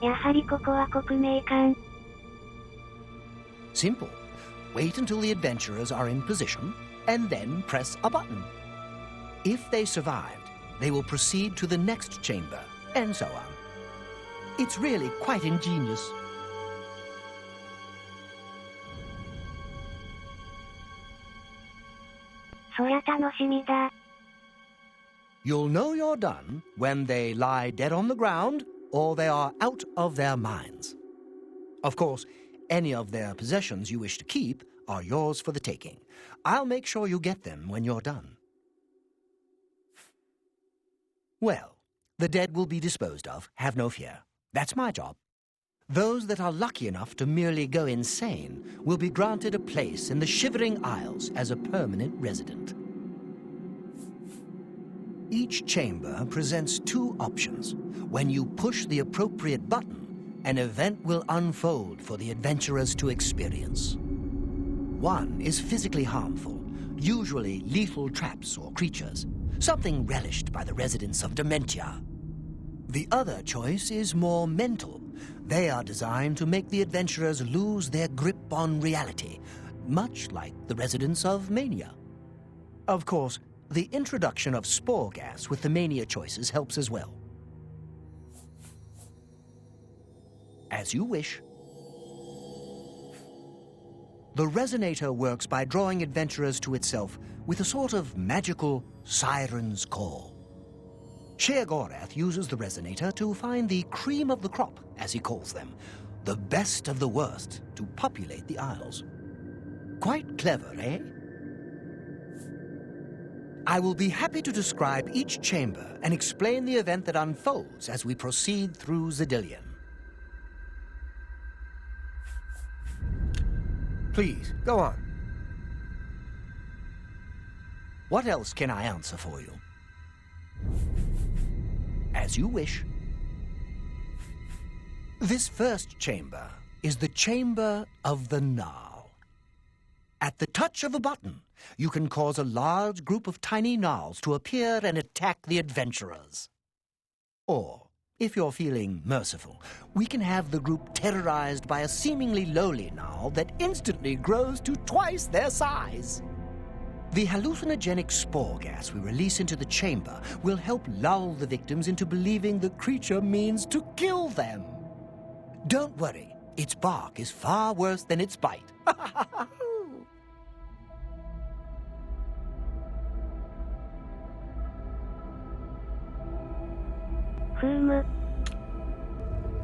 やはりここは国名館。 Simple. Wait until the adventurers are in position, and then press a button. If they survived, they will proceed to the next chamber, and so on. It's really quite ingenious. You'll know you're done when they lie dead on the ground or they are out of their minds. Of course, any of their possessions you wish to keep are yours for the taking. I'll make sure you get them when you're done. Well, the dead will be disposed of, have no fear. That's my job. Those that are lucky enough to merely go insane will be granted a place in the Shivering Isles as a permanent resident. Each chamber presents two options. When you push the appropriate button, an event will unfold for the adventurers to experience. One is physically harmful, usually lethal traps or creatures, something relished by the residents of Dementia. The other choice is more mental. They are designed to make the adventurers lose their grip on reality, much like the residents of Mania. Of course, the introduction of spore gas with the Mania choices helps as well. As you wish. The Resonator works by drawing adventurers to itself with a sort of magical siren's call. Sheogorath uses the Resonator to find the cream of the crop, as he calls them, the best of the worst, to populate the Isles. Quite clever, eh? I will be happy to describe each chamber and explain the event that unfolds as we proceed through Zedillion. Please, go on. What else can I answer for you? As you wish. This first chamber is the Chamber of the Gnarl. At the touch of a button, you can cause a large group of tiny gnarls to appear and attack the adventurers. Or, if you're feeling merciful, we can have the group terrorized by a seemingly lowly gnarl that instantly grows to twice their size. The hallucinogenic spore gas we release into the chamber will help lull the victims into believing the creature means to kill them. Don't worry, its bark is far worse than its bite.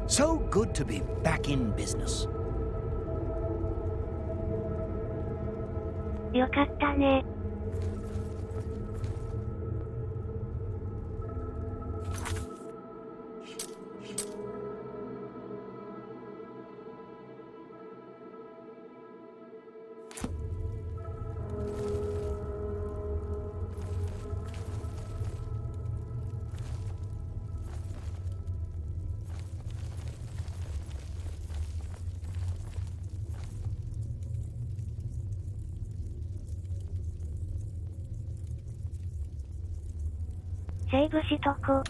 So good to be back in business. よかったね。セーブしとこ。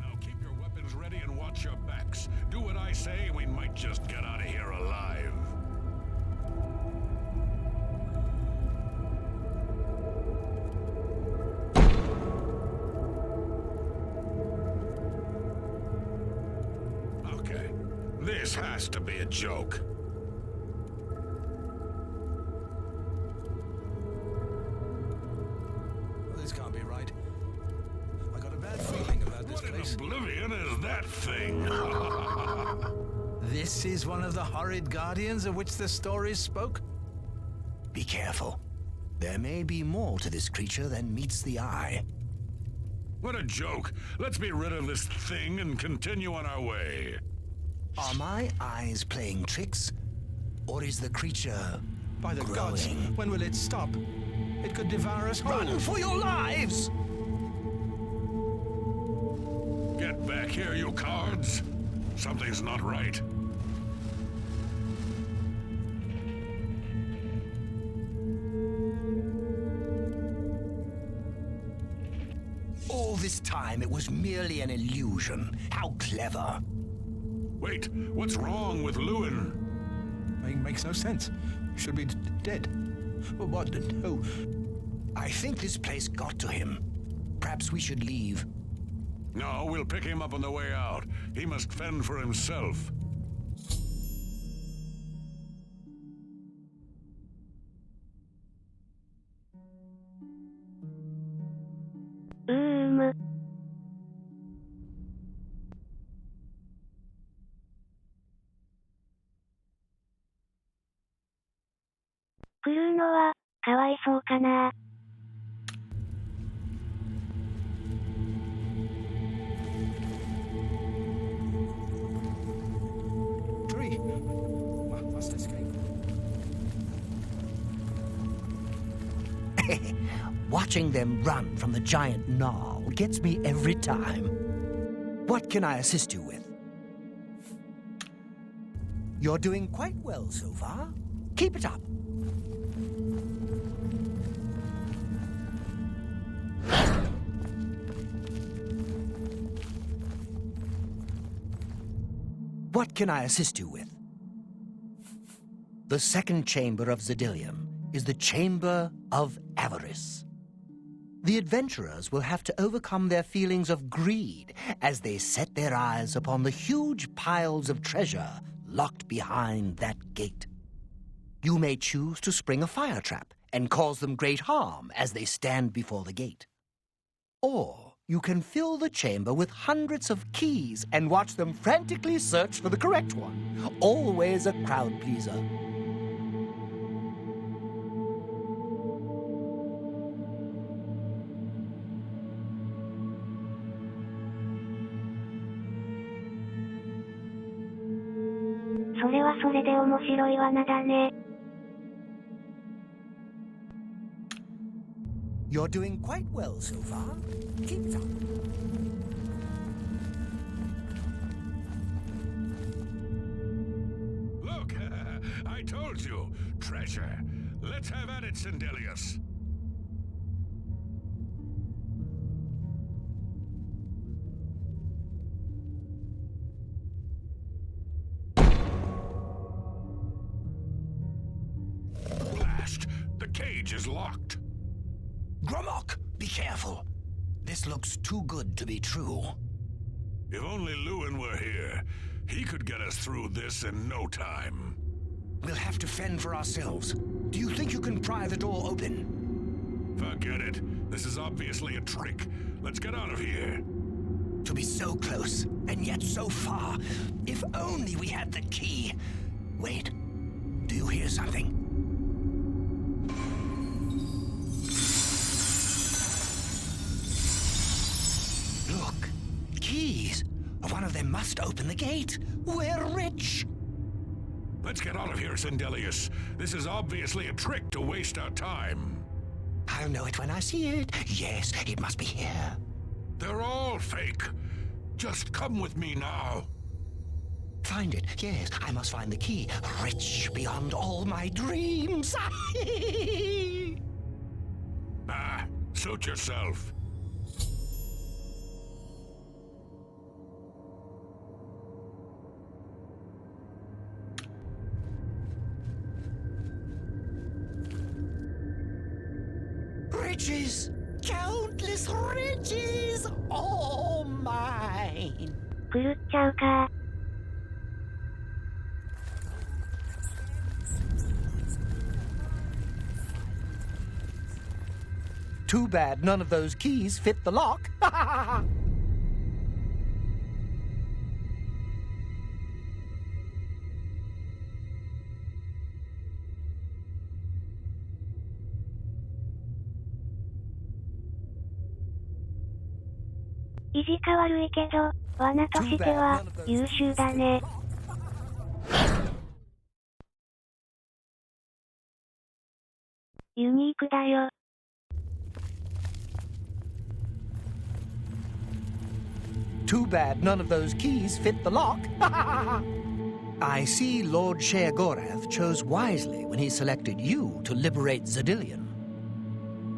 Now keep your weapons ready and watch your backs. Do what I say, we might just get out of here alive. This has to be a joke. This can't be right. I got a bad feeling about this place. What in Oblivion is that thing? This is one of the horrid guardians of which the stories spoke? Be careful. There may be more to this creature than meets the eye. What a joke. Let's be rid of this thing and continue on our way. Are my eyes playing tricks? Or is the creature By the growing? gods, when will it stop? It could devour us whole. Run for your lives! Get back here, you cowards. Something's not right. All this time it was merely an illusion. How clever. Wait, what's wrong with Lewin? Makes no sense. Should be dead. What? No. I think this place got to him. Perhaps we should leave. No, we'll pick him up on the way out. He must fend for himself.来るのは、かわいそうかな。Tree. Must escape. Watching them run from the giant gnarl gets me every time. What can I assist you with? You're doing quite well so far. Keep it up. What can I assist you with? The second chamber of Zedillium is the Chamber of Avarice. The adventurers will have to overcome their feelings of greed as they set their eyes upon the huge piles of treasure locked behind that gate. You may choose to spring a fire trap and cause them great harm as they stand before the gate. Or you can fill the chamber with hundreds of keys and watch them frantically search for the correct one. Always a crowd pleaser. それで面白い罠だね。You're doing quite well so far. Keep it up. Look, I told you, treasure. Let's have at it, Sindelius. Blast! The cage is locked. Gromok, be careful. This looks too good to be true. If only Lewin were here, he could get us through this in no time. We'll have to fend for ourselves. Do you think you can pry the door open? Forget it. This is obviously a trick. Let's get out of here. To be so close, and yet so far. If only we had the key. Wait, do you hear something? Look, keys. One of them must open the gate. We're rich. Let's get out of here, Sindelius. This is obviously a trick to waste our time. I'll know it when I see it. Yes, it must be here. They're all fake. Just come with me now. Find it, yes. I must find the key. Rich beyond all my dreams. Suit yourself. Riches! Countless riches! All mine! 狂っちゃうか。Too bad none of those keys fit the lock.意地が悪いけど、罠としては優秀だね。ユニークだよ。Too bad none of those keys fit the lock. I see Lord Sheogorath chose wisely when he selected you to liberate Zadillion.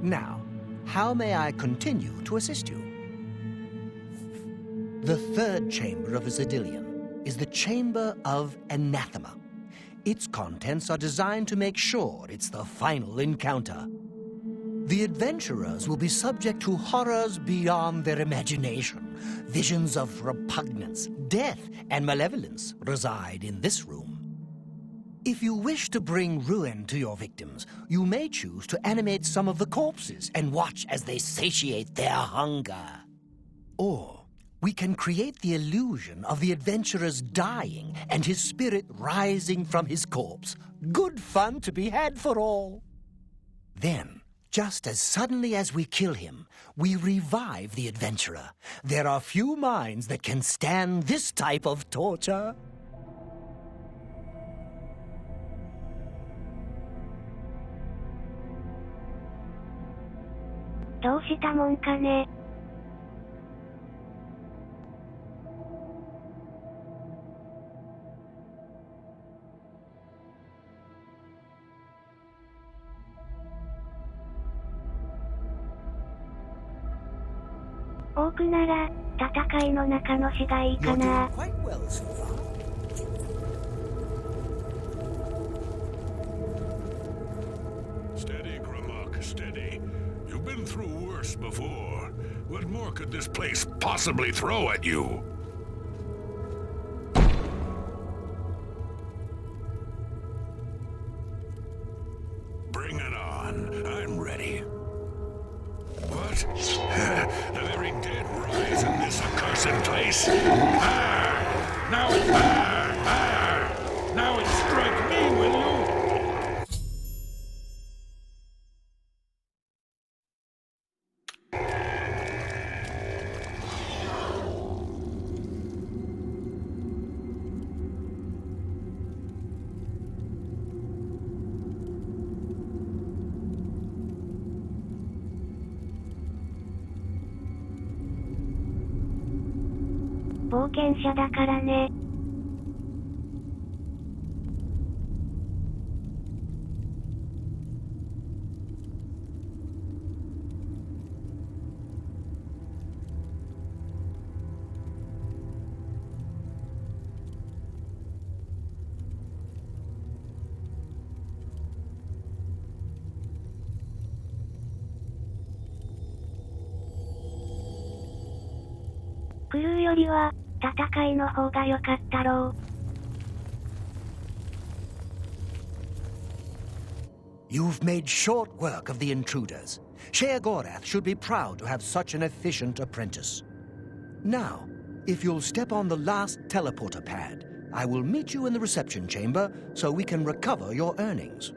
Now, how may I continue to assist you? The third chamber of Zadillion is the Chamber of Anathema. Its contents are designed to make sure it's the final encounter. The adventurers will be subject to horrors beyond their imagination. Visions of repugnance, death, and malevolence reside in this room. If you wish to bring ruin to your victims, you may choose to animate some of the corpses and watch as they satiate their hunger. Or we can create the illusion of the adventurer's dying and his spirit rising from his corpse. Good fun to be had for all. Then, just as suddenly as we kill him, we revive the adventurer. There are few minds that can stand this type of torture. どうしたもんかね。多くなら、戦いの中の死がいいかな。Steady, Gramok, steady. You've been through worse before. What more could this place possibly throw at you? Bring it on. I'm ready. What? The very dead rise in this accursed place. Now strike me, will you? 冒険者だからね。クルーよりは、戦いの方が良かったろう。You've made short work of the intruders. Sheogorath should be proud to have such an efficient apprentice. Now, if you'll step on the last teleporter pad, I will meet you in the reception chamber so we can recover your earnings.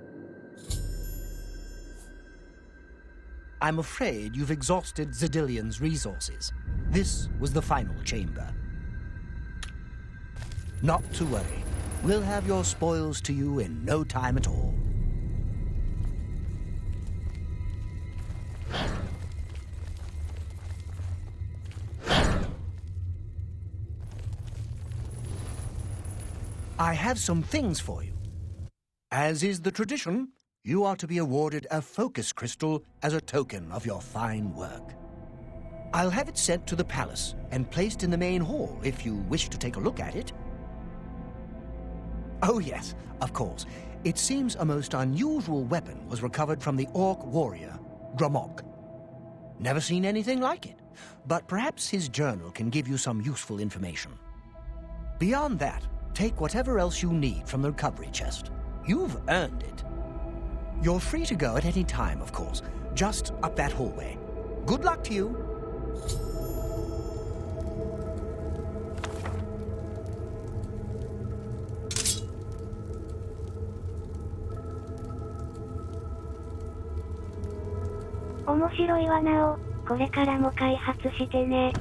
I'm afraid you've exhausted Zedilion's resources. This was the final chamber. Not to worry. We'll have your spoils to you in no time at all. I have some things for you. As is the tradition, you are to be awarded a focus crystal as a token of your fine work. I'll have it sent to the palace and placed in the main hall if you wish to take a look at it. Oh yes, of course. It seems a most unusual weapon was recovered from the orc warrior, Gromog. Never seen anything like it, but perhaps his journal can give you some useful information. Beyond that, take whatever else you need from the recovery chest. You've earned it. You're free to go at any time, of course, just up that hallway. Good luck to you.面白い罠を、これからも開発してね。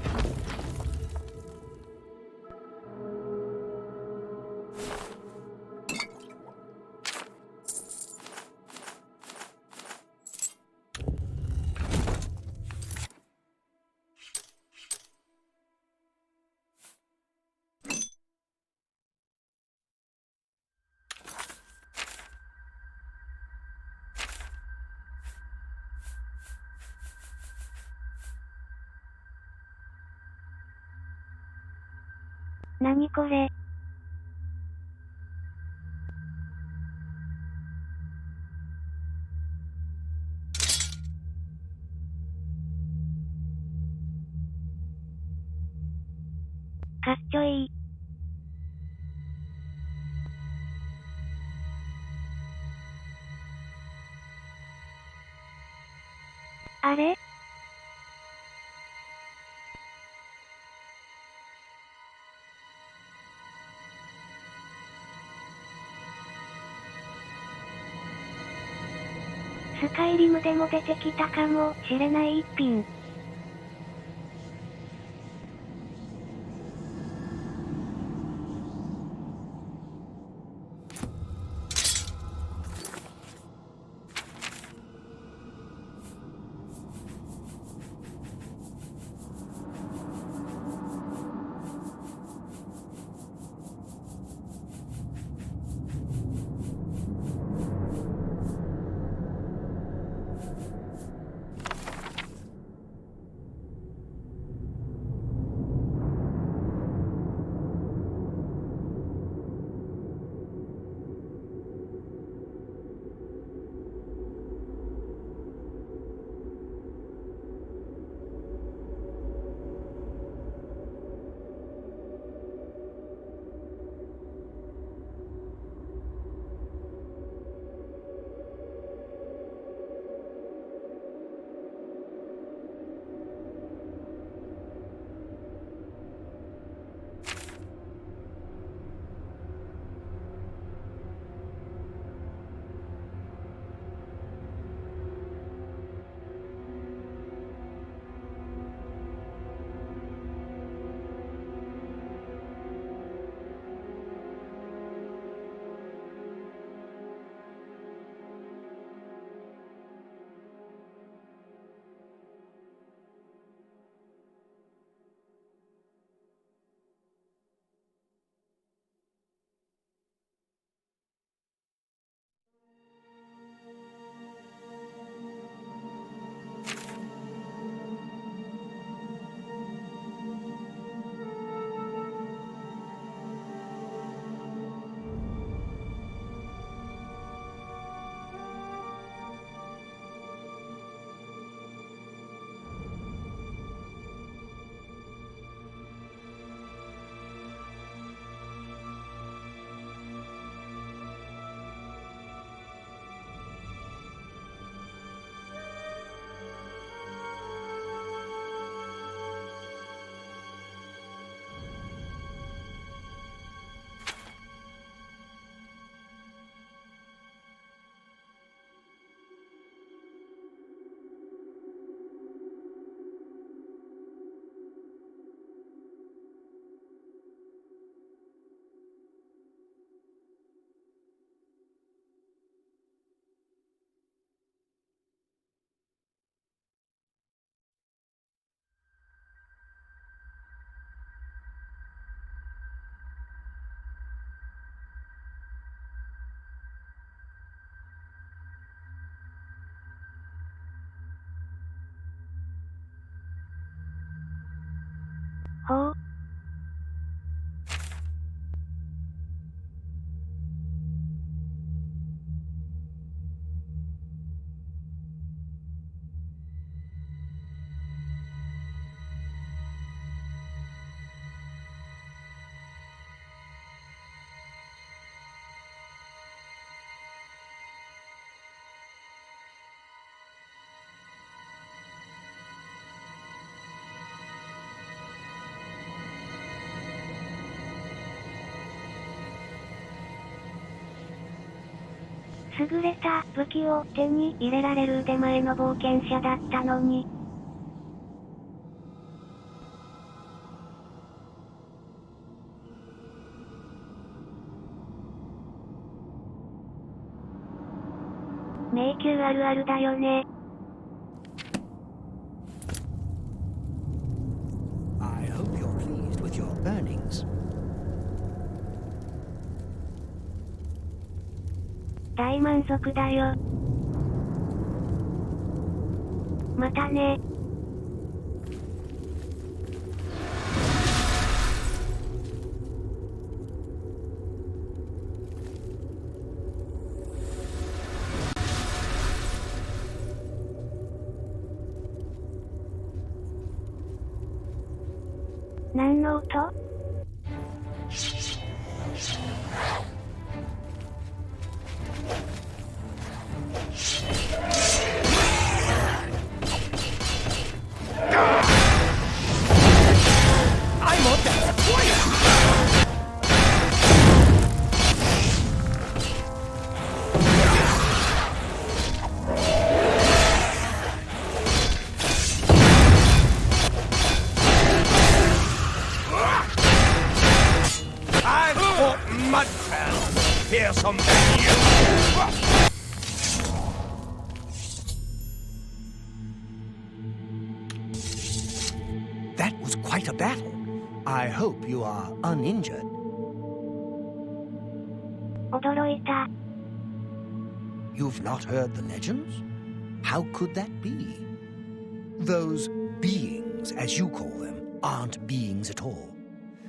何これ？かっちょいい。あれ？スカイリムでも出てきたかもしれない一品。優れた武器を手に入れられる腕前の冒険者だったのに。迷宮あるあるだよね。I hope you're pleased with your earnings. 大満足だよ。またね。何の音？That was quite a battle. I hope you are uninjured. 驚いた。You've not heard the legends? How could that be? Those beings, as you call them, aren't beings at all.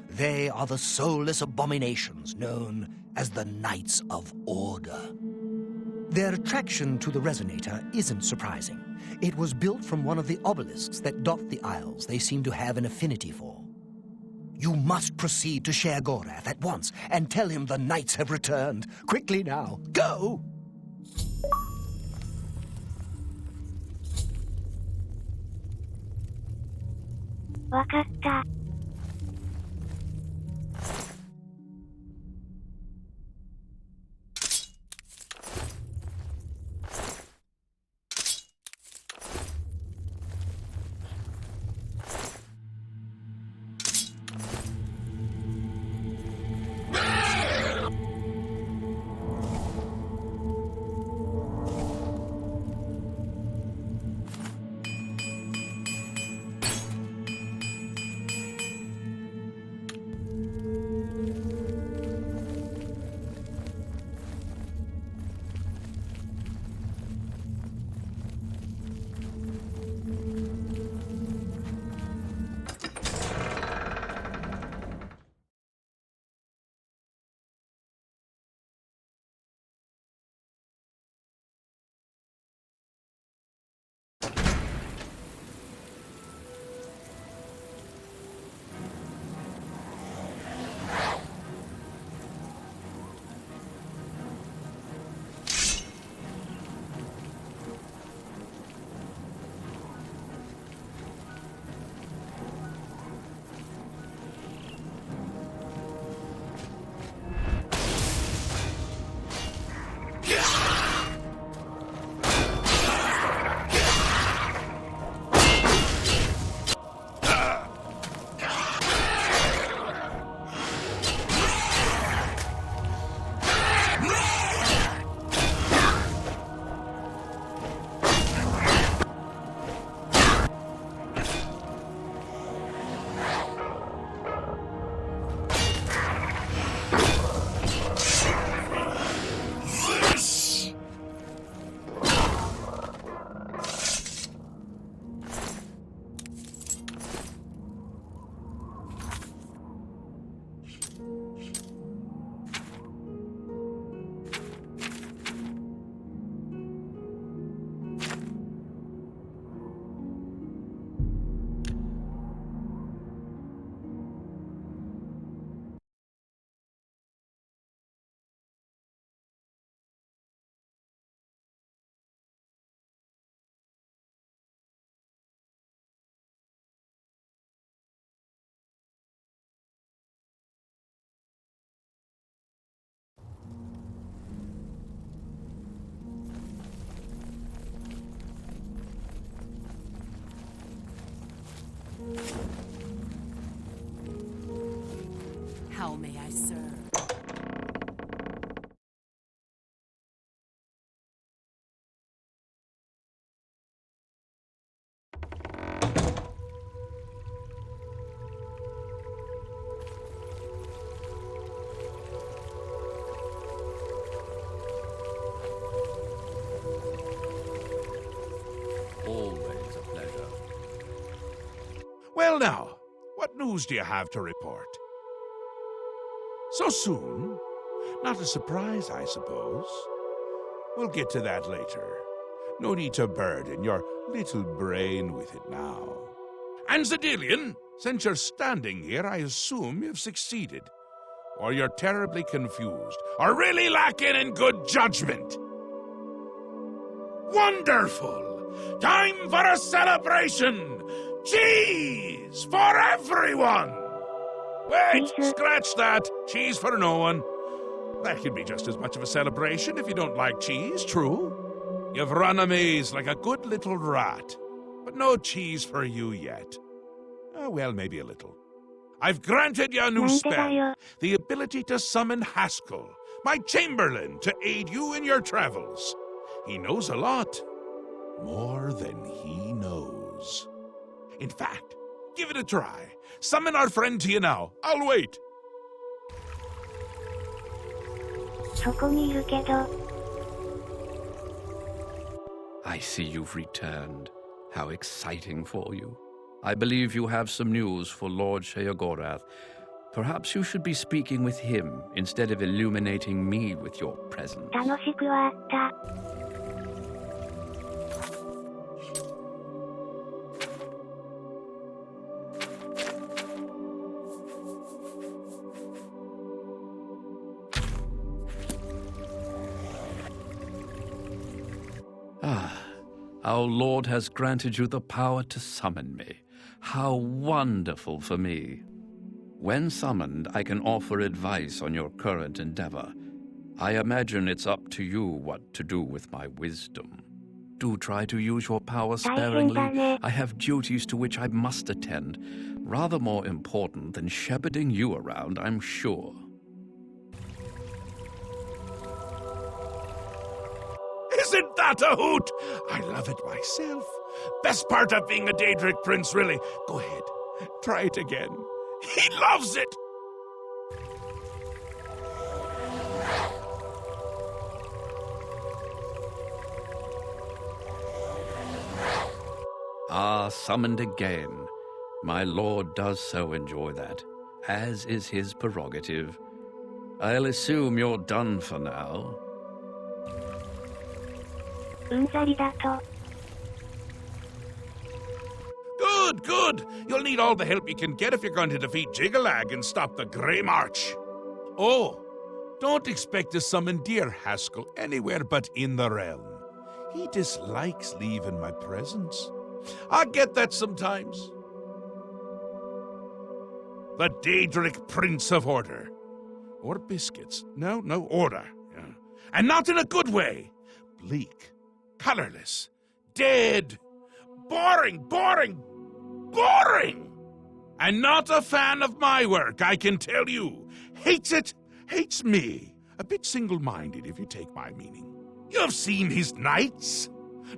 They are the soulless abominations known as the Knights of Order. Their attraction to the resonator isn't surprising. It was built from one of the obelisks that dot the isles they seem to have an affinity for. You must proceed to Sheogorath at once and tell him the knights have returned. Quickly now, go! わかった。Well now, what news do you have to report? So soon? Not a surprise, I suppose. We'll get to that later. No need to burden your little brain with it now. And Zedilian, since you're standing here, I assume you've succeeded. Or you're terribly confused, or really lacking in good judgment. Wonderful! Time for a celebration! Cheese for everyone! Wait, scratch that. Cheese for no one. That can be just as much of a celebration if you don't like cheese, true? You've run a maze like a good little rat, but no cheese for you yet. Oh, well, maybe a little. I've granted you a new spell, the ability to summon Haskell, my chamberlain, to aid you in your travels. He knows a lot. More than he knows. In fact, give it a try. Summon our friend to you now. I'll wait. そこにいるけど。 I see you've returned. How exciting for you. I believe you have some news for Lord Sheogorath. Perhaps you should be speaking with him instead of illuminating me with your presence. 楽しくはあった。 Our Lord has granted you the power to summon me. How wonderful for me. When summoned, I can offer advice on your current endeavor. I imagine it's up to you what to do with my wisdom. Do try to use your power sparingly. I have duties to which I must attend, rather more important than shepherding you around, I'm sure. Isn't that a hoot? I love it myself. Best part of being a Daedric prince, really. Go ahead, try it again. He loves it! Ah, summoned again. My lord does so enjoy that, as is his prerogative. I'll assume you're done for now. うんざりだと。 Good, good. You'll need all the help you can get if you're going to defeat Jiggalag and stop the Grey March. Oh, don't expect to summon dear Haskell anywhere but in the realm. He dislikes leaving my presence. I get that sometimes. The Daedric Prince of Order. Or biscuits. No, order. Yeah. And not in a good way. Bleak. Colorless. Dead. Boring. And not a fan of my work, I can tell you. Hates it. Hates me. A bit single-minded, if you take my meaning. You've seen his knights.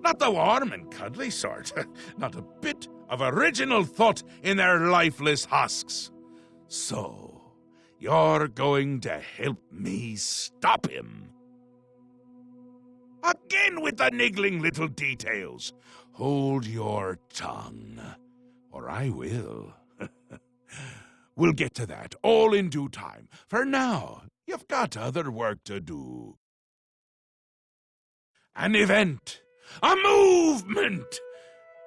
Not the warm and cuddly sort. Not a bit of original thought in their lifeless husks. So, you're going to help me stop him. Again with the niggling little details. Hold your tongue, or I will. We'll get to that, all in due time. For now, you've got other work to do. An event, a movement,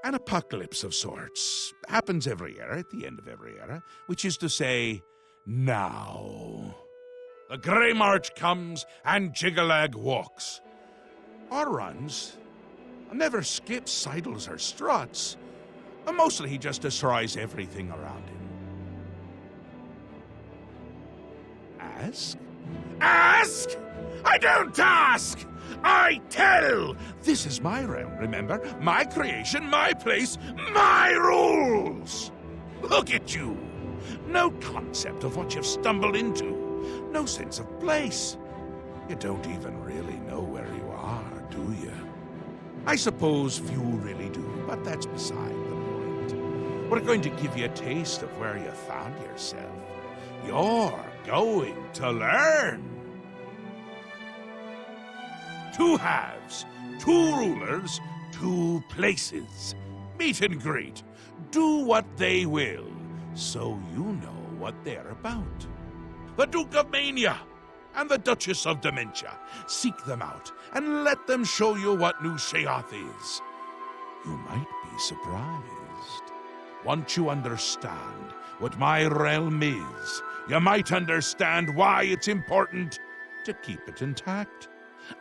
an apocalypse of sorts. Happens every era, at the end of every era, which is to say, now. The Grey March comes, and Jiggalag walks. Or runs. Never skips, sidles, or struts. Mostly he just destroys everything around him. Ask? Ask? I don't ask! I tell! This is my realm, remember? My creation, my place, my rules! Look at you! No concept of what you've stumbled into. No sense of place. You don't even really know where you are, do you? I suppose few really do, but that's beside the point. We're going to give you a taste of where you found yourself. You're going to learn. 2 halves, 2 rulers, 2 places. meet and greet, do what they will, so you know what they're about. The Duke of Mania and the Duchess of Dementia. Seek them out and let them show you what New Sheoth is. You might be surprised. Once you understand what my realm is, you might understand why it's important to keep it intact.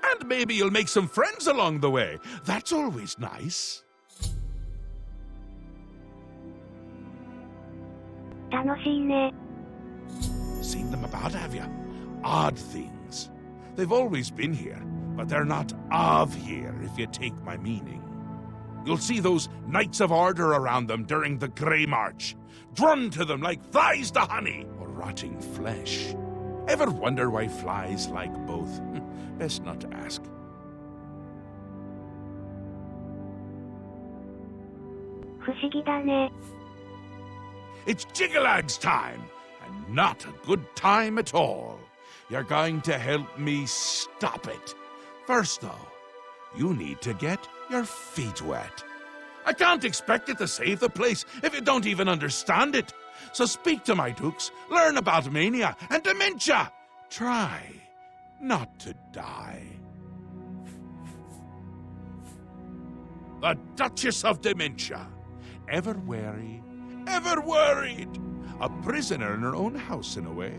And maybe you'll make some friends along the way. That's always nice. 楽しいね。 Seen them about, have you? Odd things. They've always been here, but they're not of here, if you take my meaning. You'll see those Knights of Order around them during the Grey March, drawn to them like flies to honey or rotting flesh. Ever wonder why flies like both? Best not to ask. 不思議だね。 It's Jiggalad's time, and not a good time at all. You're going to help me stop it. First, though, you need to get your feet wet. I can't expect it to save the place if you don't even understand it. So speak to my dukes, learn about mania and dementia. Try not to die. The Duchess of Dementia. Ever wary, ever worried. A prisoner in her own house in a way.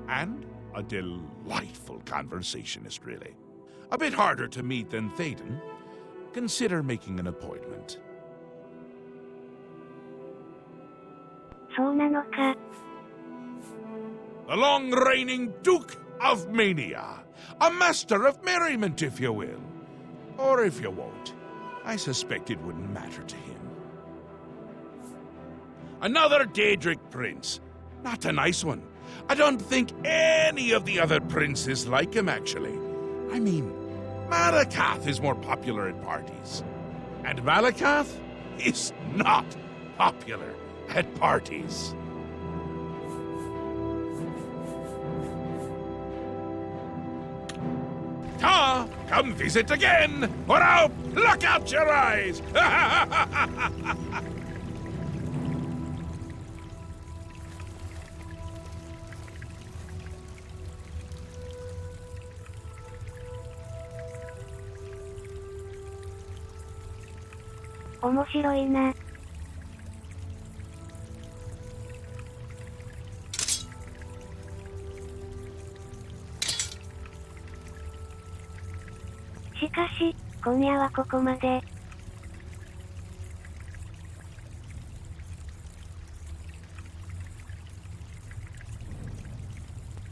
And a delightful conversationist, really. A bit harder to meet than Théden. Consider making an appointment. そうなのか。 The long-reigning Duke of Mania. A master of merriment, if you will. Or if you won't, I suspect it wouldn't matter to him. Another Daedric prince. Not a nice one. I don't think any of the other princes like him, actually. I mean, Malakath is more popular at parties. And Malakath is not popular at parties. Ta, come visit again, or I'll pluck out your eyes! 面白いな。しかし、今夜はここまで。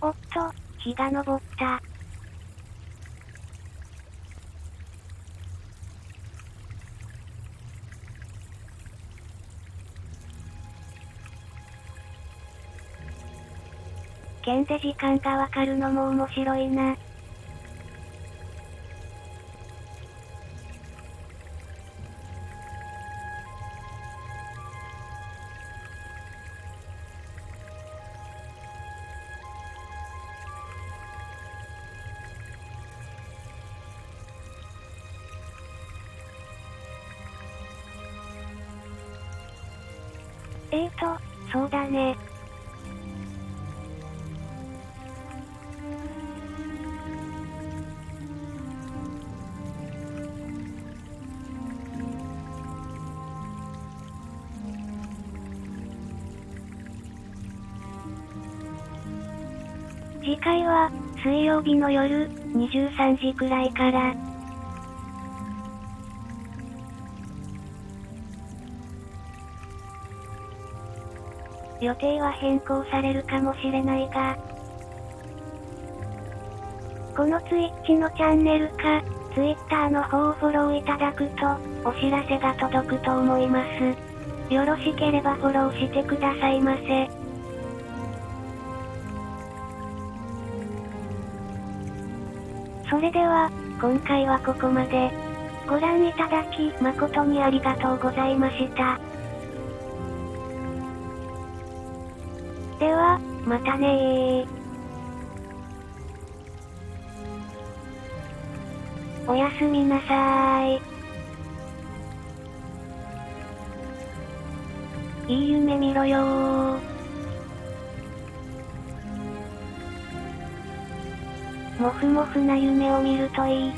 おっと、日が昇った。剣で時間がわかるのも面白いな。そうだね。次回は、水曜日の夜、23時くらいから。予定は変更されるかもしれないが、この Twitch のチャンネルか、Twitter の方をフォローいただくと、お知らせが届くと思います。よろしければフォローしてくださいませ。それでは、今回はここまで。ご覧いただき、誠にありがとうございました。では、またねー。おやすみなさーい。いい夢見ろよー。もふもふな夢を見るといい。